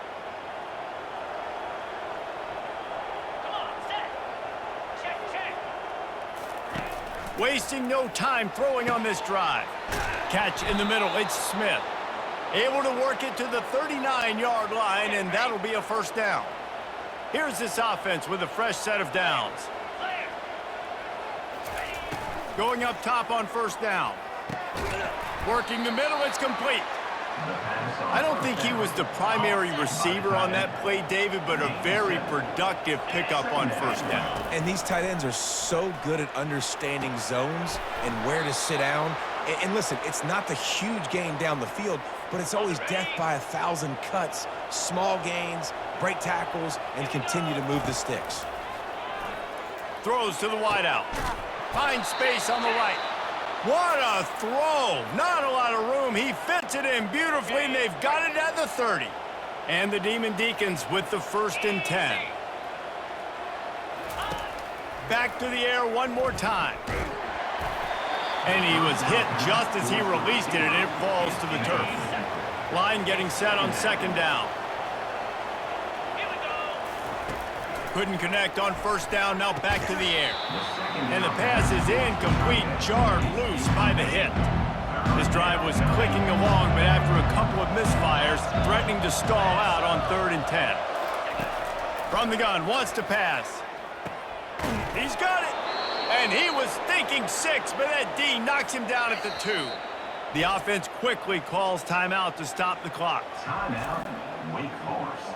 Come on, set. Check. Wasting no time throwing on this drive. Catch in the middle, it's Smith. Able to work it to the 39-yard line, and that'll be a 1st down. Here's this offense with a fresh set of downs. Clear. Going up top on 1st down. Working the middle, it's complete. I don't think he was the primary receiver on that play, David, but a very productive pickup on 1st down. And these tight ends are so good at understanding zones and where to sit down. And listen, it's not the huge gain down the field, but it's always death by 1,000 cuts, small gains, break tackles, and continue to move the sticks. Throws to the wideout. Finds space on the right. What a throw! Not a lot of room. He fits it in beautifully, and they've got it at the 30. And the Demon Deacons with the 1st and 10. Back to the air one more time. And he was hit just as he released it, and it falls to the turf. Line getting set on 2nd down. Here we go. Couldn't connect on 1st down, now back to the air. And the pass is incomplete, jarred loose by the hit. This drive was clicking along, but after a couple of misfires, threatening to stall out on 3rd and 10. From the gun, wants to pass. He's got it. And he was thinking 6, but that D knocks him down at the 2. The offense quickly calls timeout to stop the clock. Timeout, Wake Forest.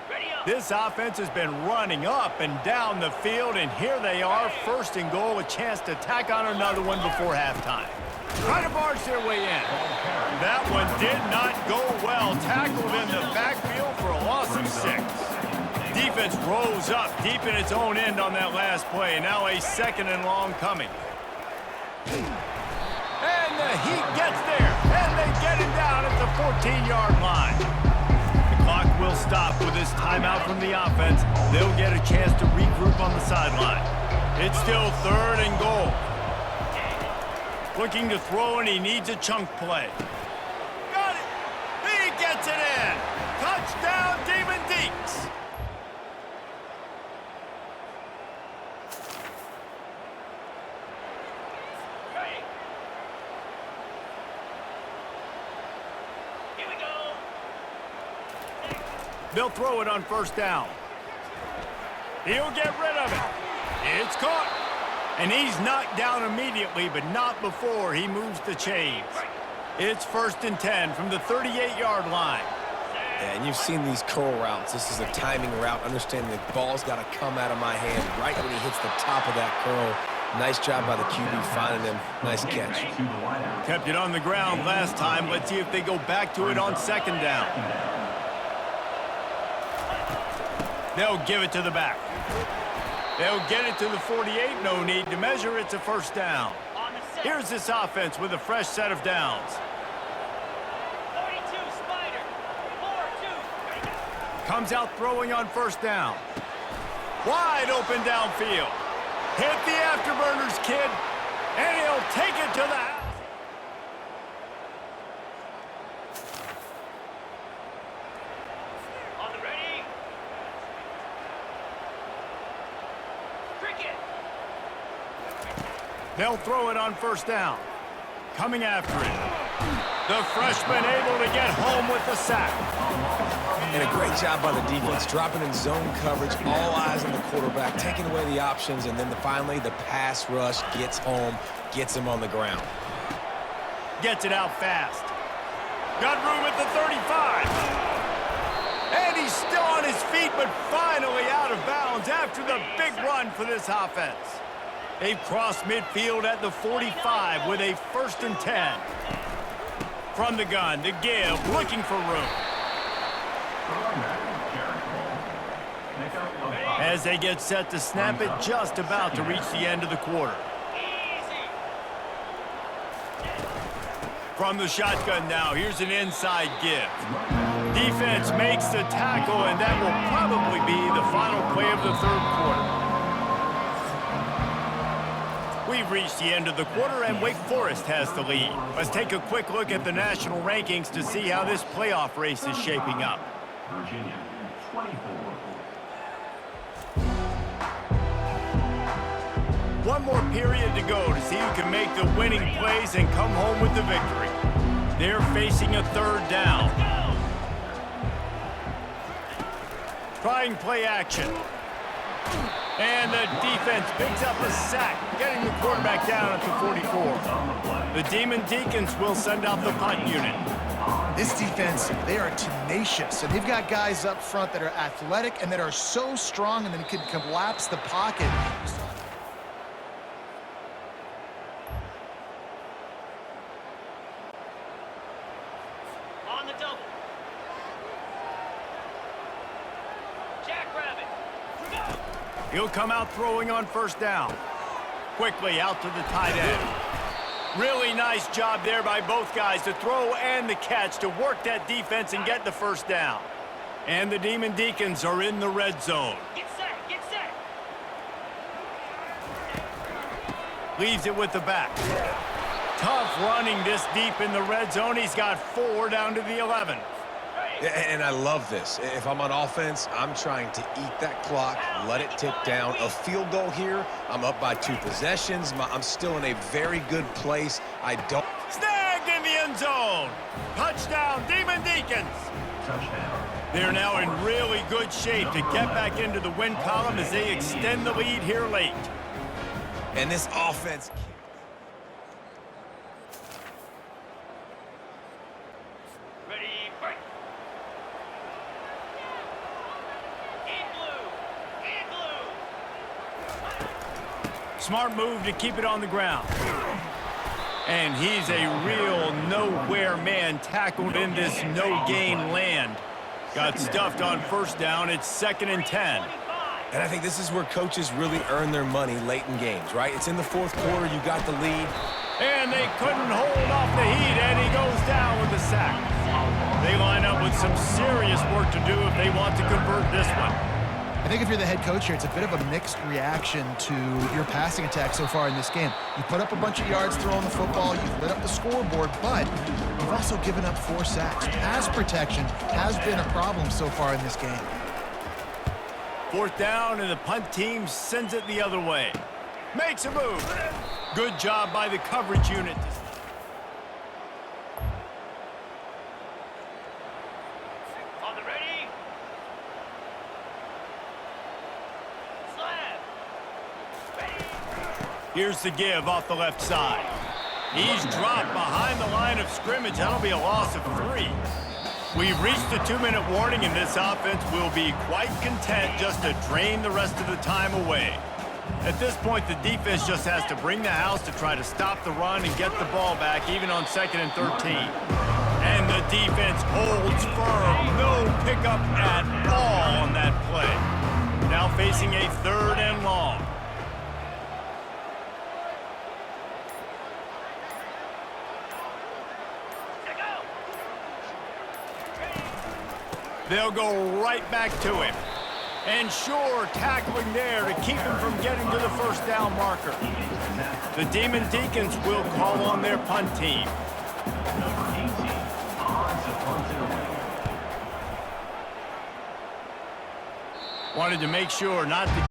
Ready up. This offense has been running up and down the field, and here they are, first and goal, a chance to tack on another one before halftime. Trying to barge their way in. That one did not go well. Tackled in the backfield for a loss of 6. Defense rose up deep in its own end on that last play. Now a 2nd and long coming. And the Heat gets there, and they get him down at the 14-yard line. The clock will stop with this timeout from the offense. They'll get a chance to regroup on the sideline. It's still 3rd and goal. Looking to throw, and he needs a chunk play. Got it! He gets it in! Touchdown, Demon Deeks! Ready. Here we go. They'll throw it on 1st down. He'll get rid of it. It's caught. And he's knocked down immediately, but not before he moves the chains. It's 1st and 10 from the 38-yard line. Yeah, and you've seen these curl routes. This is a timing route. Understanding the ball's got to come out of my hand right when he hits the top of that curl. Nice job by the QB finding him. Nice catch. Kept it on the ground last time. Let's see if they go back to it on 2nd down. They'll give it to the back. They'll get it to the 48. No need to measure. It's a 1st down. On the set. Here's this offense with a fresh set of downs. 42, Spider. 4-2. Comes out throwing on 1st down. Wide open downfield. Hit the afterburners, kid. And he'll take it to the house. On the ready. Cricket. They'll throw it on 1st down. Coming after it. The freshman able to get home with the sack. And a great job by the defense, dropping in zone coverage, all eyes on the quarterback, taking away the options, and then finally the pass rush gets home, gets him on the ground. Gets it out fast. Got room at the 35. And he's still on his feet, but finally out of bounds after the big run for this offense. They've crossed midfield at the 45 with a 1st and 10. From the gun, the give, looking for room. As they get set to snap it, just about to reach the end of the quarter. Easy. From the shotgun now, here's an inside give. Defense makes the tackle, and that will probably be the final play of the 3rd quarter. We've reached the end of the quarter, and Wake Forest has the lead. Let's take a quick look at the national rankings to see how this playoff race is shaping up. Virginia, 24. One more period to go to see who can make the winning plays and come home with the victory. They're facing a 3rd down. Trying play action. And the defense picks up a sack, getting the quarterback down at the 44. The Demon Deacons will send out the punt unit. This defense, they are tenacious, and they've got guys up front that are athletic and that are so strong and then can collapse the pocket. On the double. Jackrabbit. Go. He'll come out throwing on 1st down. Quickly out to the tight end. Really nice job there by both guys to throw and the catch to work that defense and get the 1st down. And the Demon Deacons are in the red zone. Get set. Get set. Leaves it with the back. Tough running this deep in the red zone. He's got 4 down to the 11. And I love this. If I'm on offense, I'm trying to eat that clock, let it tick down. A field goal here, I'm up by 2 possessions. I'm still in a very good place. I don't... Snagged in the end zone. Touchdown, Demon Deacons. Touchdown, They're now in really good shape to get back into the win column as they extend the lead here late. And this offense... Ready, break. In blue. Smart move to keep it on the ground. And he's a real nowhere man tackled in this no-gain land. Got stuffed on first down. It's 2nd and 10. And I think this is where coaches really earn their money late in games, right? It's in the fourth quarter. You got the lead. And they couldn't hold off the heat, and he goes down with a sack. They line up with some serious work to do if they want to convert this one. I think if you're the head coach here, it's a bit of a mixed reaction to your passing attack so far in this game. You put up a bunch of yards throwing the football, you've lit up the scoreboard, but you've also given up 4 sacks. Pass protection has been a problem so far in this game. 4th down, and the punt team sends it the other way. Makes a move. Good job by the coverage unit. On the ready. Slab. Ready. Here's the give off the left side. He's dropped behind the line of scrimmage. That'll be a loss of 3. We've reached the 2-minute warning, and this offense will be quite content just to drain the rest of the time away. At this point, the defense just has to bring the house to try to stop the run and get the ball back, even on 2nd and 13. And the defense holds firm. No pickup at all on that play. Now facing a 3rd and long. They'll go right back to him. And sure, tackling there to keep him from getting to the first down marker. The Demon Deacons will call on their punt team. Number 18, odds to punt it away. Wanted to make sure not to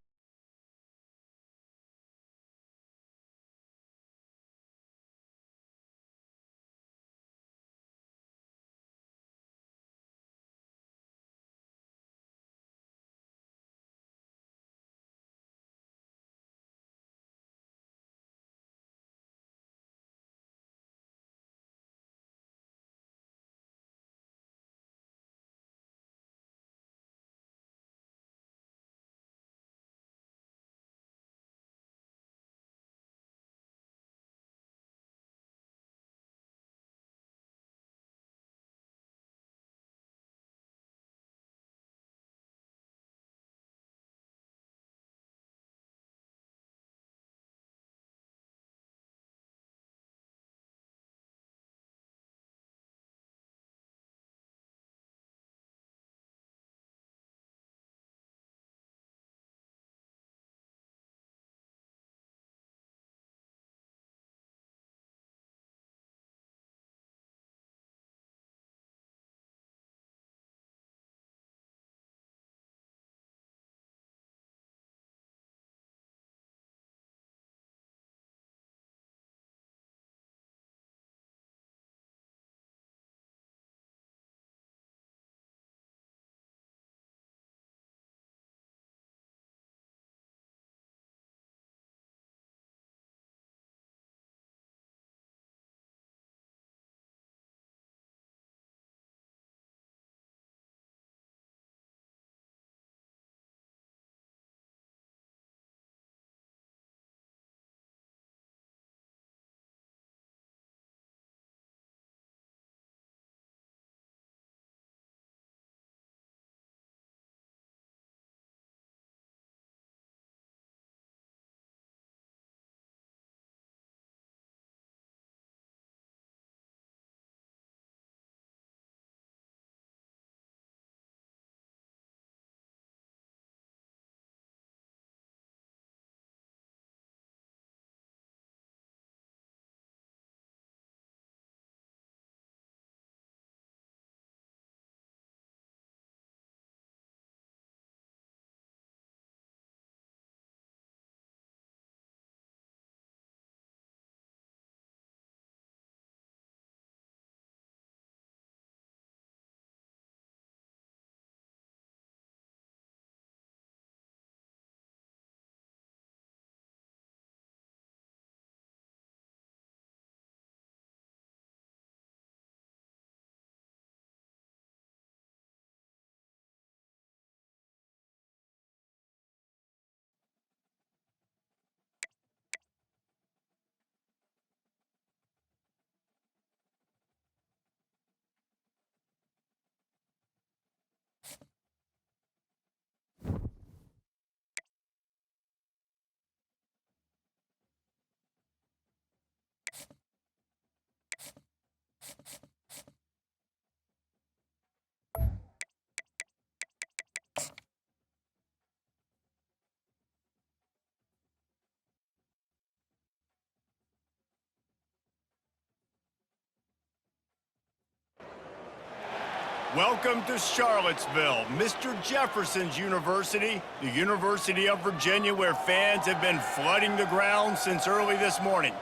Welcome to Charlottesville, Mr. Jefferson's University, the University of Virginia, where fans have been flooding the ground since early this morning.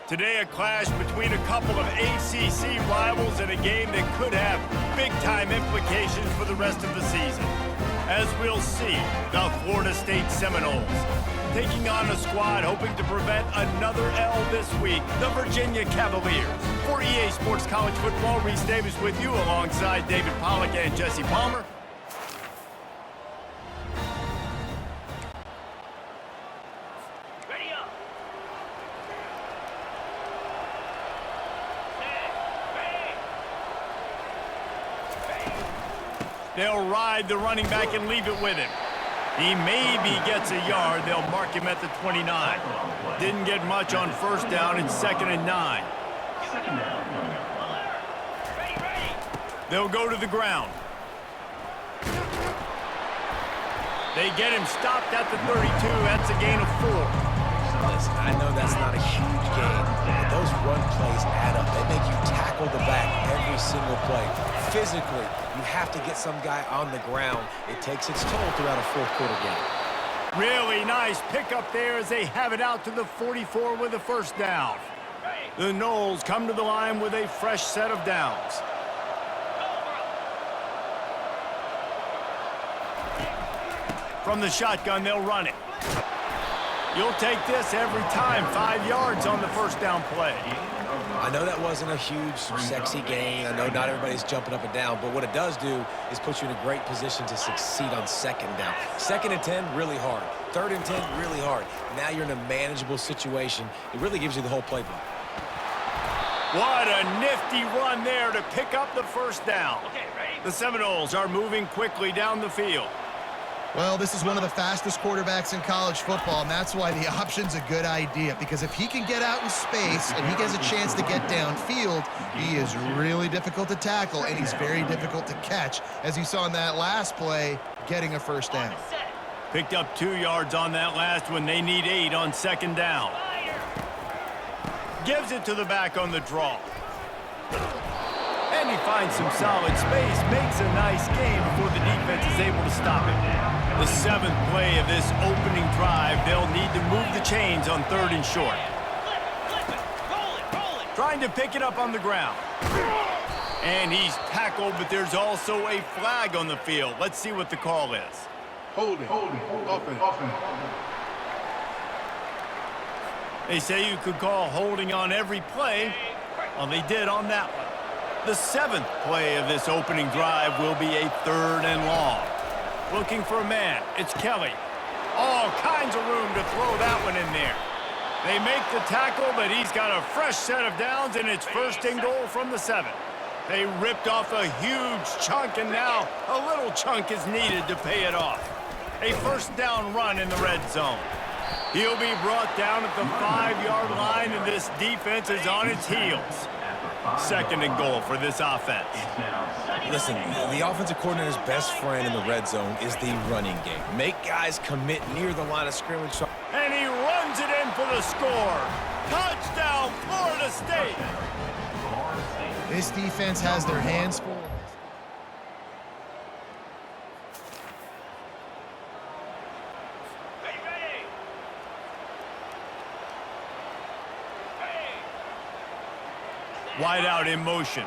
Today, a clash between a couple of ACC rivals in a game that could have big-time implications for the rest of the season. As we'll see, the Florida State Seminoles taking on a squad hoping to prevent another L this week, the Virginia Cavaliers. For EA Sports College Football, Reese Davis with you alongside David Pollack and Jesse Palmer. Ready up. Set. Ready. They'll ride the running back and leave it with him. He maybe gets a yard. They'll mark him at the 29. Didn't get much on first down. It's 2nd and 9. Second down. Ready. They'll go to the ground. They get him stopped at the 32. That's a gain of 4. Listen, I know that's not a huge game, but those run plays add up. They make you tackle the back every single play. Physically, you have to get some guy on the ground. It takes its toll throughout a fourth-quarter game. Really nice pickup there as they have it out to the 44 with a first down. The Noles come to the line with a fresh set of downs. From the shotgun, they'll run it. You'll take this every time. 5 yards on the first down play. I know that wasn't a huge, sexy gain. I know not everybody's jumping up and down, but what it does do is put you in a great position to succeed on 2nd down. 2nd and 10, really hard. 3rd and 10, really hard. Now you're in a manageable situation. It really gives you the whole playbook. What a nifty run there to pick up the first down. Okay, ready? The Seminoles are moving quickly down the field. Well, this is one of the fastest quarterbacks in college football, and that's why the option's a good idea, because if he can get out in space and he gets a chance to get downfield, he is really difficult to tackle, and he's very difficult to catch, as you saw in that last play, getting a first down. Set. Picked up 2 yards on that last one. They need 8 on 2nd down. Fire. Gives it to the back on the draw. And he finds some solid space, makes a nice gain before the defense is able to stop it. The 7th play of this opening drive, they'll need to move the chains on 3rd and short. Flip it. Roll it. Trying to pick it up on the ground. And he's tackled, but there's also a flag on the field. Let's see what the call is. Holding. Offense. They say you could call holding on every play. Well, they did on that one. The 7th play of this opening drive will be a 3rd and long. Looking for a man. It's Kelly. All kinds of room to throw that one in there. They make the tackle, but he's got a fresh set of downs, and it's 1st and goal from the 7. They ripped off a huge chunk, and now a little chunk is needed to pay it off. A 1st down run in the red zone. He'll be brought down at the 5-yard line, and this defense is on its heels. 2nd and goal for this offense. Listen, the offensive coordinator's best friend in the red zone is the running game. Make guys commit near the line of scrimmage. And he runs it in for the score. Touchdown, Florida State. This defense has their hands full. Ready. Wide out in motion.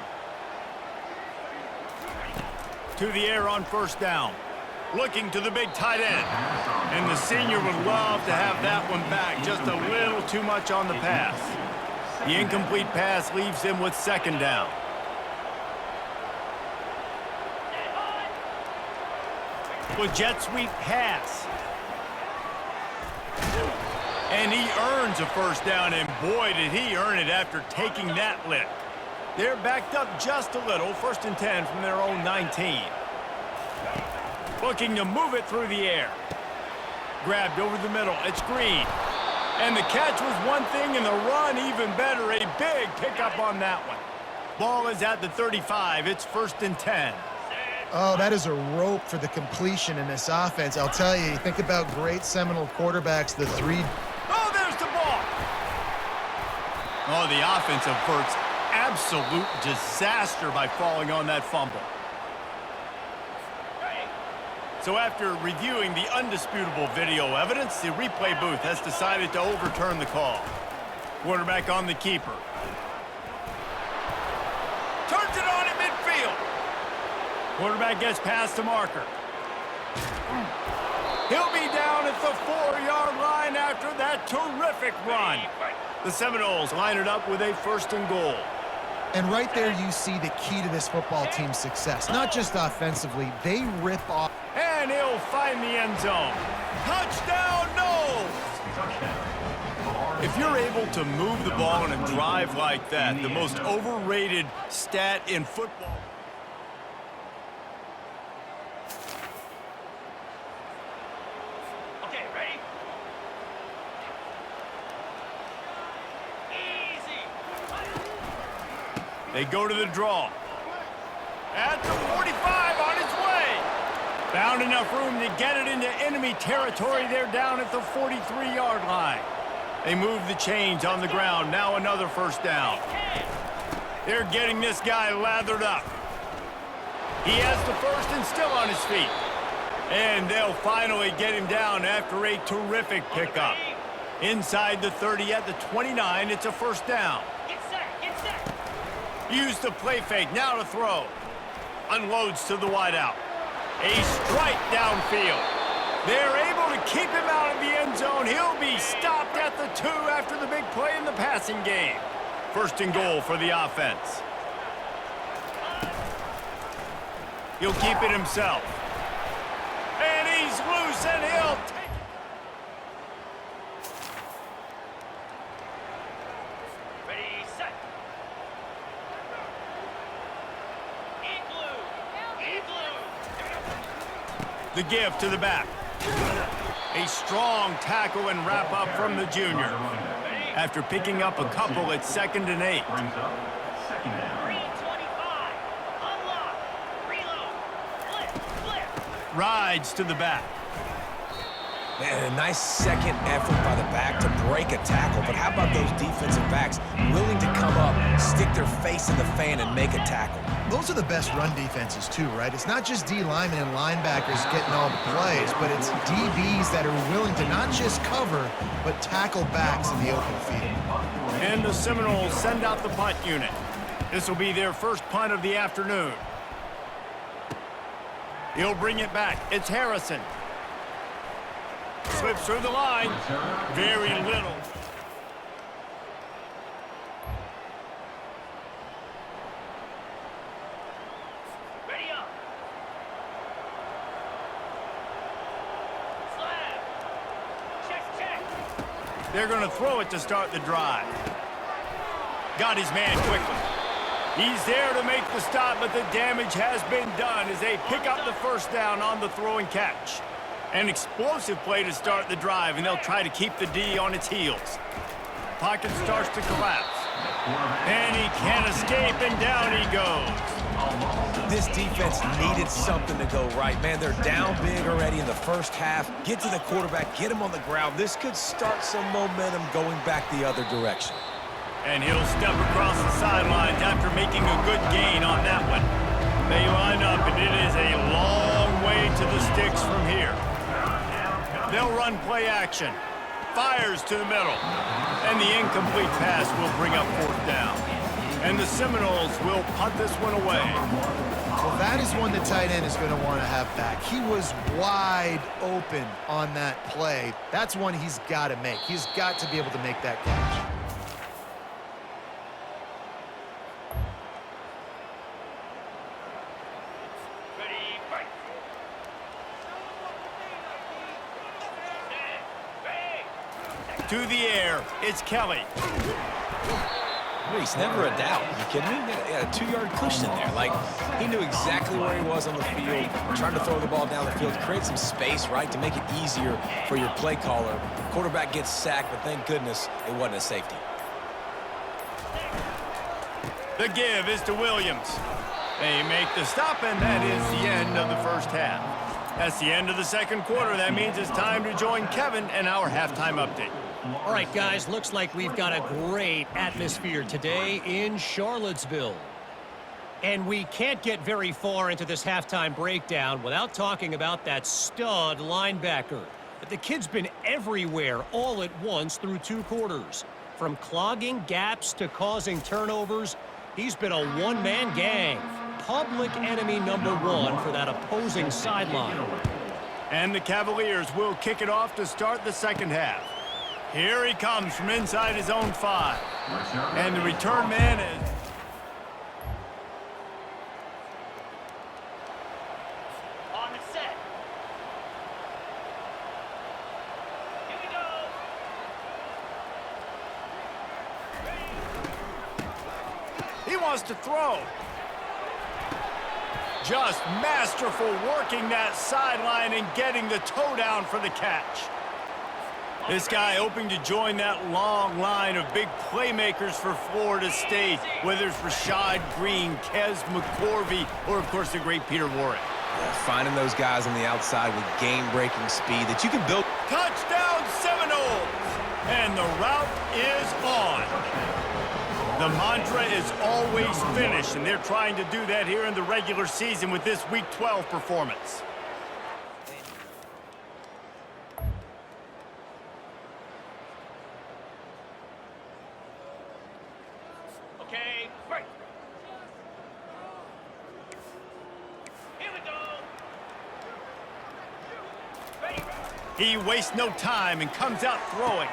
To the air on 1st down. Looking to the big tight end. And the senior would love to have that one back. Just a little too much on the pass. The incomplete pass leaves him with 2nd down. With jet sweep pass. And he earns a 1st down, and boy, did he earn it after taking that lick. They're backed up just a little. 1st and 10 from their own 19. Looking to move it through the air. Grabbed over the middle. It's Green. And the catch was one thing, and the run even better. A big pickup on that one. Ball is at the 35. It's 1st and 10. Oh, that is a rope for the completion in this offense. I'll tell you, think about great Seminole quarterbacks, the 3. Oh, there's the ball. Oh, the offense averts absolute disaster by falling on that fumble. So after reviewing the undisputable video evidence, the replay booth has decided to overturn the call. Quarterback on the keeper. Turns it on in midfield. Quarterback gets past the marker. He'll be down at the 4-yard line after that terrific run. The Seminoles line it up with a 1st and goal. And right there you see the key to this football team's success. Not just offensively, they rip off. And he'll find the end zone. Touchdown, Noles! If you're able to move the ball in a drive like that, the most overrated stat in football. Okay, ready? Easy. They go to the draw. At the 45 on its way. Found enough room to get it into enemy territory. They're down at the 43-yard line. They move the chains on the ground. Now another 1st down. They're getting this guy lathered up. He has the 1st and still on his feet. And they'll finally get him down after a terrific pickup. Inside the 30 at the 29, it's a 1st down. Get set, get set. Use the play fake, now to throw. Unloads to the wideout. A strike downfield. They're able to keep him out of the end zone. He'll be stopped at the 2 after the big play in the passing game. 1st and goal for the offense. He'll keep it himself. And he's loose, and he'll take it. Ready, set. Igloo. Igloo. The give to the back. A strong tackle and wrap up from the junior. After picking up a couple at 2nd and 8. Brings up 2nd down. 325. Unlock. Reload. Flip, flip. Rides to the back. Man, a nice second effort by the back to break a tackle. But how about those defensive backs willing to come up, stick their face in the fan, and make a tackle? Those are the best run defenses too, right? It's not just D linemen and linebackers getting all the plays, but it's DBs that are willing to not just cover, but tackle backs in the open field. And the Seminoles send out the punt unit. This will be their 1st punt of the afternoon. He'll bring it back. It's Harrison. Slips through the line. Very little. Ready up. Slab. Check. They're going to throw it to start the drive. Got his man quickly. He's there to make the stop, but the damage has been done as they pick up the 1st down on the throw and catch. An explosive play to start the drive, and they'll try to keep the D on its heels. Pocket starts to collapse. And he can't escape, and down he goes. This defense needed something to go right. Man, they're down big already in the 1st half. Get to the quarterback, get him on the ground. This could start some momentum going back the other direction. And he'll step across the sidelines after making a good gain on that one. They line up, and it is a long way to the sticks from here. They'll run play action. Fires to the middle. And the incomplete pass will bring up 4th down. And the Seminoles will punt this one away. Well, that is one the tight end is going to want to have back. He was wide open on that play. That's one he's got to make. He's got to be able to make that catch. Ready, fight. Stand. Ready. To the air, it's Kelly. He's never a doubt. You kidding me? He had a 2-yard cushion there. Like, he knew exactly where he was on the field, trying to throw the ball down the field, create some space, right, to make it easier for your play caller. Quarterback gets sacked, but thank goodness it wasn't a safety. The give is to Williams. They make the stop, and that is the end of the 1st half. That's the end of the 2nd quarter. That means it's time to join Kevin and our halftime update. All right, guys, looks like we've got a great atmosphere today in Charlottesville. And we can't get very far into this halftime breakdown without talking about that stud linebacker. The kid's been everywhere all at once through 2 quarters. From clogging gaps to causing turnovers, he's been a one-man gang. Public enemy #1 for that opposing sideline. And the Cavaliers will kick it off to start the second half. Here he comes from inside his own 5. And the return man is... On the set. Here we go. He wants to throw. Just masterful working that sideline and getting the toe down for the catch. This guy hoping to join that long line of big playmakers for Florida State, whether it's Rashad Green, Kez McCorvey, or, of course, the great Peter Warrick. Finding those guys on the outside with game-breaking speed that you can build. Touchdown Seminoles! And the route is on. The mantra is always finish, and they're trying to do that here in the regular season with this Week 12 performance. Okay, break. Here we go. Ready. He wastes no time and comes out throwing.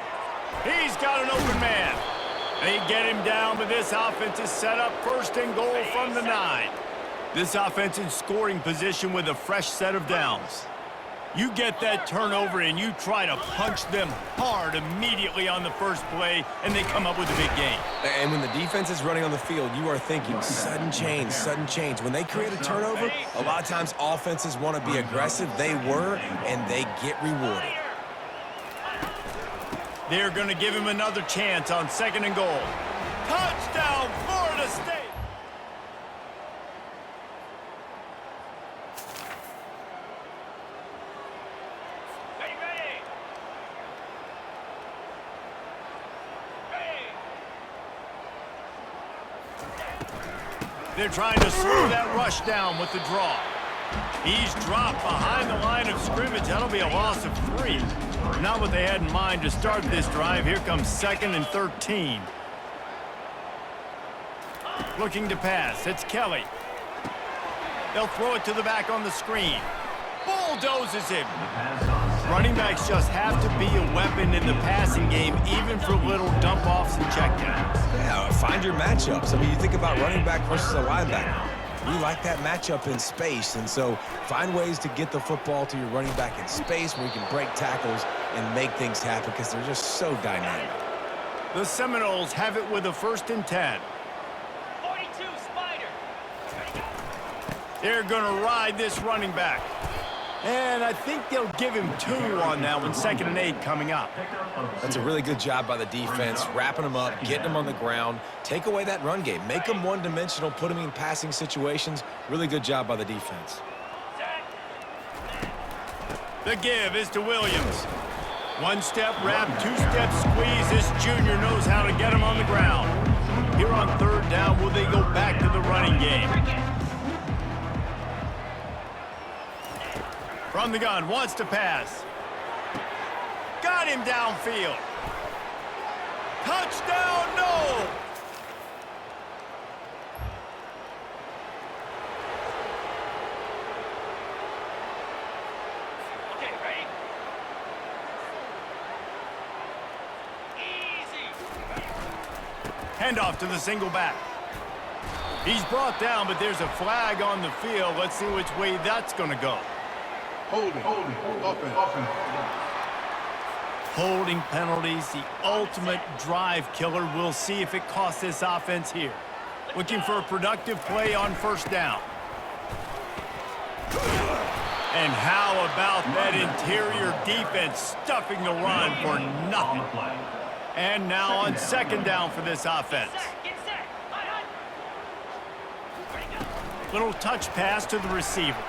He's got an open man. They get him down, but this offense is set up 1st and goal from the 9. This offense in scoring position with a fresh set of downs. You get that turnover and you try to punch them hard immediately on the first play, and they come up with a big gain. And when the defense is running on the field, you are thinking sudden change, sudden change. When they create a turnover, a lot of times offenses want to be aggressive. They were, and they get rewarded. They're going to give him another chance on 2nd and goal. Touchdown, Florida State! Ready, ready. Ready. They're trying to slow that rush down with the draw. He's dropped behind the line of scrimmage. That'll be a loss of 3. Not what they had in mind to start this drive. Here comes 2nd and 13. Looking to pass. It's Kelly. They'll throw it to the back on the screen. Bulldozes him. Running backs just have to be a weapon in the passing game, even for little dump-offs and checkdowns. Yeah, find your matchups. I mean, you think about running back versus a linebacker. You like that matchup in space, and so find ways to get the football to your running back in space where you can break tackles and make things happen because they're just so dynamic. The Seminoles have it with a 1st and 10. 42, Spider. They're going to ride this running back. And I think they'll give him 2 on that one, 2nd and 8 coming up. That's a really good job by the defense, wrapping them up, getting them on the ground. Take away that run game. Make them one-dimensional, put them in passing situations. Really good job by the defense. The give is to Williams. 1-step wrap, 2-step squeeze. This junior knows how to get him on the ground. Here on 3rd down, will they go back to the running game? From the gun, wants to pass. Got him downfield. Touchdown, no! Okay, ready? Easy. Handoff to the single back. He's brought down, but there's a flag on the field. Let's see which way that's going to go. Holding, offense. Holding penalties, the ultimate drive killer. We'll see if it costs this offense here. Looking for a productive play on 1st down. And how about that interior defense stuffing the run for nothing? And now on 2nd down for this offense. Get set. Hot. Ready, go. Little touch pass to the receiver.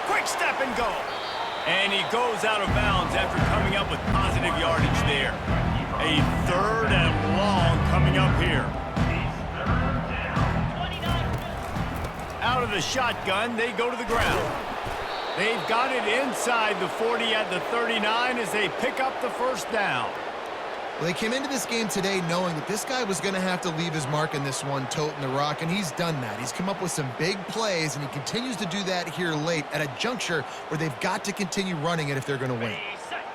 Quick step and go. And he goes out of bounds after coming up with positive yardage there. A 3rd and long coming up here. the shotgun. They go to the ground. They've got it inside the 40 at the 39 as they pick up the first down. Well, they came into this game today knowing that this guy was going to have to leave his mark in this one, toting the rock, and he's done that. He's come up with some big plays, and he continues to do that here late at a juncture where they've got to continue running it if they're going to win.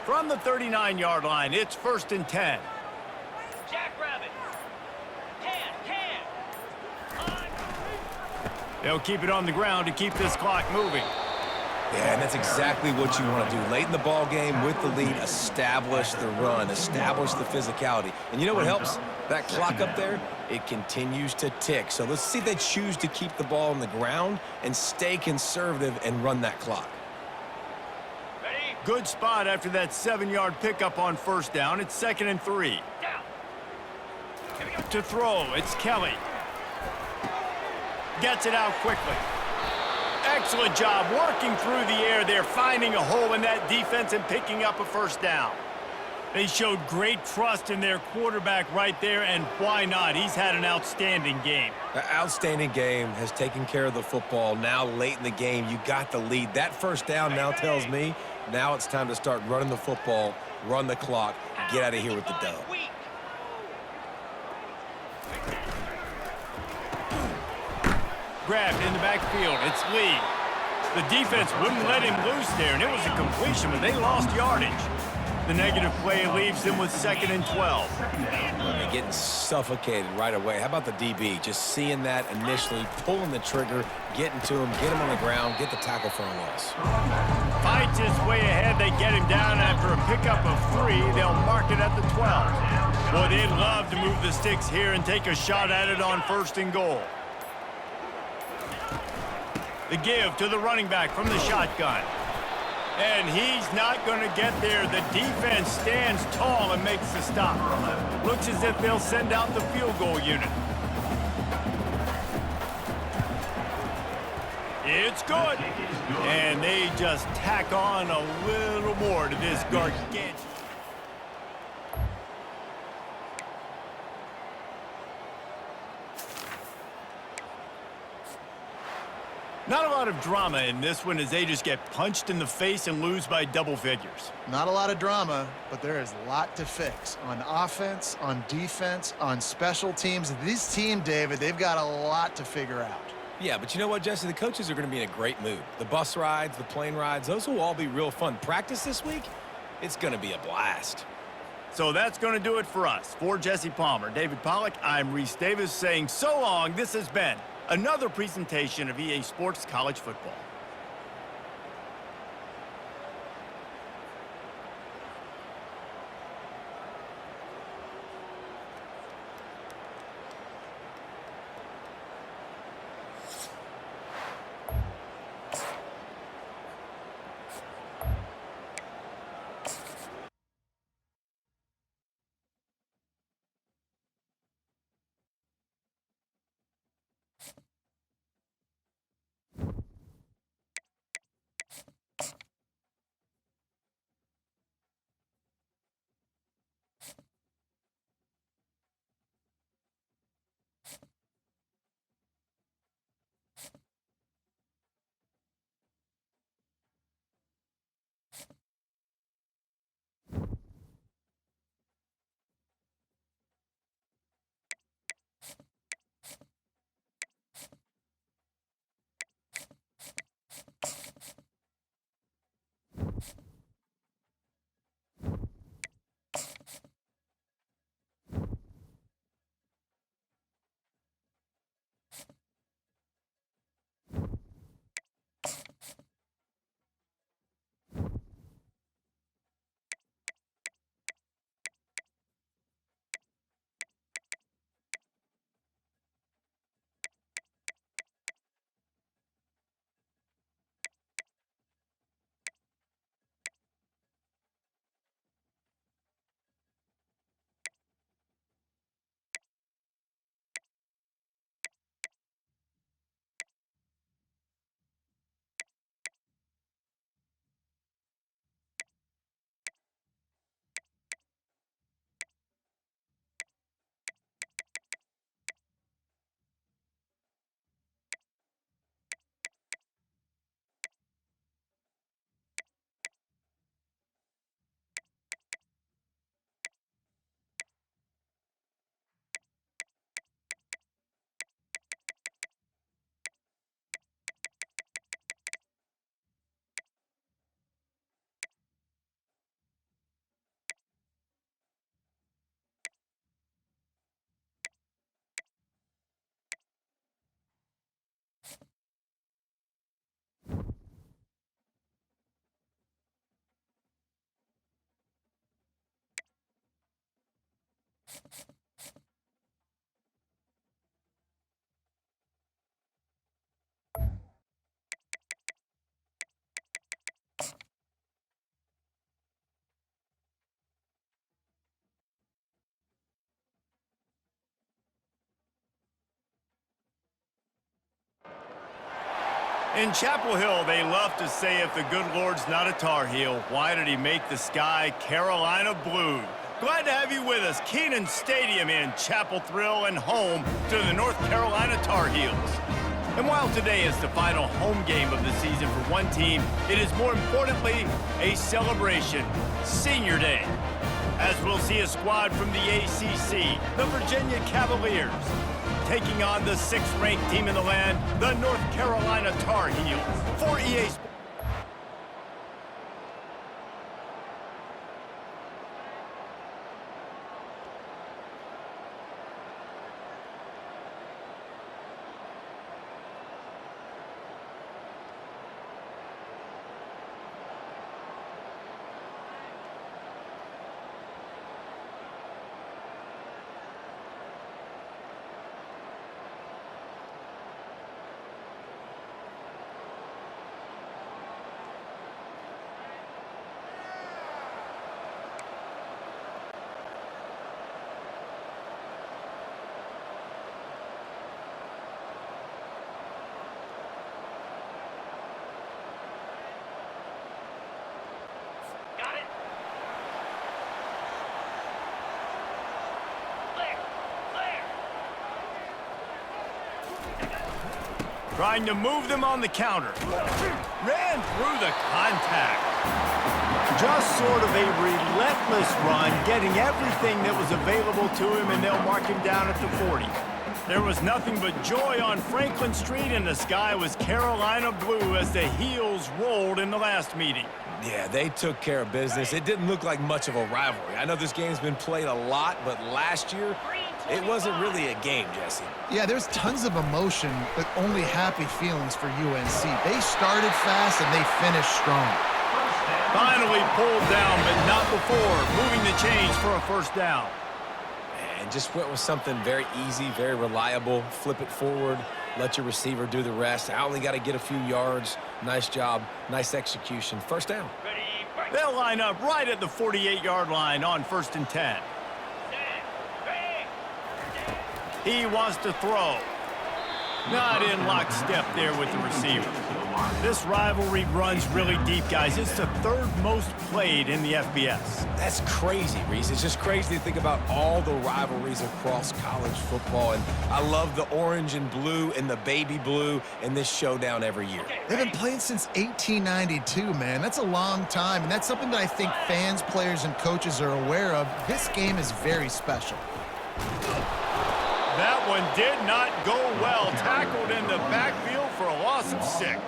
From the 39-yard line, it's 1st and 10. Jackrabbit. They'll keep it on the ground to keep this clock moving. Yeah, and that's exactly what you want to do. Late in the ball game with the lead, establish the run, establish the physicality. And you know what helps? That clock up there, it continues to tick. So let's see if they choose to keep the ball on the ground and stay conservative and run that clock. Ready? Good spot after that 7-yard pickup on 1st down. It's 2nd and 3. Down. Here we go. To throw, it's Kelly. Gets it out quickly. Excellent job working through the air there, finding a hole in that defense and picking up a 1st down. They showed great trust in their quarterback right there, and why not? He's had an outstanding game. An outstanding game, has taken care of the football. Now late in the game, you got the lead. That 1st down now tells me now it's time to start running the football, run the clock, get out of here with the dub. Weak. Grabbed in the backfield. It's Lee. The defense wouldn't let him loose there, and it was a completion, but they lost yardage. The negative play leaves them with 2nd and 12. They're getting suffocated right away. How about the DB? Just seeing that initially, pulling the trigger, getting to him, get him on the ground, get the tackle for a loss. Fights his way ahead. They get him down after a pickup of 3. They'll mark it at the 12. Boy, they'd love to move the sticks here and take a shot at it on 1st and goal. The give to the running back from the shotgun. And he's not going to get there. The defense stands tall and makes the stop. Looks as if they'll send out the field goal unit. It's good. And they just tack on a little more to this gargantuan. Not a lot of drama in this one as they just get punched in the face and lose by double figures. Not a lot of drama, but there is a lot to fix on offense, on defense, on special teams. This team, David, they've got a lot to figure out. Yeah, but you know what, Jesse? The coaches are going to be in a great mood. The bus rides, the plane rides, those will all be real fun. Practice this week, it's going to be a blast. So that's going to do it for us. For Jesse Palmer, David Pollack, I'm Reese Davis saying so long. This has been another presentation of EA Sports College Football. In Chapel Hill, they love to say if the good Lord's not a Tar Heel, why did he make the sky Carolina blue? Glad to have you with us. Kenan Stadium in Chapel Thrill and home to the North Carolina Tar Heels. And while today is the final home game of the season for one team, it is more importantly a celebration, Senior Day. As we'll see a squad from the ACC, the Virginia Cavaliers, taking on the 6th-ranked team in the land, the North Carolina Tar Heels. For EA Sports. Got it. Clear. Trying to move them on the counter. Ran through the contact. Just sort of a relentless run, getting everything that was available to him, and they'll mark him down at the 40. There was nothing but joy on Franklin Street, and the sky was Carolina blue as the Heels rolled in the last meeting. Yeah, they took care of business. It didn't look like much of a rivalry. I know this game's been played a lot, but last year, it wasn't really a game, Jesse. Yeah, there's tons of emotion, but only happy feelings for UNC. They started fast and they finished strong. Finally pulled down, but not before moving the chains for a first down. And just went with something very easy, very reliable. Flip it forward, let your receiver do the rest. I only got to get a few yards. Nice job, nice execution. First down. Ready, break. They'll line up right at the 48-yard line on 1st and 10. He wants to throw. Not in lockstep there with the receiver. This rivalry runs really deep, guys. It's the 3rd most played in the FBS. That's crazy, Reese. It's just crazy to think about all the rivalries across college football. And I love the orange and blue and the baby blue in this showdown every year. They've been playing since 1892, man. That's a long time, and that's something that I think fans, players, and coaches are aware of. This game is very special. That one did not go well. Tackled in the backfield for a loss of 6.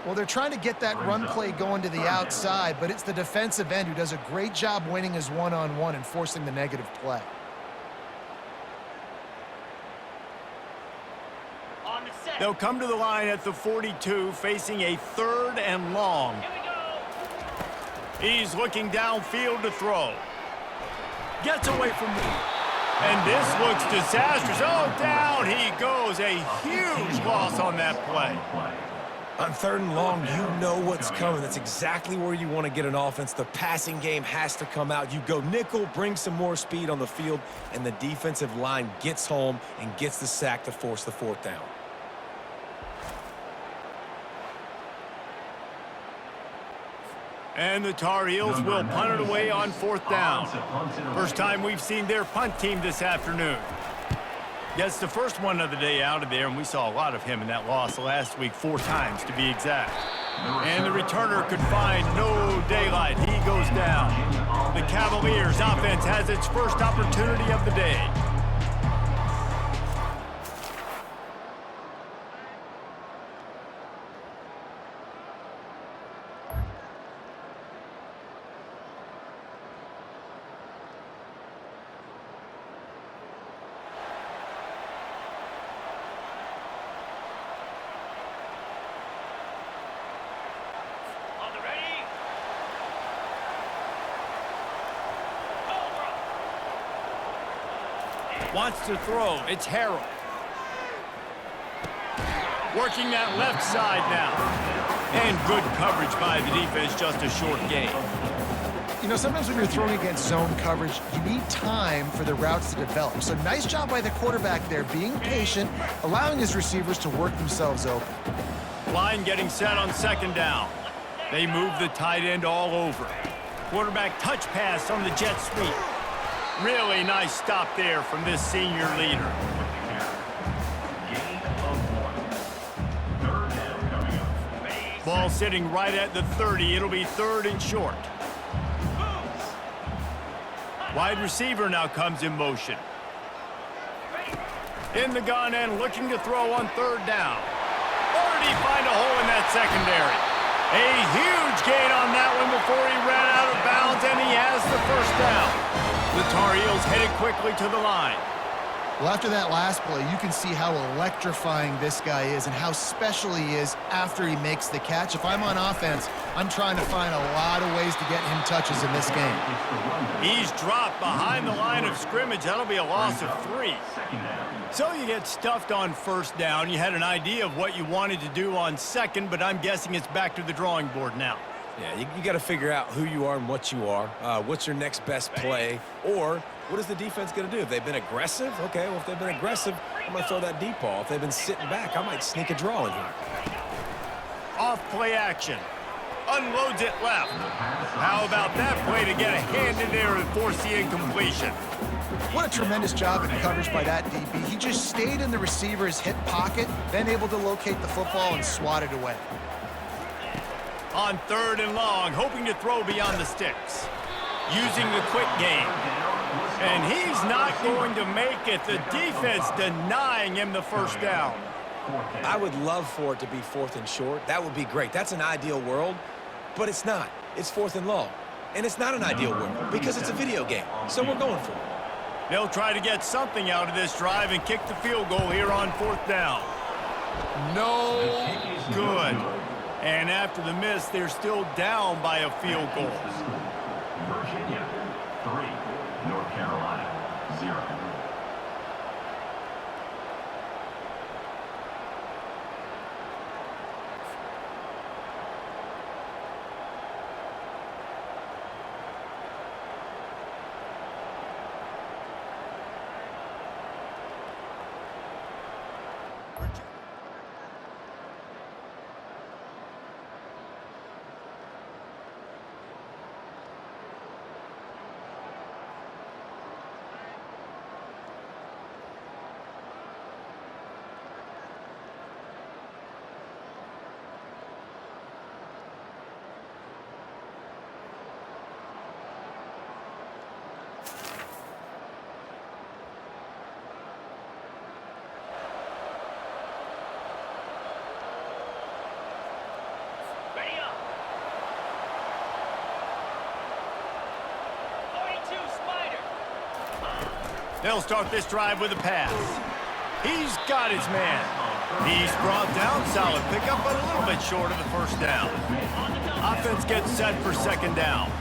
Well, they're trying to get that run play going to the outside, but it's the defensive end who does a great job winning his one-on-one and forcing the negative play. On the set. They'll come to the line at the 42, facing a 3rd and long. Here we go. He's looking downfield to throw. Gets away from me. And this looks disastrous. Oh, down he goes. A huge loss on that play. On 3rd and long, you know what's coming. That's exactly where you want to get an offense. The passing game has to come out. You go nickel, bring some more speed on the field, and the defensive line gets home and gets the sack to force the 4th down. And the Tar Heels will punt it away on 4th down. First time we've seen their punt team this afternoon. Gets the first one of the day out of there, and we saw a lot of him in that loss last week, 4 times to be exact. And the returner could find no daylight. He goes down. The Cavaliers offense has its first opportunity of the day. On the ready. Cobra. Wants to throw. It's Harrell. Working that left side now. And good coverage by the defense, just a short gain. You know, sometimes when you're throwing against zone coverage, you need time for the routes to develop. So nice job by the quarterback there, being patient, allowing his receivers to work themselves open. Line getting set on second down. They move the tight end all over. Quarterback touch pass on the jet sweep. Really nice stop there from this senior leader. Gain of 1. Third down coming up. Ball sitting right at the 30. It'll be third and short. Wide receiver now comes in motion. In the gun and looking to throw on third down. Or did he find a hole in that secondary? A huge gain on that one before he ran out of bounds, and he has the first down. The Tar Heels headed quickly to the line. Well, after that last play, you can see how electrifying this guy is and how special he is after he makes the catch. If I'm on offense, I'm trying to find a lot of ways to get him touches in this game. He's dropped behind the line of scrimmage. That'll be a loss of 3. So you get stuffed on first down. You had an idea of what you wanted to do on second, but I'm guessing it's back to the drawing board now. Yeah, you got to figure out who you are and what you are. What's your next best play? Or what is the defense going to do? If they've been aggressive, okay, well, if they've been aggressive, I'm going to throw that deep ball. If they've been sitting back, I might sneak a draw in here. Off play action. Unloads it left. How about that play to get a hand in there and force the incompletion? What a tremendous job in coverage by that DB. He just stayed in the receiver's hip pocket, then able to locate the football and swat it away. On third and long, hoping to throw beyond the sticks. Using the quick game. And he's not going to make it. The defense denying him the first down. I would love for it to be fourth and short. That would be great. That's an ideal world, but it's not. It's fourth and long. And it's not an ideal world because it's a video game. So we're going for it. They'll try to get something out of this drive and kick the field goal here on fourth down. No good. And after the miss, they're still down by a field goal. Virginia 3, North Carolina 0. Ready up. 42 Spider. They'll start this drive with a pass. He's got his man. He's brought down, solid pickup, but a little bit short of the first down. Offense gets set for second down.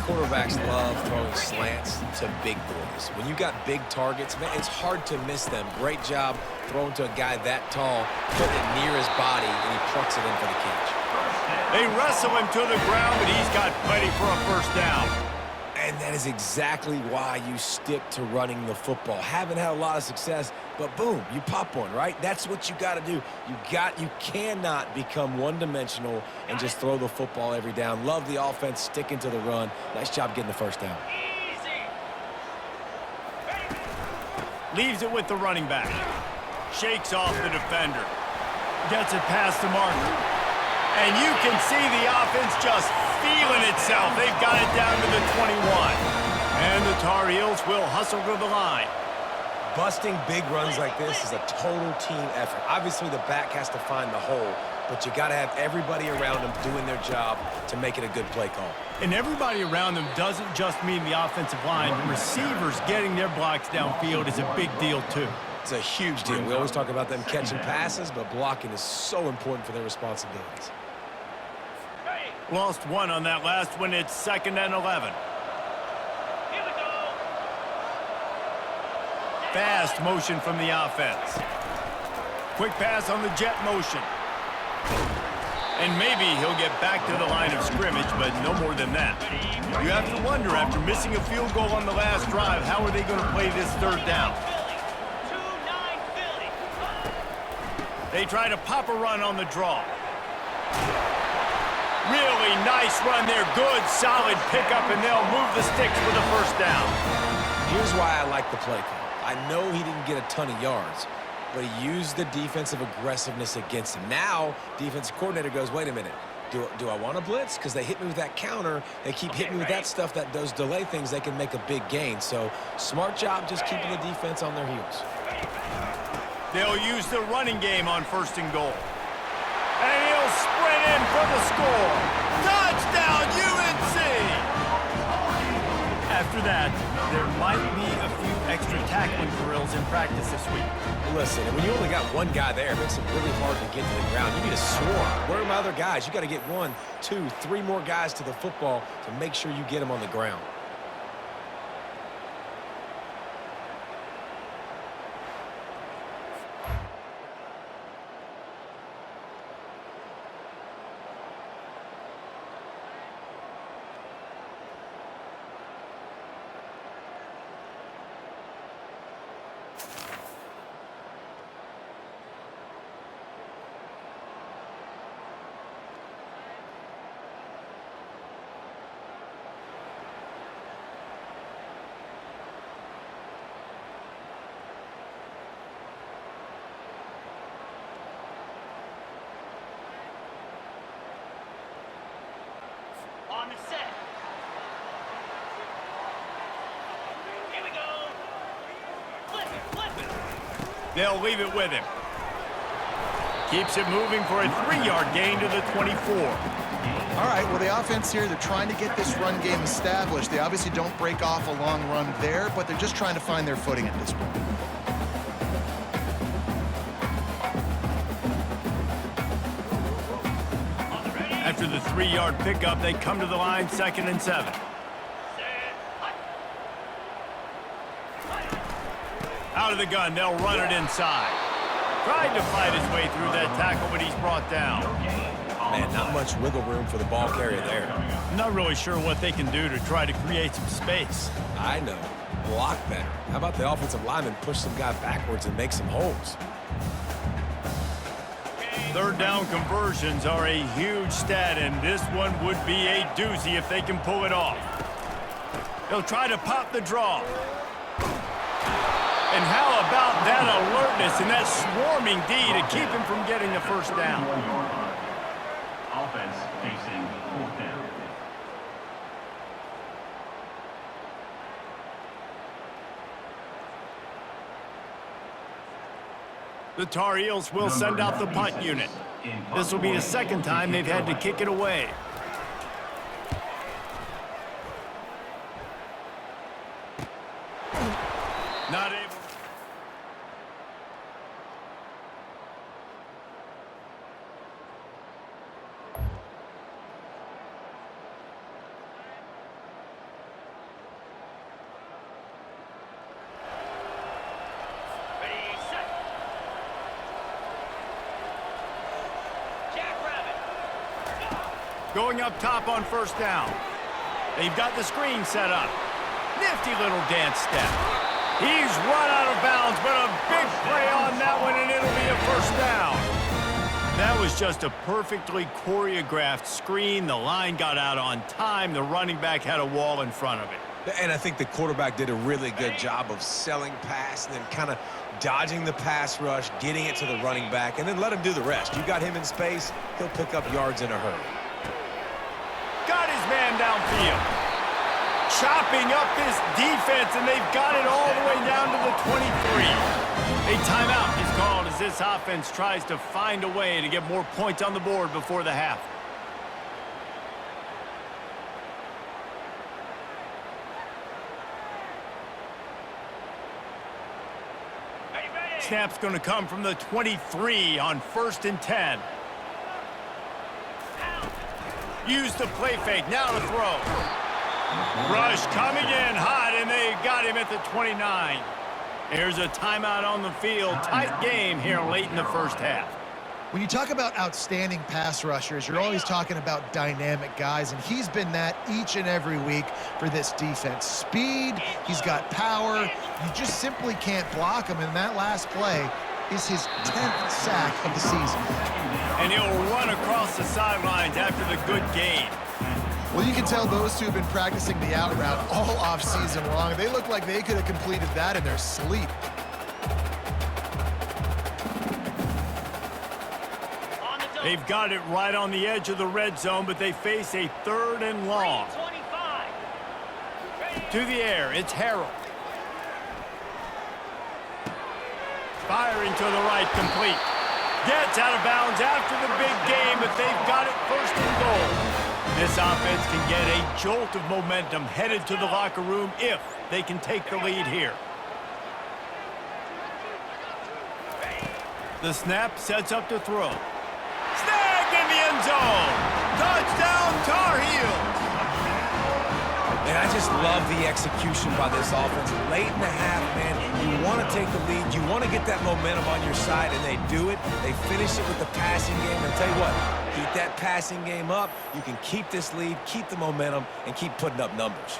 Quarterbacks love throwing slants to big boys. When you got big targets, man, it's hard to miss them. Great job throwing to a guy that tall, putting it near his body, and he plucks it in for the catch. They wrestle him to the ground, but he's got plenty for a first down. And that is exactly why you stick to running the football. Haven't had a lot of success, but boom, you pop one, right? That's what you got to do. You cannot become one-dimensional and just throw the football every down. Love the offense, sticking to the run. Nice job getting the first down. Easy. Leaves it with the running back. Shakes off the defender. Gets it past the marker. And you can see the offense just feeling itself. They've got it down to the 21. And the Tar Heels will hustle to the line. Busting big runs like this is a total team effort. Obviously, the back has to find the hole, but you got to have everybody around them doing their job to make it a good play call. And everybody around them doesn't just mean the offensive line. The receivers getting their blocks downfield is a big deal, too. It's a huge deal. We always talk about them catching passes, but blocking is so important for their responsibilities. Lost one on that last one. It's 2nd and 11. Here we go. fast motion from the offense. Quick pass on the jet motion. And maybe he'll get back to the line of scrimmage, but no more than that. You have to wonder, after missing a field goal on the last drive, how are they going to play this third down? They try to pop a run on the draw. Really nice run there. Good, solid pickup, and they'll move the sticks for the first down. Here's why I like the play call. I know he didn't get a ton of yards, but he used the defensive aggressiveness against him. Now, defensive coordinator goes, wait a minute. Do I want to blitz? Because they hit me with that counter. They keep hitting me with that stuff, those delay things. They can make a big gain. So, smart job just keeping the defense on their heels. They'll use the running game on 1st and goal. And he'll sprint in for the score. Touchdown, UNC! After that, there might be a few extra tackling drills in practice this week. Listen, when you only got one guy there, it makes it really hard to get to the ground. You need a swarm. Where are my other guys? You got to get 1, 2, 3 more guys to the football to make sure you get them on the ground. On the set. Here we go. Flip it. They'll leave it with him. Keeps it moving for a 3-yard gain to the 24. All right, well, the offense here, they're trying to get this run game established. They obviously don't break off a long run there, but they're just trying to find their footing at this point. After the 3-yard pickup, they come to the line 2nd and 7. Out of the gun, they'll run it inside. Tried to fight his way through that tackle, but he's brought down. Man, not much wiggle room for the ball carrier there. I'm not really sure what they can do to try to create some space. I know. Block better. How about the offensive lineman push some guy backwards and make some holes? 3rd down conversions are a huge stat, and this one would be a doozy if they can pull it off. They'll try to pop the draw. And how about that alertness and that swarming D to keep him from getting the first down? Offense facing 4th down. The Tar Heels will send out the punt unit. This will be the 2nd time they've had to kick it away. Not able. Ready, set. Jackrabbit. Going up top on 1st down. They've got the screen set up. Nifty little dance step. He's run out of bounds, but a big play on that one, and it'll be a 1st down. That was just a perfectly choreographed screen. The line got out on time. The running back had a wall in front of it. And I think the quarterback did a really good job of selling pass and then kind of dodging the pass rush, getting it to the running back, and then let him do the rest. You got him in space, he'll pick up yards in a hurry. Got his man downfield. Chopping up this defense, and they've got it all the way down to the 23. A timeout is called as this offense tries to find a way to get more points on the board before the half. Snap's going to come from the 23 on 1st and 10. Use the play fake, now to throw. Rush coming in hot, and they got him at the 29. Here's a timeout on the field. Tight game here late in the first half. When you talk about outstanding pass rushers, you're always talking about dynamic guys, and he's been that each and every week for this defense. Speed, he's got power. You just simply can't block him, and that last play is his 10th sack of the season. And he'll run across the sidelines after the good gain. Well, you can tell those two have been practicing the out route all off-season long. They look like they could have completed that in their sleep. They've got it right on the edge of the red zone, but they face a 3rd and long. To the air, it's Harold. Firing to the right, complete. Gets out of bounds after the big game, but they've got it 1st and goal. This offense can get a jolt of momentum headed to the locker room if they can take the lead here. The snap sets up to throw. Snagged in the end zone. Touchdown, Tar Heels. And I just love the execution by this offense. Late in the half, man, you want to take the lead. You want to get that momentum on your side, and they do it. They finish it with the passing game. And tell you what, keep that passing game up. You can keep this lead, keep the momentum, and keep putting up numbers.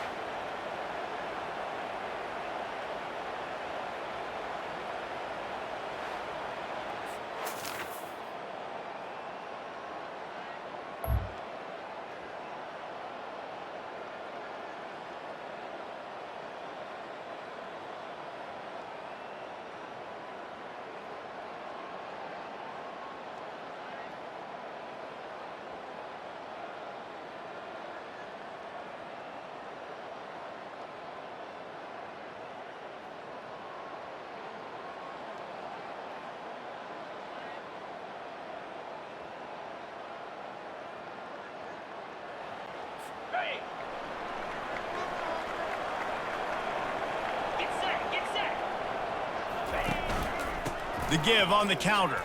The give on the counter.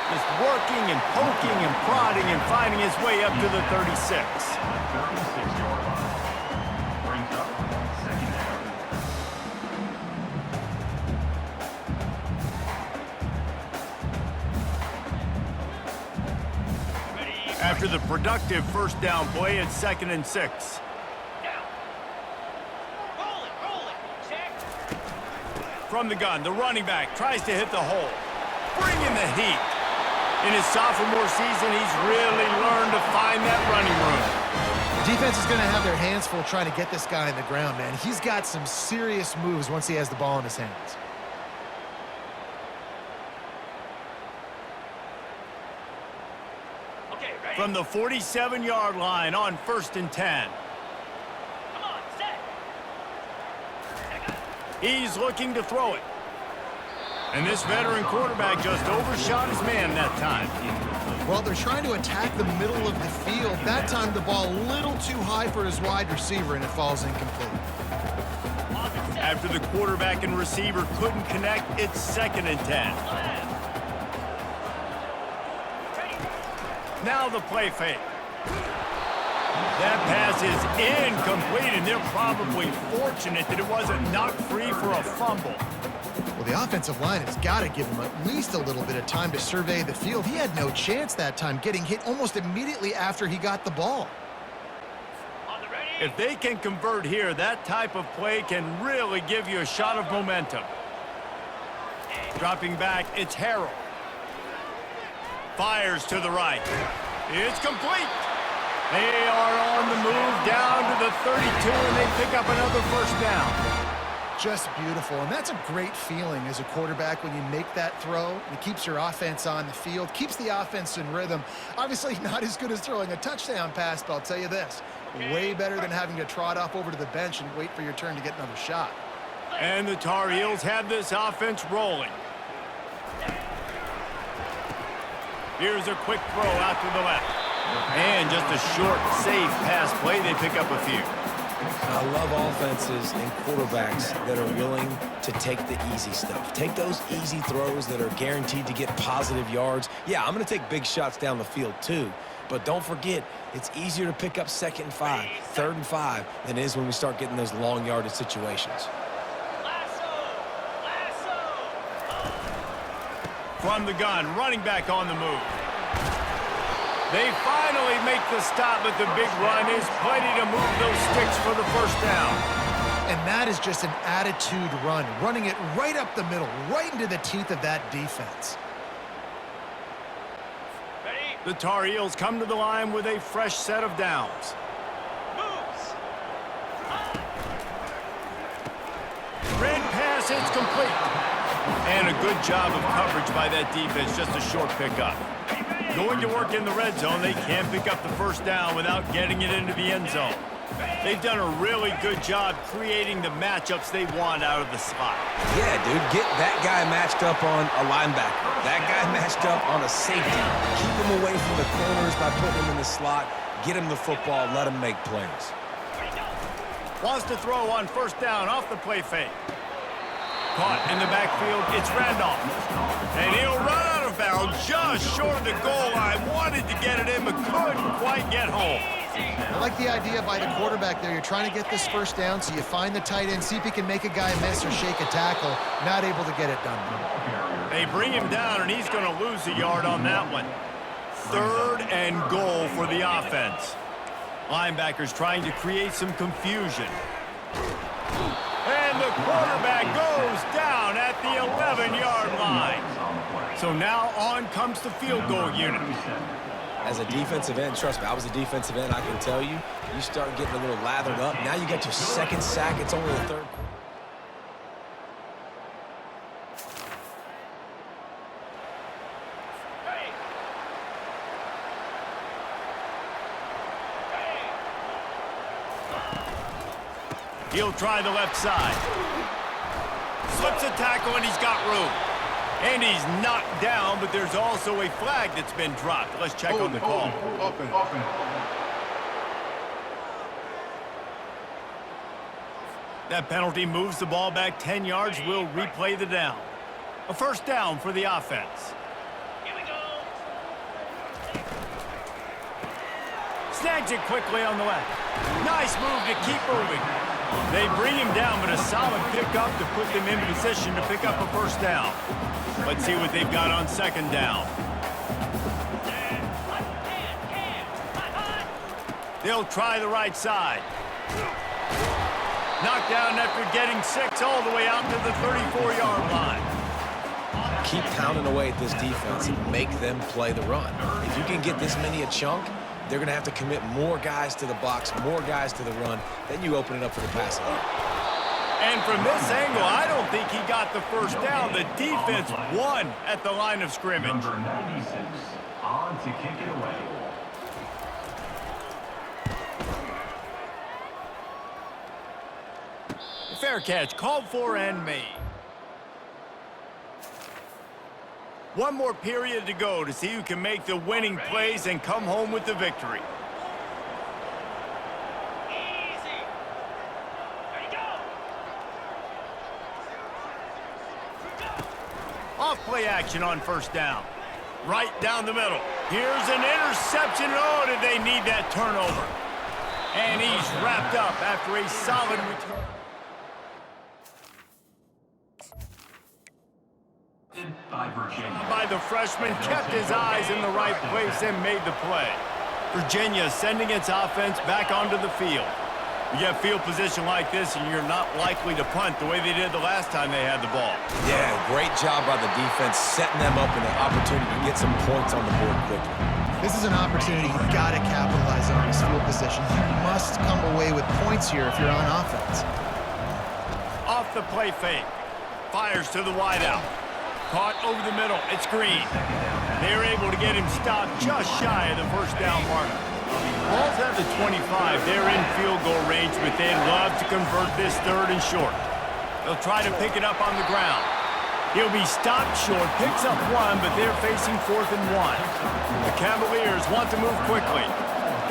Just working and poking and prodding and finding his way up to the 36. 36-yard line. Brings up 2nd down. After the productive 1st down play, it's 2nd and 6. From the gun, the running back tries to hit the hole. Bringing the heat. In his sophomore season, he's really learned to find that running room. Defense is going to have their hands full trying to get this guy in the ground, man. He's got some serious moves once he has the ball in his hands. From the 47-yard line on 1st and 10. He's looking to throw it. And this veteran quarterback just overshot his man that time. Well, they're trying to attack the middle of the field. That time the ball a little too high for his wide receiver, and it falls incomplete. After the quarterback and receiver couldn't connect, it's 2nd and 10. Now the play fake. That pass is incomplete, and they're probably fortunate that it wasn't knocked free for a fumble. Well, the offensive line has got to give him at least a little bit of time to survey the field. He had no chance that time, getting hit almost immediately after he got the ball. If they can convert here, that type of play can really give you a shot of momentum. Dropping back, it's Harold. Fires to the right. It's complete. They are on the move down to the 32, and they pick up another 1st down. Just beautiful, and that's a great feeling as a quarterback when you make that throw. It keeps your offense on the field, keeps the offense in rhythm. Obviously not as good as throwing a touchdown pass, but I'll tell you this, way better than having to trot off over to the bench and wait for your turn to get another shot. And the Tar Heels have this offense rolling. Here's a quick throw out to the left. And just a short, safe pass play. They pick up a few. I love offenses and quarterbacks that are willing to take the easy stuff. Take those easy throws that are guaranteed to get positive yards. Yeah, I'm going to take big shots down the field too, But don't forget, it's easier to pick up 2nd and 5, 3rd and 5 than it is when we start getting those long yardage situations. From the gun, running back on the move. They finally make the stop, but the big run is plenty to move those sticks for the first down. And that is just an attitude run, running it right up the middle, right into the teeth of that defense. The Tar Heels come to the line with a fresh set of downs. Red pass, it's complete. And a good job of coverage by that defense, just a short pickup. Going to work in the red zone, they can't pick up the first down without getting it into the end zone. They've done a really good job creating the matchups they want out of the slot. Yeah, dude, get that guy matched up on a linebacker. That guy matched up on a safety. Keep him away from the corners by putting him in the slot. Get him the football, let him make plays. Wants to throw on first down off the play fake. Caught in the backfield, it's Randolph. And he'll run out of bounds just short of the goal line. Wanted to get it in, but couldn't quite get home. I like the idea by the quarterback there. You're trying to get this first down, so you find the tight end, see if he can make a guy miss or shake a tackle. Not able to get it done. They bring him down, and he's going to lose a yard on that one. 3rd and goal for the offense. Linebackers trying to create some confusion. And the quarterback goes down at the 11-yard line. So now on comes the field goal unit. As a defensive end, trust me, I was a defensive end, I can tell you, you start getting a little lathered up. Now you got your 2nd sack. It's only the 3rd. He'll try the left side. Slips a tackle, and he's got room. And he's knocked down, but there's also a flag that's been dropped. Let's check on the call. That penalty moves the ball back 10 yards. We'll replay the down. A first down for the offense. Here we go. Snags it quickly on the left. Nice move to keep moving. They bring him down, but a solid pickup to put them in position to pick up a first down. Let's see what they've got on 2nd down. They'll try the right side. Knocked down after getting 6 all the way out to the 34-yard line. Keep pounding away at this defense and make them play the run. If you can get this many a chunk, they're going to have to commit more guys to the box, more guys to the run. Then you open it up for the passing game. And from this angle, I don't think he got the first down. The defense won at the line of scrimmage. Number 96, on to kick it away. Fair catch, called for and made. One more period to go to see who can make the winning plays and come home with the victory. Easy. Ready, go. Off play action on first down. Right down the middle. Here's an interception. Oh, did they need that turnover? And he's wrapped up after a solid return. By the freshman, kept his eyes in the right place and made the play. Virginia sending its offense back onto the field. You get field position like this, and you're not likely to punt the way they did the last time they had the ball. Yeah, great job by the defense, setting them up in an opportunity to get some points on the board quickly. This is an opportunity you've got to capitalize on this field position. You must come away with points here if you're on offense. Off the play fake. Fires to the wideout. Caught over the middle. It's Green. They're able to get him stopped just shy of the first down marker. Ball's at the 25. They're in field goal range, but they'd love to convert this 3rd and short. They'll try to pick it up on the ground. He'll be stopped short, picks up 1, but they're facing 4th and 1. The Cavaliers want to move quickly.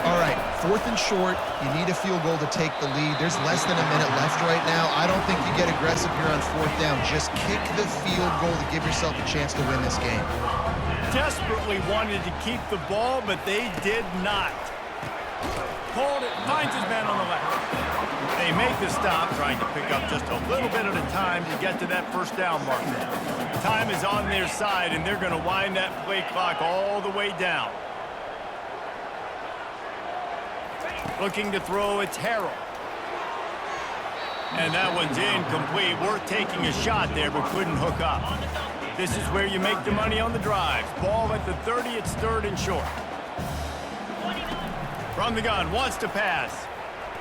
All right, 4th and short. You need a field goal to take the lead. There's less than a minute left right now. I don't think you get aggressive here on 4th down. Just kick the field goal to give yourself a chance to win this game. desperately wanted to keep the ball, but they did not. Pulled it, finds his man on the left. They make the stop, trying to pick up just a little bit at a time to get to that first down mark now. Time is on their side, and they're going to wind that play clock all the way down. Looking to throw, it's Harrell. And that one's incomplete. Worth taking a shot there, but couldn't hook up. This is where you make the money on the drive. Ball at the 30, it's 3rd and short. From the gun, wants to pass.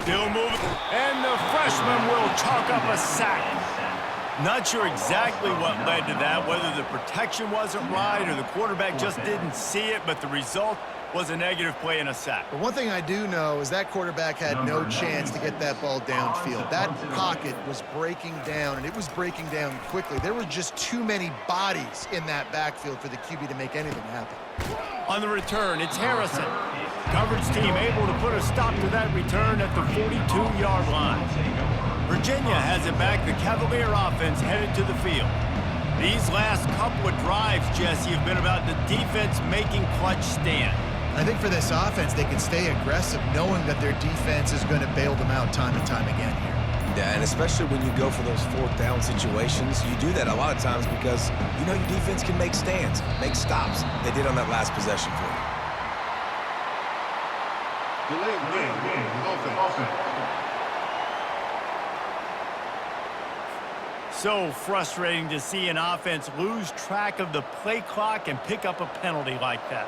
Still moving, and the freshman will chalk up a sack. Not sure exactly what led to that, whether the protection wasn't right or the quarterback just didn't see it, but the result was a negative play and a sack. But one thing I do know is that quarterback had no chance to get that ball downfield. That pocket was breaking down, and it was breaking down quickly. There were just too many bodies in that backfield for the QB to make anything happen. On the return, it's Harrison. Coverage team able to put a stop to that return at the 42-yard line. Virginia has it back. The Cavalier offense headed to the field. These last couple of drives, Jesse, have been about the defense making clutch stand. I think for this offense, they can stay aggressive knowing that their defense is going to bail them out time and time again here. Yeah, and especially when you go for those 4th down situations, you do that a lot of times because you know your defense can make stands, make stops. They did on that last possession for you. Delay of game, offense. So frustrating to see an offense lose track of the play clock and pick up a penalty like that.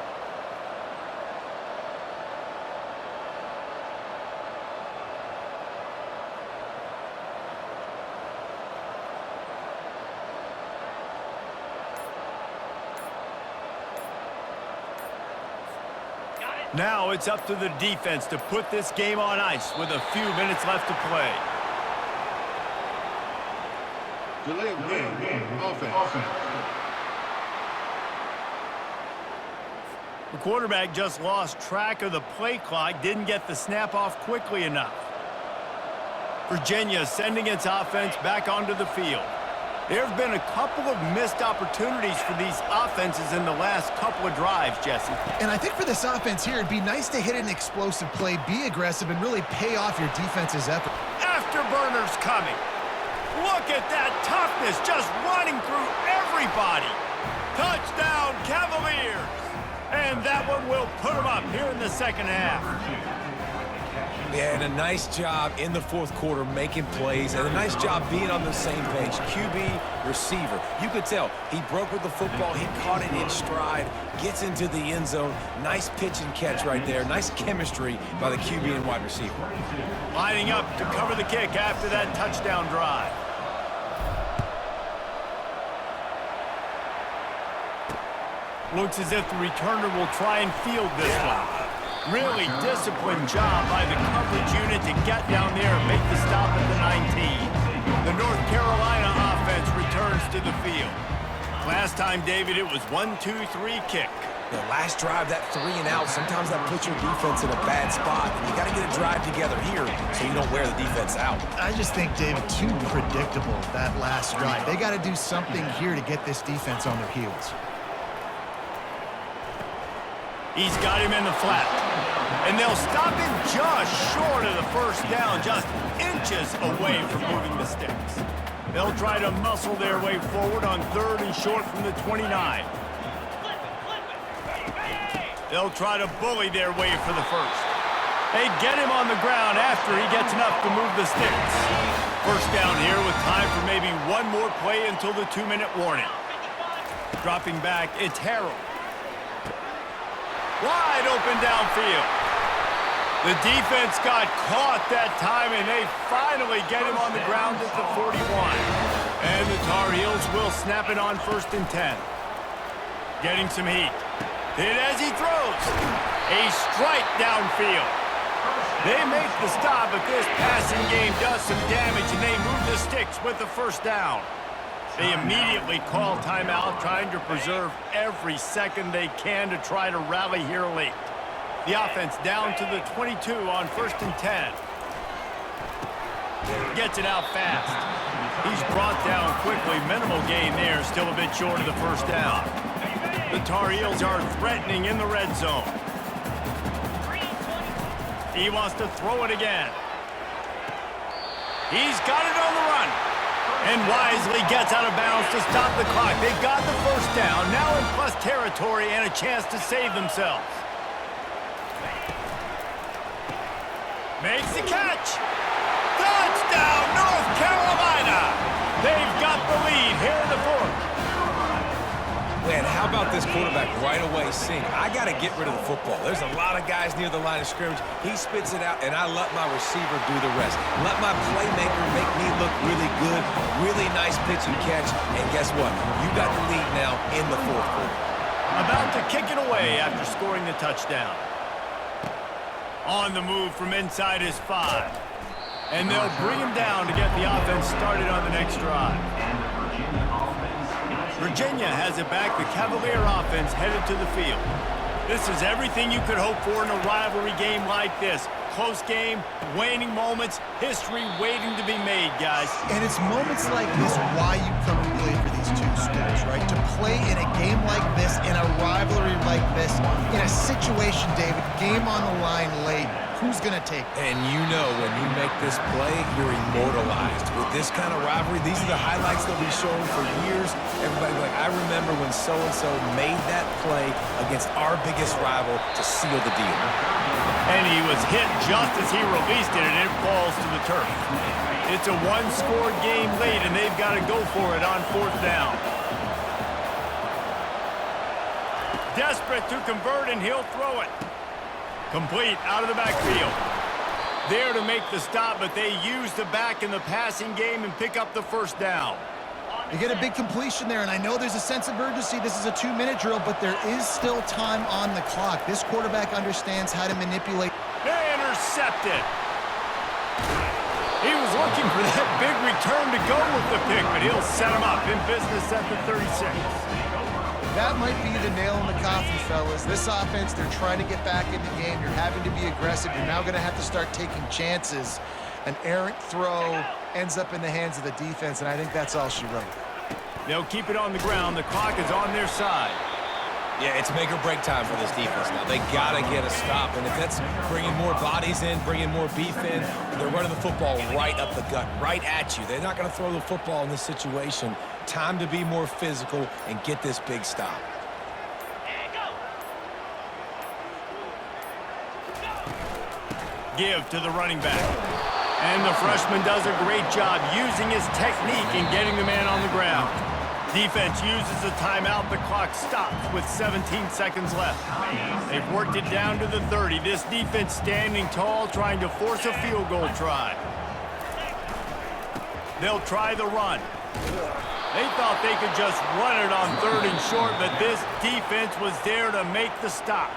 Now it's up to the defense to put this game on ice with a few minutes left to play. Delay of game, offense. The quarterback just lost track of the play clock, didn't get the snap off quickly enough. Virginia sending its offense back onto the field. There have been a couple of missed opportunities for these offenses in the last couple of drives, Jesse. And I think for this offense here, it'd be nice to hit an explosive play, be aggressive, and really pay off your defense's effort. Afterburners coming. Look at that toughness just running through everybody. Touchdown, Cavaliers. And that one will put them up here in the second half. Yeah, and a nice job in the 4th quarter making plays, and a nice job being on the same page. QB, receiver. You could tell he broke with the football. He caught it in stride, gets into the end zone. Nice pitch and catch right there. Nice chemistry by the QB and wide receiver. Lining up to cover the kick after that touchdown drive. Looks as if the returner will try and field this one. Really disciplined job by the coverage unit to get down there and make the stop at the 19. The North Carolina offense returns to the field. Last time, David, it was 1-2-3 kick. The last drive, that 3 and out, sometimes that puts your defense in a bad spot. And you got to get a drive together here so you don't wear the defense out. I just think, David, too predictable, that last drive. They got to do something here to get this defense on their heels. He's got him in the flat. And they'll stop him just short of the first down, just inches away from moving the sticks. They'll try to muscle their way forward on 3rd and short from the 29. They'll try to bully their way for the first. They get him on the ground after he gets enough to move the sticks. First down here with time for maybe one more play until the 2-minute warning. Dropping back, it's Harrell. Wide open downfield. The defense got caught that time, and they finally get him on the ground at the 41. And the Tar Heels will snap it on 1st and 10. Getting some heat. Hit as he throws. A strike downfield. They make the stop, but this passing game does some damage, and they move the sticks with the first down. They immediately call timeout, trying to preserve every second they can to try to rally here late. The offense down to the 22 on 1st and 10. Gets it out fast. He's brought down quickly. Minimal gain there, still a bit short of the first down. The Tar Heels are threatening in the red zone. He wants to throw it again. He's got it on the run. And wisely gets out of bounds to stop the clock. They've got the first down, now in plus territory and a chance to save themselves. Makes the catch. Touchdown, North Carolina. They've got the lead here in the fourth. Man, how about this quarterback right away seeing, I got to get rid of the football. There's a lot of guys near the line of scrimmage. He spits it out, and I let my receiver do the rest. Let my playmaker make me look really good. Really nice pitch and catch. And guess what? You got the lead now in the fourth quarter. About to kick it away after scoring the touchdown. On the move from inside his 5. And they'll bring him down to get the offense started on the next drive. Virginia has it back. The Cavalier offense headed to the field. This is everything you could hope for in a rivalry game like this. Close game, waning moments, history waiting to be made, guys. And it's moments like this why you come and play for these two schools, right? To play in a game like this, in a rivalry like this, in a situation, David, game on the line late, who's going to take it? And you know when you make this play, you're immortalized. With this kind of rivalry, these are the highlights they'll be showing for years. Everybody like, I remember when so-and-so made that play against our biggest rival to seal the deal. And he was hit just as he released it, and it falls to the turf. It's a one-score game late, and they've got to go for it on fourth down. Desperate to convert, and he'll throw it. Complete out of the backfield. There to make the stop, but they use the back in the passing game and pick up the first down. You get a big completion there, and I know there's a sense of urgency. This is a 2-minute drill, but there is still time on the clock. This quarterback understands how to manipulate. Intercepted. He was looking for that big return to go with the pick, but he'll set him up in business at the 36. That might be the nail in the coffin, fellas. This offense, they're trying to get back in the game. You're having to be aggressive. You're now going to have to start taking chances. An errant throw ends up in the hands of the defense, and I think that's all she wrote. They'll keep it on the ground. The clock is on their side. Yeah, it's make or break time for this defense now. They got to get a stop, and if that's bringing more bodies in, bringing more beef in, they're running the football right up the gut, right at you. They're not going to throw the football in this situation. Time to be more physical and get this big stop. Give to the running back. And the freshman does a great job using his technique and getting the man on the ground. Defense uses a timeout. The clock stops with 17 seconds left. They've worked it down to the 30. This defense standing tall, trying to force a field goal try. They'll try the run. They thought they could just run it on 3rd and short, but this defense was there to make the stop.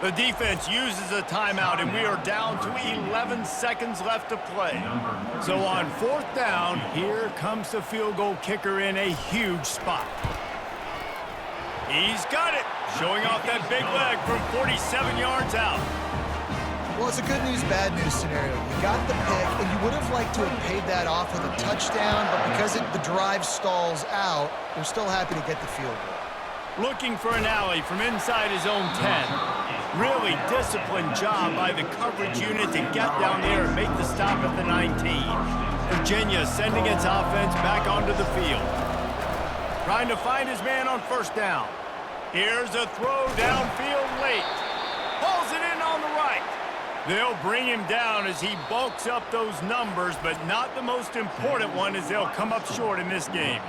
The defense uses a timeout, and we are down to 11 seconds left to play. So on 4th down, here comes the field goal kicker in a huge spot. He's got it, showing off that big leg from 47 yards out. Well, it's a good news, bad news scenario. You got the pick, and you would have liked to have paid that off with a touchdown, but because the drive stalls out, they're still happy to get the field goal. Looking for an alley from inside his own 10. Really disciplined job by the coverage unit to get down there and make the stop at the 19. Virginia sending its offense back onto the field. Trying to find his man on 1st down. Here's a throw downfield late. Pulls it in on the right. They'll bring him down as he bulks up those numbers, but not the most important one as they'll come up short in this game.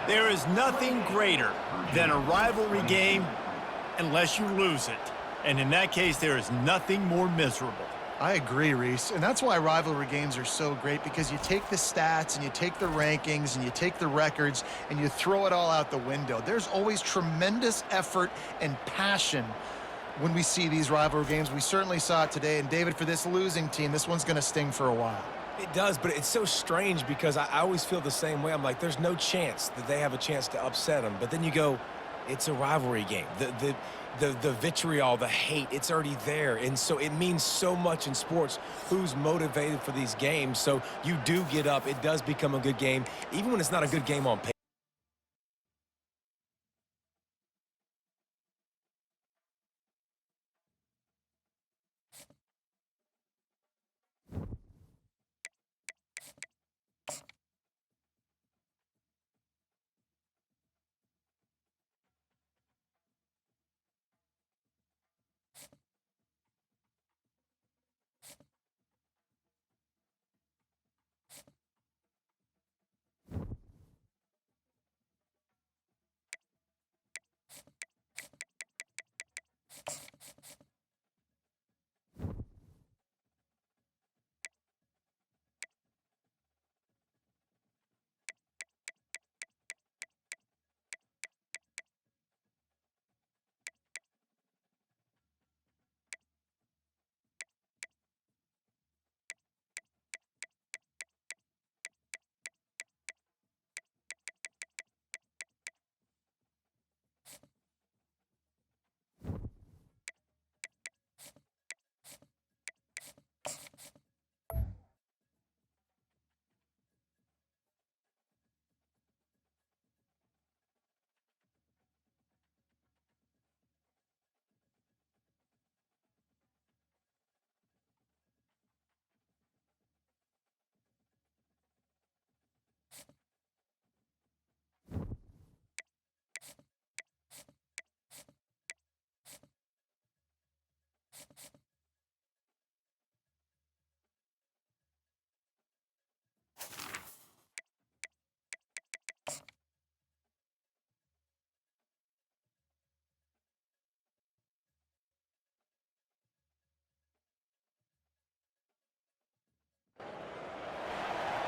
There is nothing greater than a rivalry game unless you lose it. And in that case, there is nothing more miserable. I agree, Reese. And that's why rivalry games are so great, because you take the stats and you take the rankings and you take the records and you throw it all out the window. There's always tremendous effort and passion when we see these rivalry games. We certainly saw it today. And David, for this losing team, this one's going to sting for a while. It does, but it's so strange because I always feel the same way. I'm like, there's no chance that they have a chance to upset them. But then you go, it's a rivalry game. The vitriol, the hate, it's already there. And so it means so much in sports who's motivated for these games. So you do get up. It does become a good game, even when it's not a good game on paper.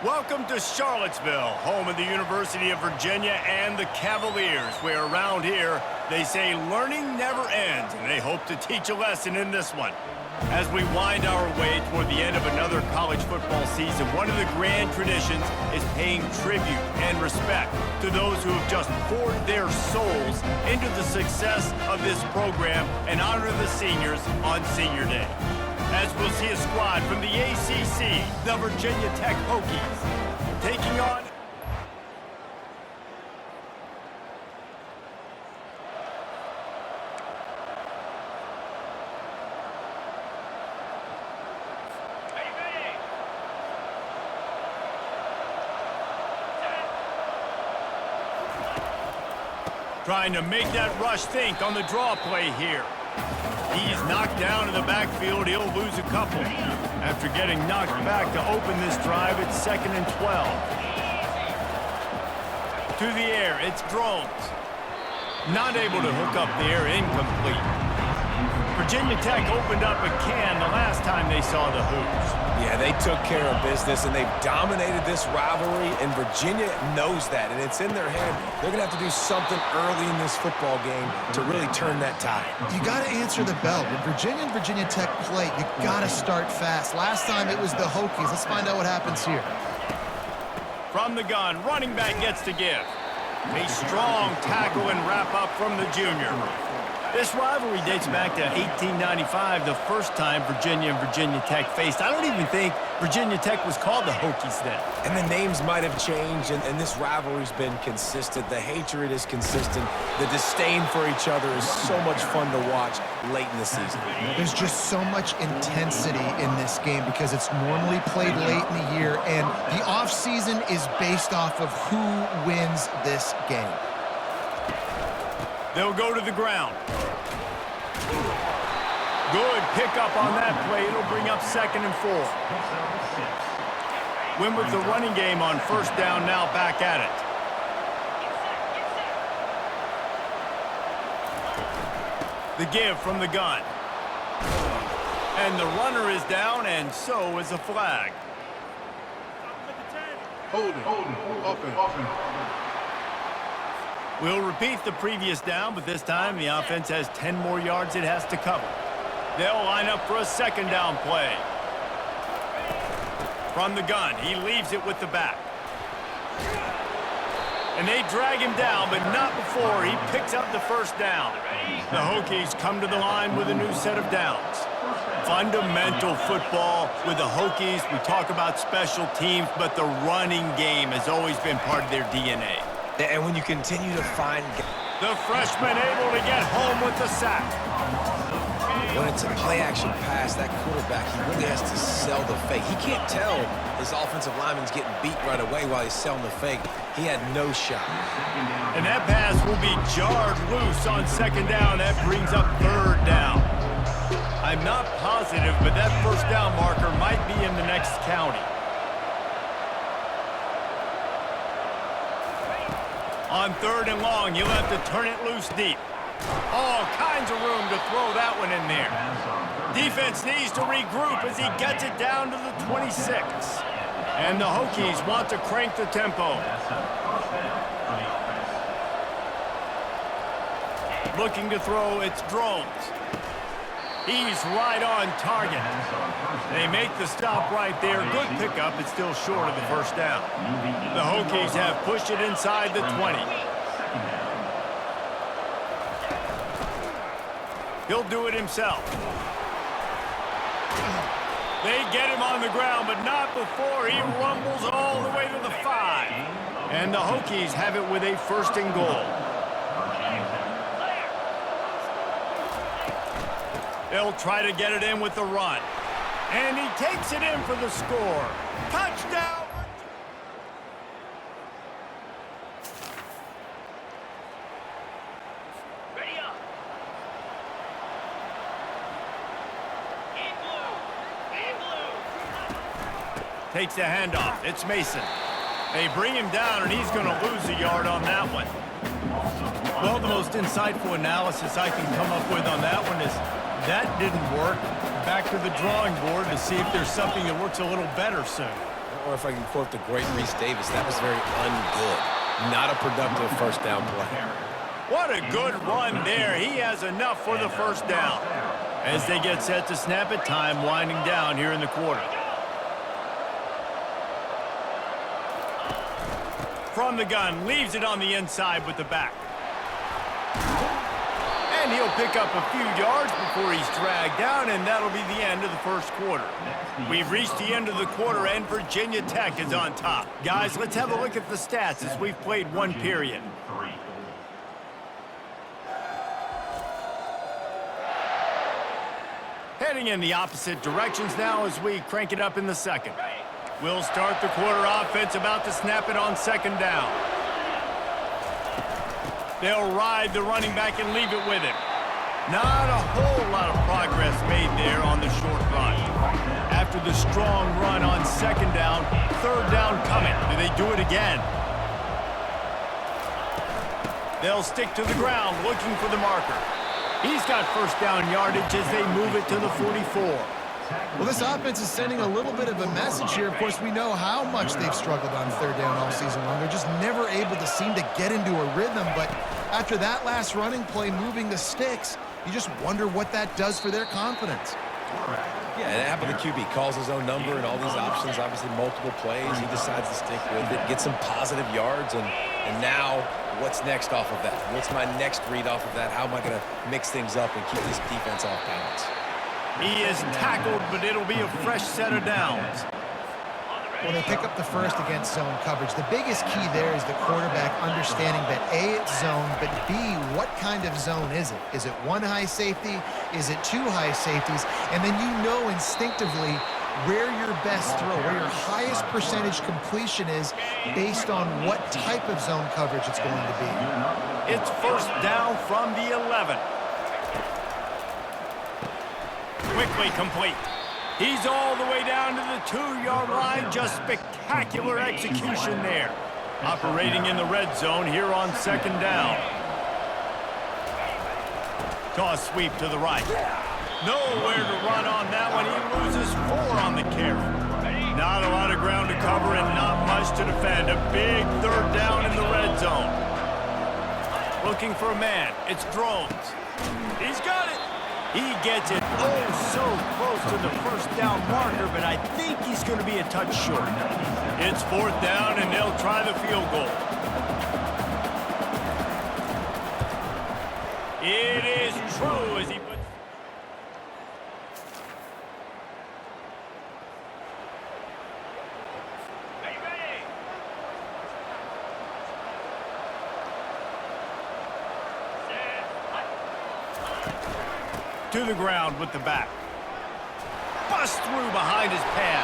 Welcome to Charlottesville, home of the University of Virginia and the Cavaliers, where around here they say learning never ends, and they hope to teach a lesson in this one. As we wind our way toward the end of another college football season, one of the grand traditions is paying tribute and respect to those who have just poured their souls into the success of this program and honor the seniors on Senior Day. As we'll see a squad from the ACC, the Virginia Tech Hokies, taking on... Trying to make that rush think on the draw play here. He's knocked down in the backfield. He'll lose a couple. After getting knocked back to open this drive, it's 2nd and 12. To the air, it's Drones. Not able to hook up there, incomplete. Virginia Tech opened up a can the last time they saw the Hoops. Yeah, they took care of business, and they've dominated this rivalry, and Virginia knows that, and it's in their head. They're going to have to do something early in this football game to really turn that tide. You got to answer the bell. When Virginia and Virginia Tech play, you got to start fast. Last time it was the Hokies. Let's find out what happens here. From the gun, running back gets to give. A strong tackle and wrap up from the junior. This rivalry dates back to 1895, the first time Virginia and Virginia Tech faced. I don't even think Virginia Tech was called the Hokies then. And the names might have changed, and this rivalry's been consistent. The hatred is consistent. The disdain for each other is so much fun to watch late in the season. There's just so much intensity in this game because it's normally played late in the year, and the offseason is based off of who wins this game. They'll go to the ground. Good pickup on that play. It'll bring up 2nd and 4. Win with the running game on 1st down, now back at it. The give from the gun. And the runner is down, and so is a flag. Holding. Offense. We'll repeat the previous down, but this time the offense has 10 more yards it has to cover. They'll line up for a 2nd down play. From the gun, he leaves it with the back. And they drag him down, but not before he picks up the 1st down. The Hokies come to the line with a new set of downs. Fundamental football with the Hokies. We talk about special teams, but the running game has always been part of their DNA. And when you continue to find... The freshman able to get home with the sack. When it's a play-action pass, that quarterback, he really has to sell the fake. He can't tell his offensive lineman's getting beat right away while he's selling the fake. He had no shot. And that pass will be jarred loose on 2nd down. That brings up 3rd down. I'm not positive, but that 1st down marker might be in the next county. On 3rd and long, you'll have to turn it loose deep. All kinds of room to throw that one in there. Defense needs to regroup as he gets it down to the 26. And the Hokies want to crank the tempo. Looking to throw, it's Drones. He's right on target. They make the stop right there. Good pickup. It's still short of the 1st down. The Hokies have pushed it inside the 20. He'll do it himself. They get him on the ground, but not before he rumbles all the way to the 5. And the Hokies have it with a 1st and goal. They'll try to get it in with the run. And he takes it in for the score. Touchdown! Ready up. In blue. Takes the handoff. It's Mason. They bring him down, and he's going to lose a yard on that one. Well, the most insightful analysis I can come up with on that one is that didn't work. Back to the drawing board to see if there's something that works a little better soon. Or if I can quote the great Reese Davis, that was very ungood. Not a productive first down play. What a good run there. He has enough for the first down. As they get set to snap it, time winding down here in the quarter. From the gun, leaves it on the inside with the back. And he'll pick up a few yards before he's dragged down, and that'll be the end of the first quarter. We've reached the end of the quarter, and Virginia Tech is on top. Guys, let's have a look at the stats as we've played one period. Heading in the opposite directions now as we crank it up in the second. We'll start the quarter offense, about to snap it on second down. They'll ride the running back and leave it with him. Not a whole lot of progress made there on the short run. After the strong run on second down, third down coming. Do they do it again? They'll stick to the ground looking for the marker. He's got first down yardage as they move it to the 44. Well, this offense is sending a little bit of a message here. Of course, we know how much they've struggled on third down all season long. They're just never able to seem to get into a rhythm. But after that last running play, moving the sticks, you just wonder what that does for their confidence. Yeah, and how about the QB? Calls his own number and all these options, obviously multiple plays. He decides to stick with it, get some positive yards, and now what's next off of that? What's my next read off of that? How am I going to mix things up and keep this defense off balance? He is tackled, but it'll be a fresh set of downs. Well, they pick up the first against zone coverage. The biggest key there is the quarterback understanding that A, it's zone, but B, what kind of zone is it? Is it one high safety? Is it two high safeties? And then you know instinctively where your best throw, where your highest percentage completion is based on what type of zone coverage it's going to be. It's first down from the 11. Quickly complete. He's all the way down to the 2-yard line. Just spectacular execution there. Operating in the red zone here on second down. Toss sweep to the right. Nowhere to run on that one. He loses 4 on the carry. Not a lot of ground to cover and not much to defend. A big third down in the red zone. Looking for a man. It's Drones. He's got it. He gets it so close to the first down marker, but I think he's going to be a touch short. It's fourth down, and they'll try the field goal. It is true as he puts... to the ground with the back. Bust through behind his pad.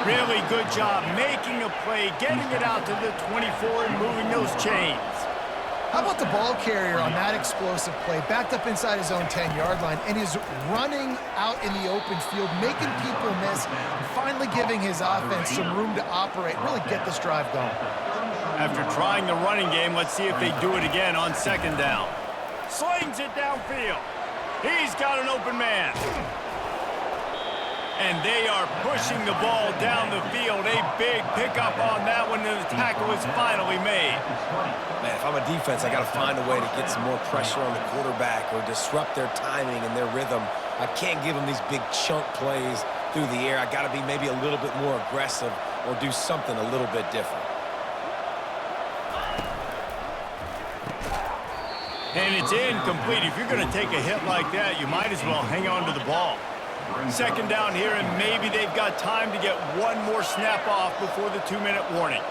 Really good job making a play, getting it out to the 24 and moving those chains. How about the ball carrier on that explosive play? Backed up inside his own 10-yard line and is running out in the open field, making people miss, and finally giving his offense some room to operate, really get this drive going. After trying the running game, let's see if they do it again on second down. Slings it downfield. He's got an open man. And they are pushing the ball down the field. A big pickup on that one, and the tackle is finally made. Man, if I'm a defense, I got to find a way to get some more pressure on the quarterback or disrupt their timing and their rhythm. I can't give them these big chunk plays through the air. I got to be maybe a little bit more aggressive or do something a little bit different. And it's incomplete. If you're going to take a hit like that, you might as well hang on to the ball. Second down here, and maybe they've got time to get one more snap off before the 2-minute warning.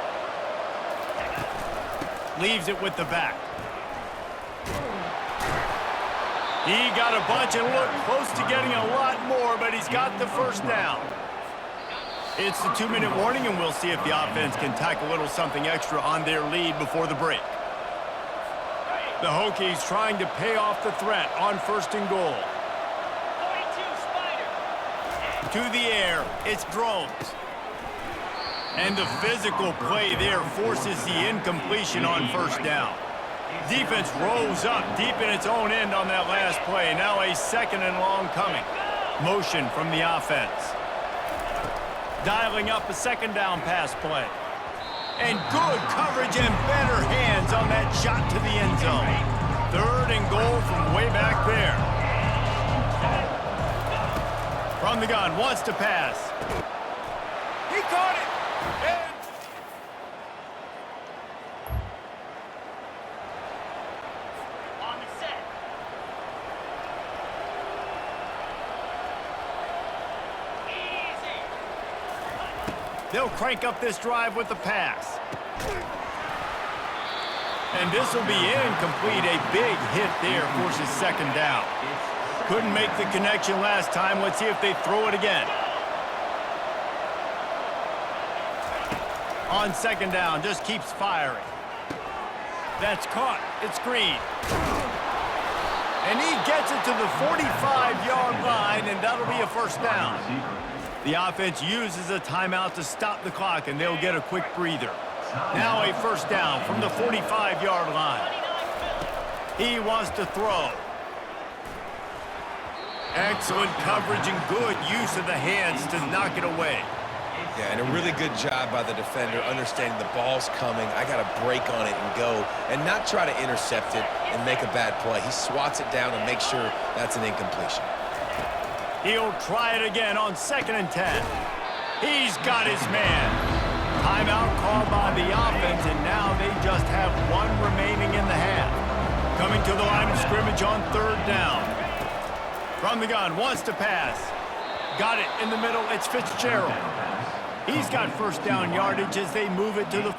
Leaves it with the back. He got a bunch and looked close to getting a lot more, but he's got the first down. It's the 2-minute warning, and we'll see if the offense can tack a little something extra on their lead before the break. The Hokies trying to pay off the threat on first and goal. 42 Spider. To the air, it's Drones. And the physical play there forces the incompletion on first down. Defense rose up deep in its own end on that last play. Now a second and long coming. Motion from the offense. Dialing up a second down pass play. And good coverage and better hands on that shot to the end zone. Third and goal from way back there. From the gun, wants to pass. He caught it. And On the set. Easy. they'll crank up this drive with the pass. And this will be incomplete. A big hit there forces second down. Couldn't make the connection last time. Let's see if they throw it again. On second down, just keeps firing. That's caught. It's Green. And he gets it to the 45-yard line, and that'll be a first down. The offense uses a timeout to stop the clock, and they'll get a quick breather. Now a first down from the 45-yard line. He wants to throw. Excellent coverage and good use of the hands to knock it away. Yeah, and a really good job by the defender understanding the ball's coming. I got to break on it and go and not try to intercept it and make a bad play. He swats it down and makes sure that's an incompletion. He'll try it again on 2nd and 10. He's got his man. Timeout called by the offense, and now they just have one remaining in the half. Coming to the line of scrimmage on 3rd down. From the gun, wants to pass. Got it in the middle, it's Fitzgerald. He's got first down yardage as they move it to the...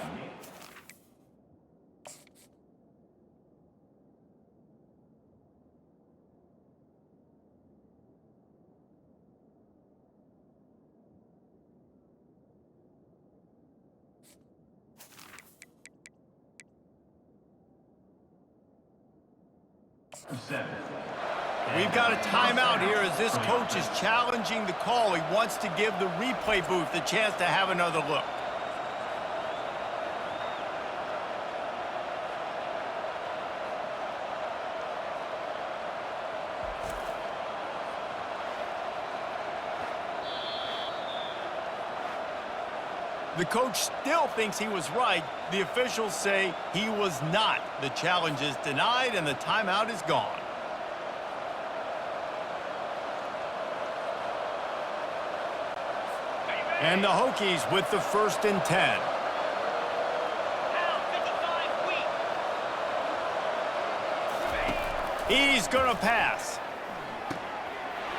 We've got a timeout here as this coach is challenging the call. He wants to give the replay booth the chance to have another look. The coach still thinks he was right. The officials say he was not. The challenge is denied and the timeout is gone. And the Hokies with the 1st and 10. Now 55 weak. He's going to pass.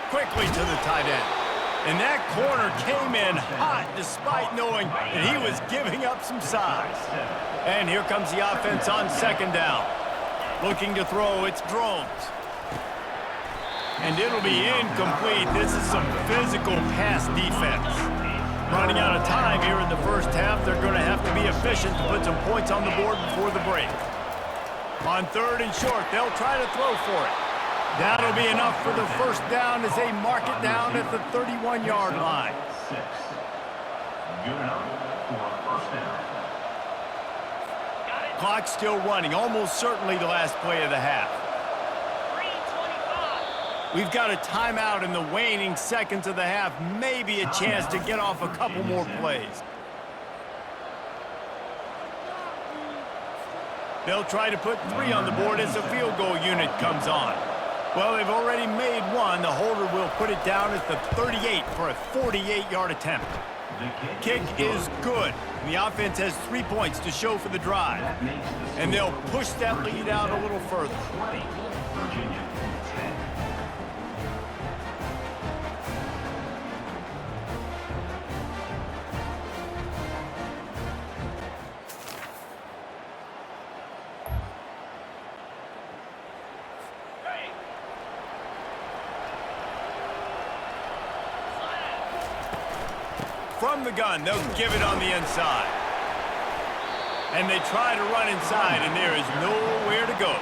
Quickly to the tight end. And that corner came in hot despite knowing that he was giving up some size. And here comes the offense on 2nd down. Looking to throw, it's Drones. And it'll be incomplete. This is some physical pass defense. Running out of time here in the first half. They're going to have to be efficient to put some points on the board before the break. On 3rd and short, they'll try to throw for it. That'll be enough for the first down as they mark it down at the 31-yard line. Good enough for a first down. Clock still running, almost certainly the last play of the half. 3:25. We've got a timeout in the waning seconds of the half, maybe a chance to get off a couple more plays. They'll try to put 3 on the board as the field goal unit comes on. Well, they've already made one. The holder will put it down at the 38 for a 48-yard attempt. Kick is good. The offense has 3 points to show for the drive. And they'll push that lead out a little further. Virginia, 10. From the gun, they'll give it on the inside. And they try to run inside, and there is nowhere to go.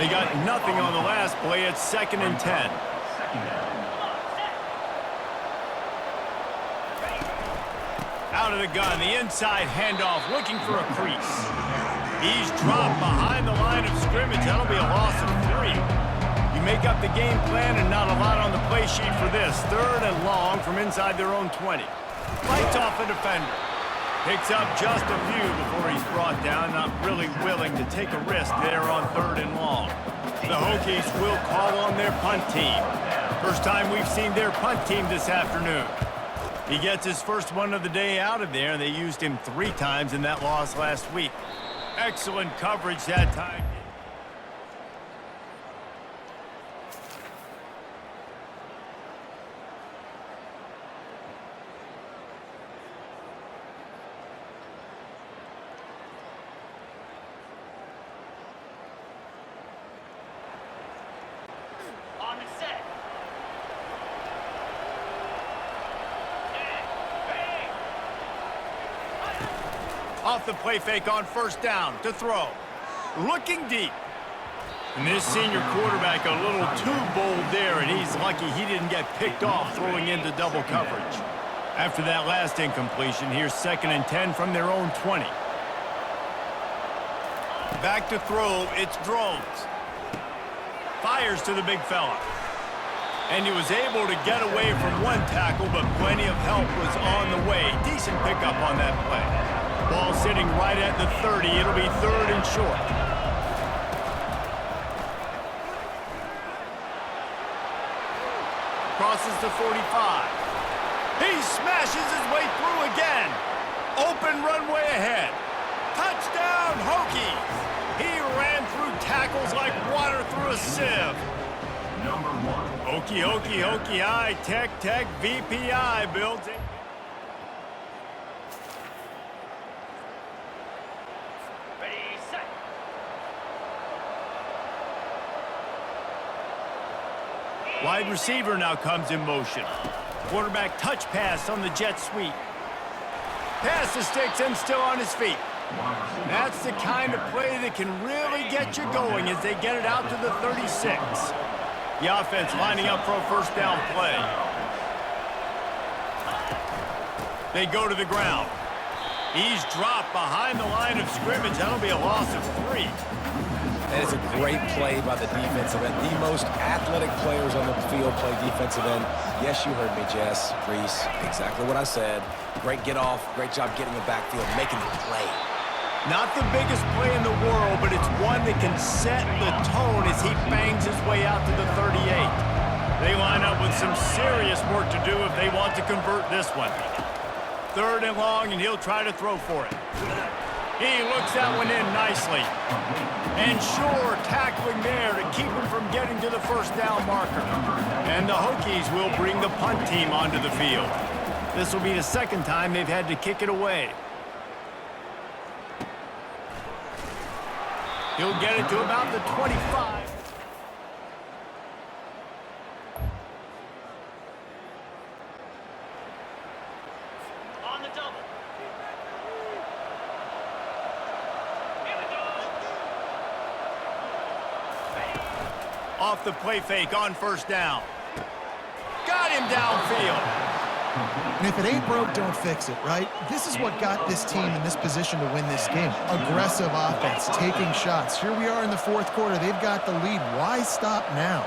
They got nothing on the last play. It's 2nd and 10. Out of the gun, the inside handoff, looking for a crease. He's dropped behind the line of scrimmage. That'll be a loss of 3. You make up the game plan and not a lot on the play sheet for this. 3rd and long from inside their own 20. Fights off a defender. Picks up just a few before he's brought down, not really willing to take a risk there on 3rd and long. The Hokies will call on their punt team. First time we've seen their punt team this afternoon. He gets his first one of the day out of there, and they used him 3 times in that loss last week. Excellent coverage that time. On the set. Off the play fake on 1st down to throw. Looking deep. And this senior quarterback a little too bold there, and he's lucky he didn't get picked off throwing into double coverage. After that last incompletion, here's 2nd and 10 from their own 20. Back to throw, it's Drones. Fires to the big fella. And he was able to get away from one tackle, but plenty of help was on the way. Decent pickup on that play. Ball sitting right at the 30. It'll be 3rd and short. Crosses the 45. He smashes his way through again. Open runway ahead. Touchdown, Hokies. He ran through tackles like water through a sieve. Number 1. Hokie, I, Tech, VPI builds it. Ready, set. Wide receiver now comes in motion. Quarterback touch pass on the jet sweep. Pass the sticks and still on his feet. That's the kind of play that can really get you going as they get it out to the 36. The offense lining up for a 1st down play. They go to the ground. He's dropped behind the line of scrimmage. That'll be a loss of 3. That is a great play by the defensive end. The most athletic players on the field play defensive end. Yes, you heard me, Jess, Reese. Exactly what I said. Great get off. Great job getting the backfield, making the play. Not the biggest play in the world, but it's one that can set the tone as he bangs his way out to the 38. They line up with some serious work to do if they want to convert this one. 3rd and long, and he'll try to throw for it. He looks that one in nicely. And sure, tackling there to keep him from getting to the 1st down marker. And the Hokies will bring the punt team onto the field. This will be the 2nd time they've had to kick it away. He'll get it to about the 25. On the double. Here we go. Off the play fake on 1st down. Got him downfield. And if it ain't broke, don't fix it, right? This is what got this team in this position to win this game. Aggressive offense, taking shots. Here we are in the 4th quarter. They've got the lead. Why stop now?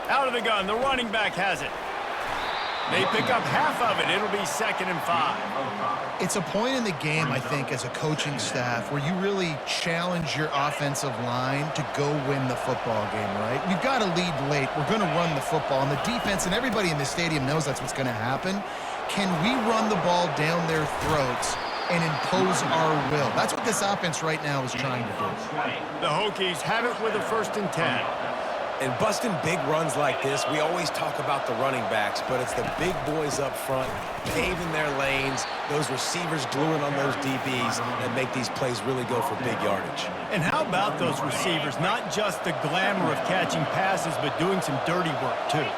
Out of the gun, the running back has it. They pick up half of it. It'll be 2nd and 5. It's a point in the game, I think, as a coaching staff, where you really challenge your offensive line to go win the football game, right? We've got to lead late. We're going to run the football. And the defense and everybody in the stadium knows that's what's going to happen. Can we run the ball down their throats and impose our will? That's what this offense right now is trying to do. The Hokies have it with a 1st and 10. And busting big runs like this, we always talk about the running backs, but it's the big boys up front, paving their lanes, those receivers gluing on those DBs, that make these plays really go for big yardage. And how about those receivers? Not just the glamour of catching passes, but doing some dirty work, too.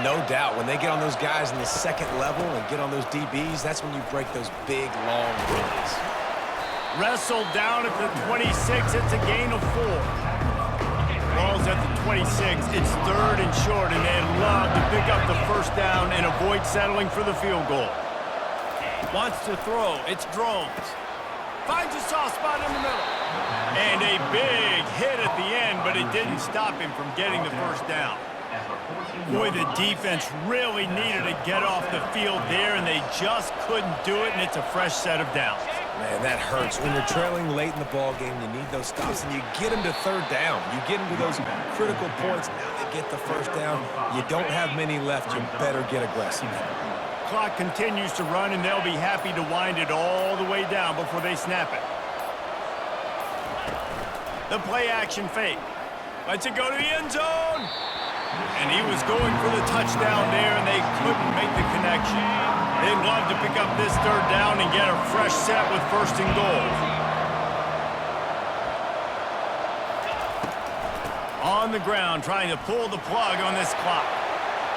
No doubt. When they get on those guys in the 2nd level and get on those DBs, that's when you break those big, long runs. Wrestled down at the 26. It's a gain of 4. Ball's at the 26. It's 3rd and short, and they'd love to pick up the 1st down and avoid settling for the field goal. Wants to throw. It's Drones. Finds a soft spot in the middle. And a big hit at the end, but it didn't stop him from getting the 1st down. at the 14-yard Boy, the line. defense really needed to get off the field there, and they just couldn't do it, and it's a fresh set of downs. Man, that hurts. When you're trailing late in the ball game, you need those stops, and you get them to third down. You get them to those critical points. Now they get the first down. You don't have many left. You better get aggressive. Clock continues to run, and they'll be happy to wind it all the way down before they snap it. The play-action fake. Lets it go to the end zone. And he was going for the touchdown there, and they couldn't make the connection. They'd love to pick up this third down and get a fresh set with first and goal. On the ground, trying to pull the plug on this clock.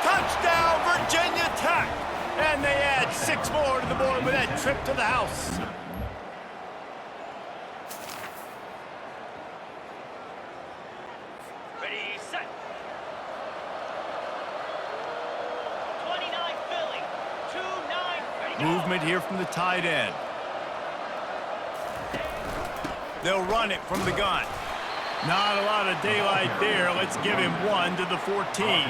Touchdown, Virginia Tech! And they add 6 more to the board with that trip to the house. Ready, set. 29 Philly. 2-9. Ready, go. Movement here from the tight end. They'll run it from the gun. Not a lot of daylight there. Let's give him 1 to the 14.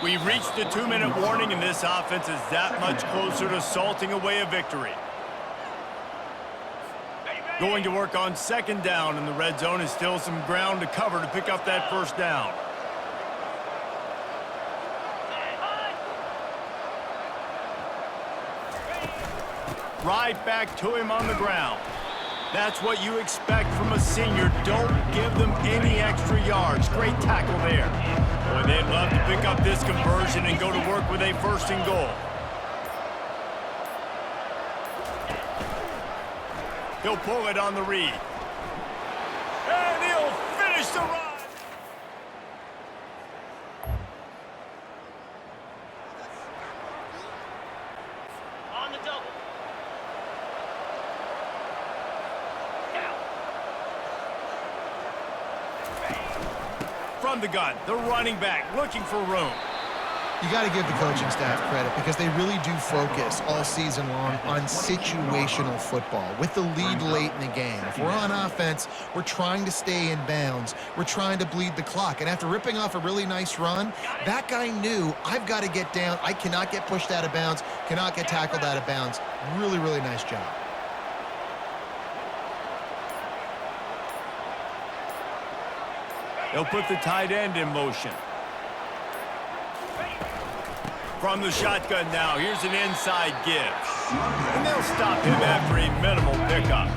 We've reached the 2-minute warning, and this offense is that much closer to salting away a victory. Going to work on second down, and the red zone is still some ground to cover to pick up that first down. Right back to him on the ground. That's what you expect from a senior. Don't give them any extra yards. Great tackle there. Boy, they'd love to pick up this conversion and go to work with a first and goal. He'll pull it on the read. And he'll finish the run. On the double. From the gun, the running back looking for room. You got to give the coaching staff credit because they really do focus all season long on situational football with the lead late in the game. If we're on offense, we're trying to stay in bounds. We're trying to bleed the clock. And after ripping off a really nice run, that guy knew, I've got to get down. I cannot get pushed out of bounds, cannot get tackled out of bounds. Really, really nice job. They'll put the tight end in motion. From the shotgun now, here's an inside give. And they'll stop him after a minimal pickup.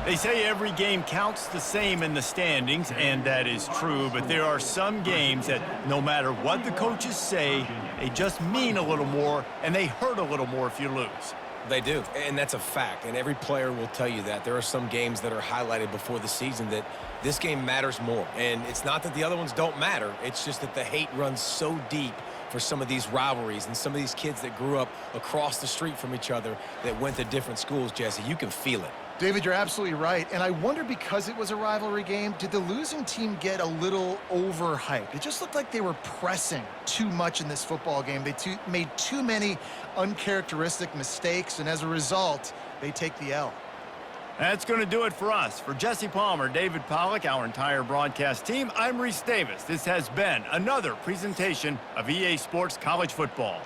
They say every game counts the same in the standings, and that is true, but there are some games that no matter what the coaches say, they just mean a little more, and they hurt a little more if you lose. They do, and that's a fact, and every player will tell you that. There are some games that are highlighted before the season that this game matters more, and it's not that the other ones don't matter. It's just that the hate runs so deep for some of these rivalries and some of these kids that grew up across the street from each other that went to different schools, Jesse. You can feel it. David, you're absolutely right. And I wonder, because it was a rivalry game, did the losing team get a little overhyped? It just looked like they were pressing too much in this football game. They made too many uncharacteristic mistakes, and as a result, they take the L. That's going to do it for us. For Jesse Palmer, David Pollack, our entire broadcast team, I'm Reese Davis. This has been another presentation of EA Sports College Football.